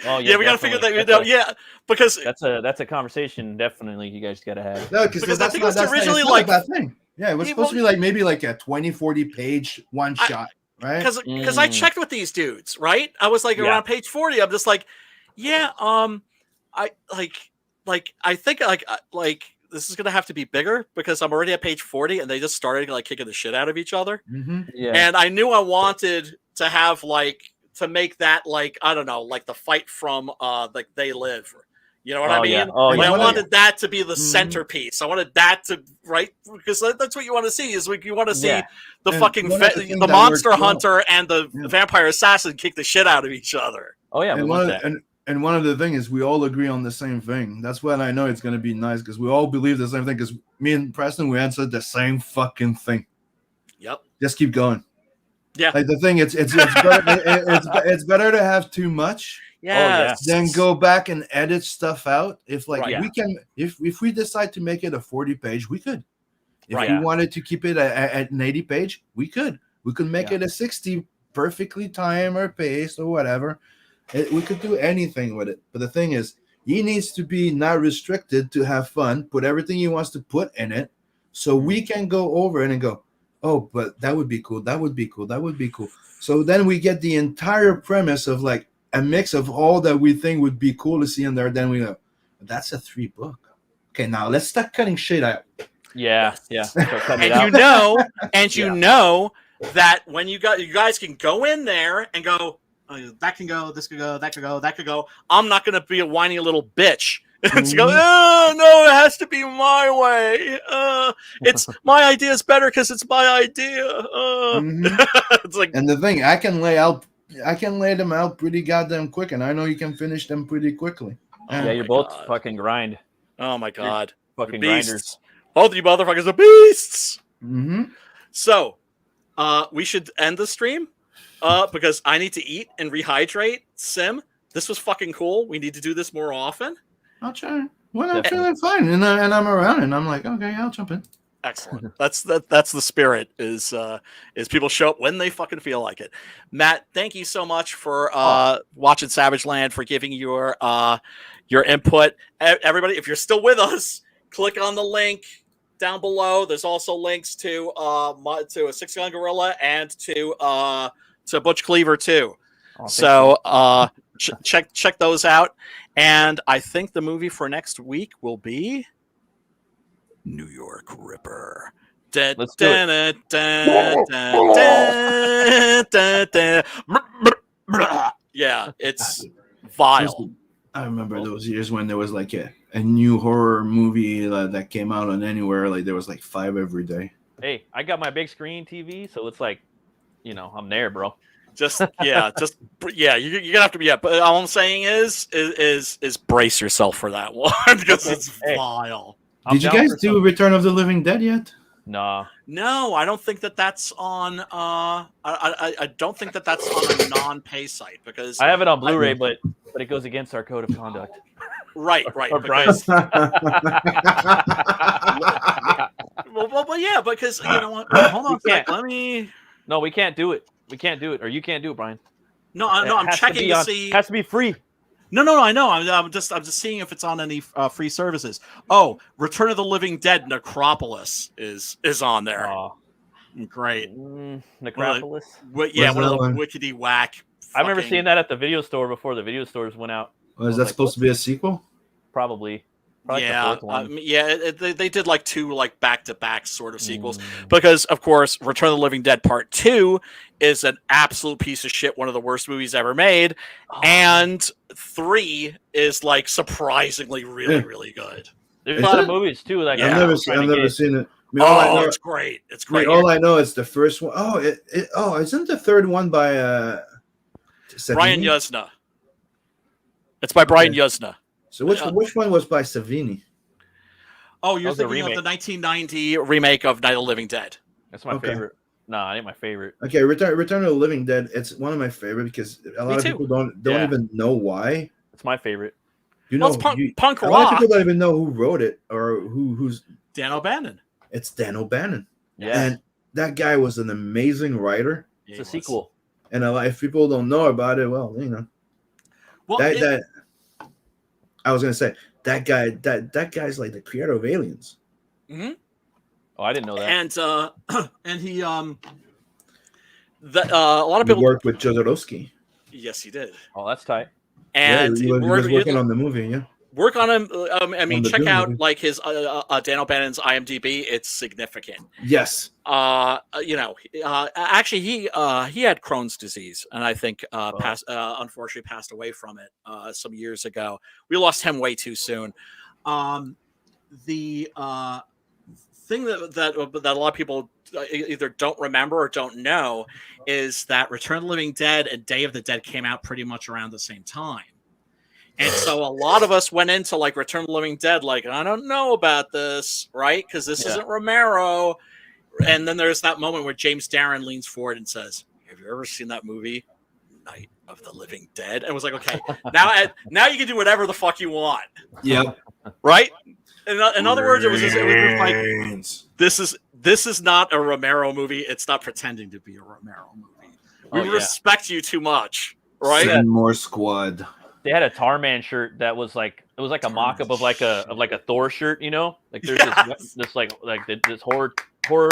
Oh yeah, we gotta figure that out. Yeah, because that's a conversation definitely you guys gotta have. No, because I think it was originally like a bad thing. Yeah, it was supposed to be like maybe like a 20-40 page one shot, right? Because I checked with these dudes, right? I was like around page 40. I'm just like, I think this is gonna have to be bigger, because I'm already at page 40 and they just started like kicking the shit out of each other. Mm-hmm. Yeah, and I knew I wanted to have to make that like, I don't know, like the fight from like They Live. You know what I mean? Yeah. I wanted that to be the centerpiece. I wanted that to because that's what you want to see. Is you want to see the fucking the monster hunter and the vampire assassin kick the shit out of each other. Oh yeah, and one of the things is we all agree on the same thing. That's when I know it's gonna be nice, because we all believe the same thing. Because me and Preston, we answered the same fucking thing. Yep. Just keep going. Yeah. Like the thing, it's better to have too much. Then go back and edit stuff out. If we can, if we decide to make it a 40 page, we could. If we wanted to keep it at an 80 page, we could. We could make it a 60 perfectly timed or paced or whatever. We could do anything with it. But the thing is, he needs to be not restricted to have fun, put everything he wants to put in it, so we can go over it and go, oh, but that would be cool. That would be cool. That would be cool. So then we get the entire premise of like a mix of all that we think would be cool to see in there. Then we go, that's a 3 book. Okay, now let's start cutting shit out. Yeah. And you know that when you guys can go in there and go, oh, that can go, this could go, that could go, that could go. I'm not going to be a whiny little bitch. And to go, oh, no, it has to be my way. It's my idea is better because it's my idea. It's like, and the thing, I can lay them out pretty goddamn quick, and I know you can finish them pretty quickly. Yeah, you're both fucking grind. Oh my god, you're fucking beasts. grinders. Both of you motherfuckers are beasts. Mm-hmm. So, we should end the stream because I need to eat and rehydrate. Sim, this was fucking cool. We need to do this more often. I'll try. When I'm feeling fine and I'm around and I'm like, okay, I'll jump in. Excellent. That's the spirit is people show up when they fucking feel like it. Matt, thank you so much for watching Savage Land, for giving your input. Everybody, if you're still with us, click on the link down below. There's also links to a 6 Gun Gorilla and to Butch Cleaver too. So check those out. And I think the movie for next week will be New York Ripper. Let's do it. Yeah, it's vile. I remember those years when there was like a new horror movie that came out on anywhere. Like there was like 5 every day. Hey, I got my big screen TV, so it's like, I'm there, bro. You're gonna have to be. Yeah, but all I'm saying is brace yourself for that one because it's vile. Did you guys do Return of the Living Dead yet? Nah. No, I don't think that's on. I don't think that's on a non-pay site because I have it on Blu-ray, but it goes against our code of conduct. Right. Because, well, yeah, because you know what? Hold on, let me. No, we can't do it. We can't do it, or you can't do it, Brian. No, I'm checking to see. It has to be free. No, I know. I'm just seeing if it's on any free services. Oh, Return of the Living Dead Necropolis is on there. Oh. Great. Necropolis? One of the wickedy whack. I remember seeing that at the video store before the video stores went out. Is that supposed to be a sequel? Probably yeah, the 4th one. They did like 2 back-to-back sort of sequels because, of course, Return of the Living Dead Part 2 is an absolute piece of shit, one of the worst movies ever made, and 3 is like surprisingly really good. There's a lot of movies too. Like I've never seen it. It's great. It's great. All I know is the first one. Isn't the third one by Brian Yuzna? It's by Brian Yuzna. So which one was by Savini? Oh, you're thinking of the 1990 remake of Night of the Living Dead. That's my favorite. No, I ain't my favorite. Okay, Return of the Living Dead. It's one of my favorite because a lot of people don't even know why. It's my favorite. It's punk rock. A lot of people don't even know who wrote it or who's Dan O'Bannon. It's Dan O'Bannon. Yeah, and that guy was an amazing writer. It's a sequel. And if people don't know about it, well, I was gonna say that guy's like the creator of Aliens. Mm-hmm. Oh, I didn't know that. And he a lot of people worked with Jodorowsky. Yes, he did. Oh, that's tight. And he was working on the movie. Yeah. Work on him. Check out movie. Like his Dan O'Bannon's IMDb. It's significant. Yes. Actually, he had Crohn's disease, and I think unfortunately passed away from it some years ago. We lost him way too soon. The thing that a lot of people either don't remember or don't know is that Return of the Living Dead and Day of the Dead came out pretty much around the same time. And so a lot of us went into like Return of the Living Dead, like, I don't know about this, right? Because this isn't Romero. And then there's that moment where James Darren leans forward and says, have you ever seen that movie, Night of the Living Dead? And it was like, okay, now you can do whatever the fuck you want. Yeah. Right? In other words, it was just like, this is not a Romero movie. It's not pretending to be a Romero movie. We respect you too much, right? Send more Squad. They had a Tarman shirt that was like a mock-up of like a Thor shirt, like there's this horror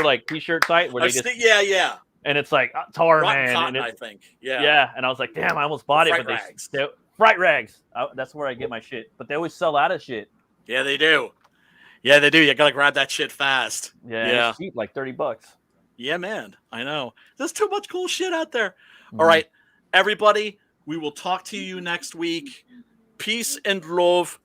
like t-shirt site where and it's like Tarman Cotton, I think and I was like, damn, I almost bought it, but they Fright Rags. That's where I get my shit, but they always sell out of shit. Yeah, they do. You gotta grab that shit fast. It's cheap, like $30. Yeah, man. I know. There's too much cool shit out there. Mm-hmm. All right, everybody. We will talk to you next week. Peace and love.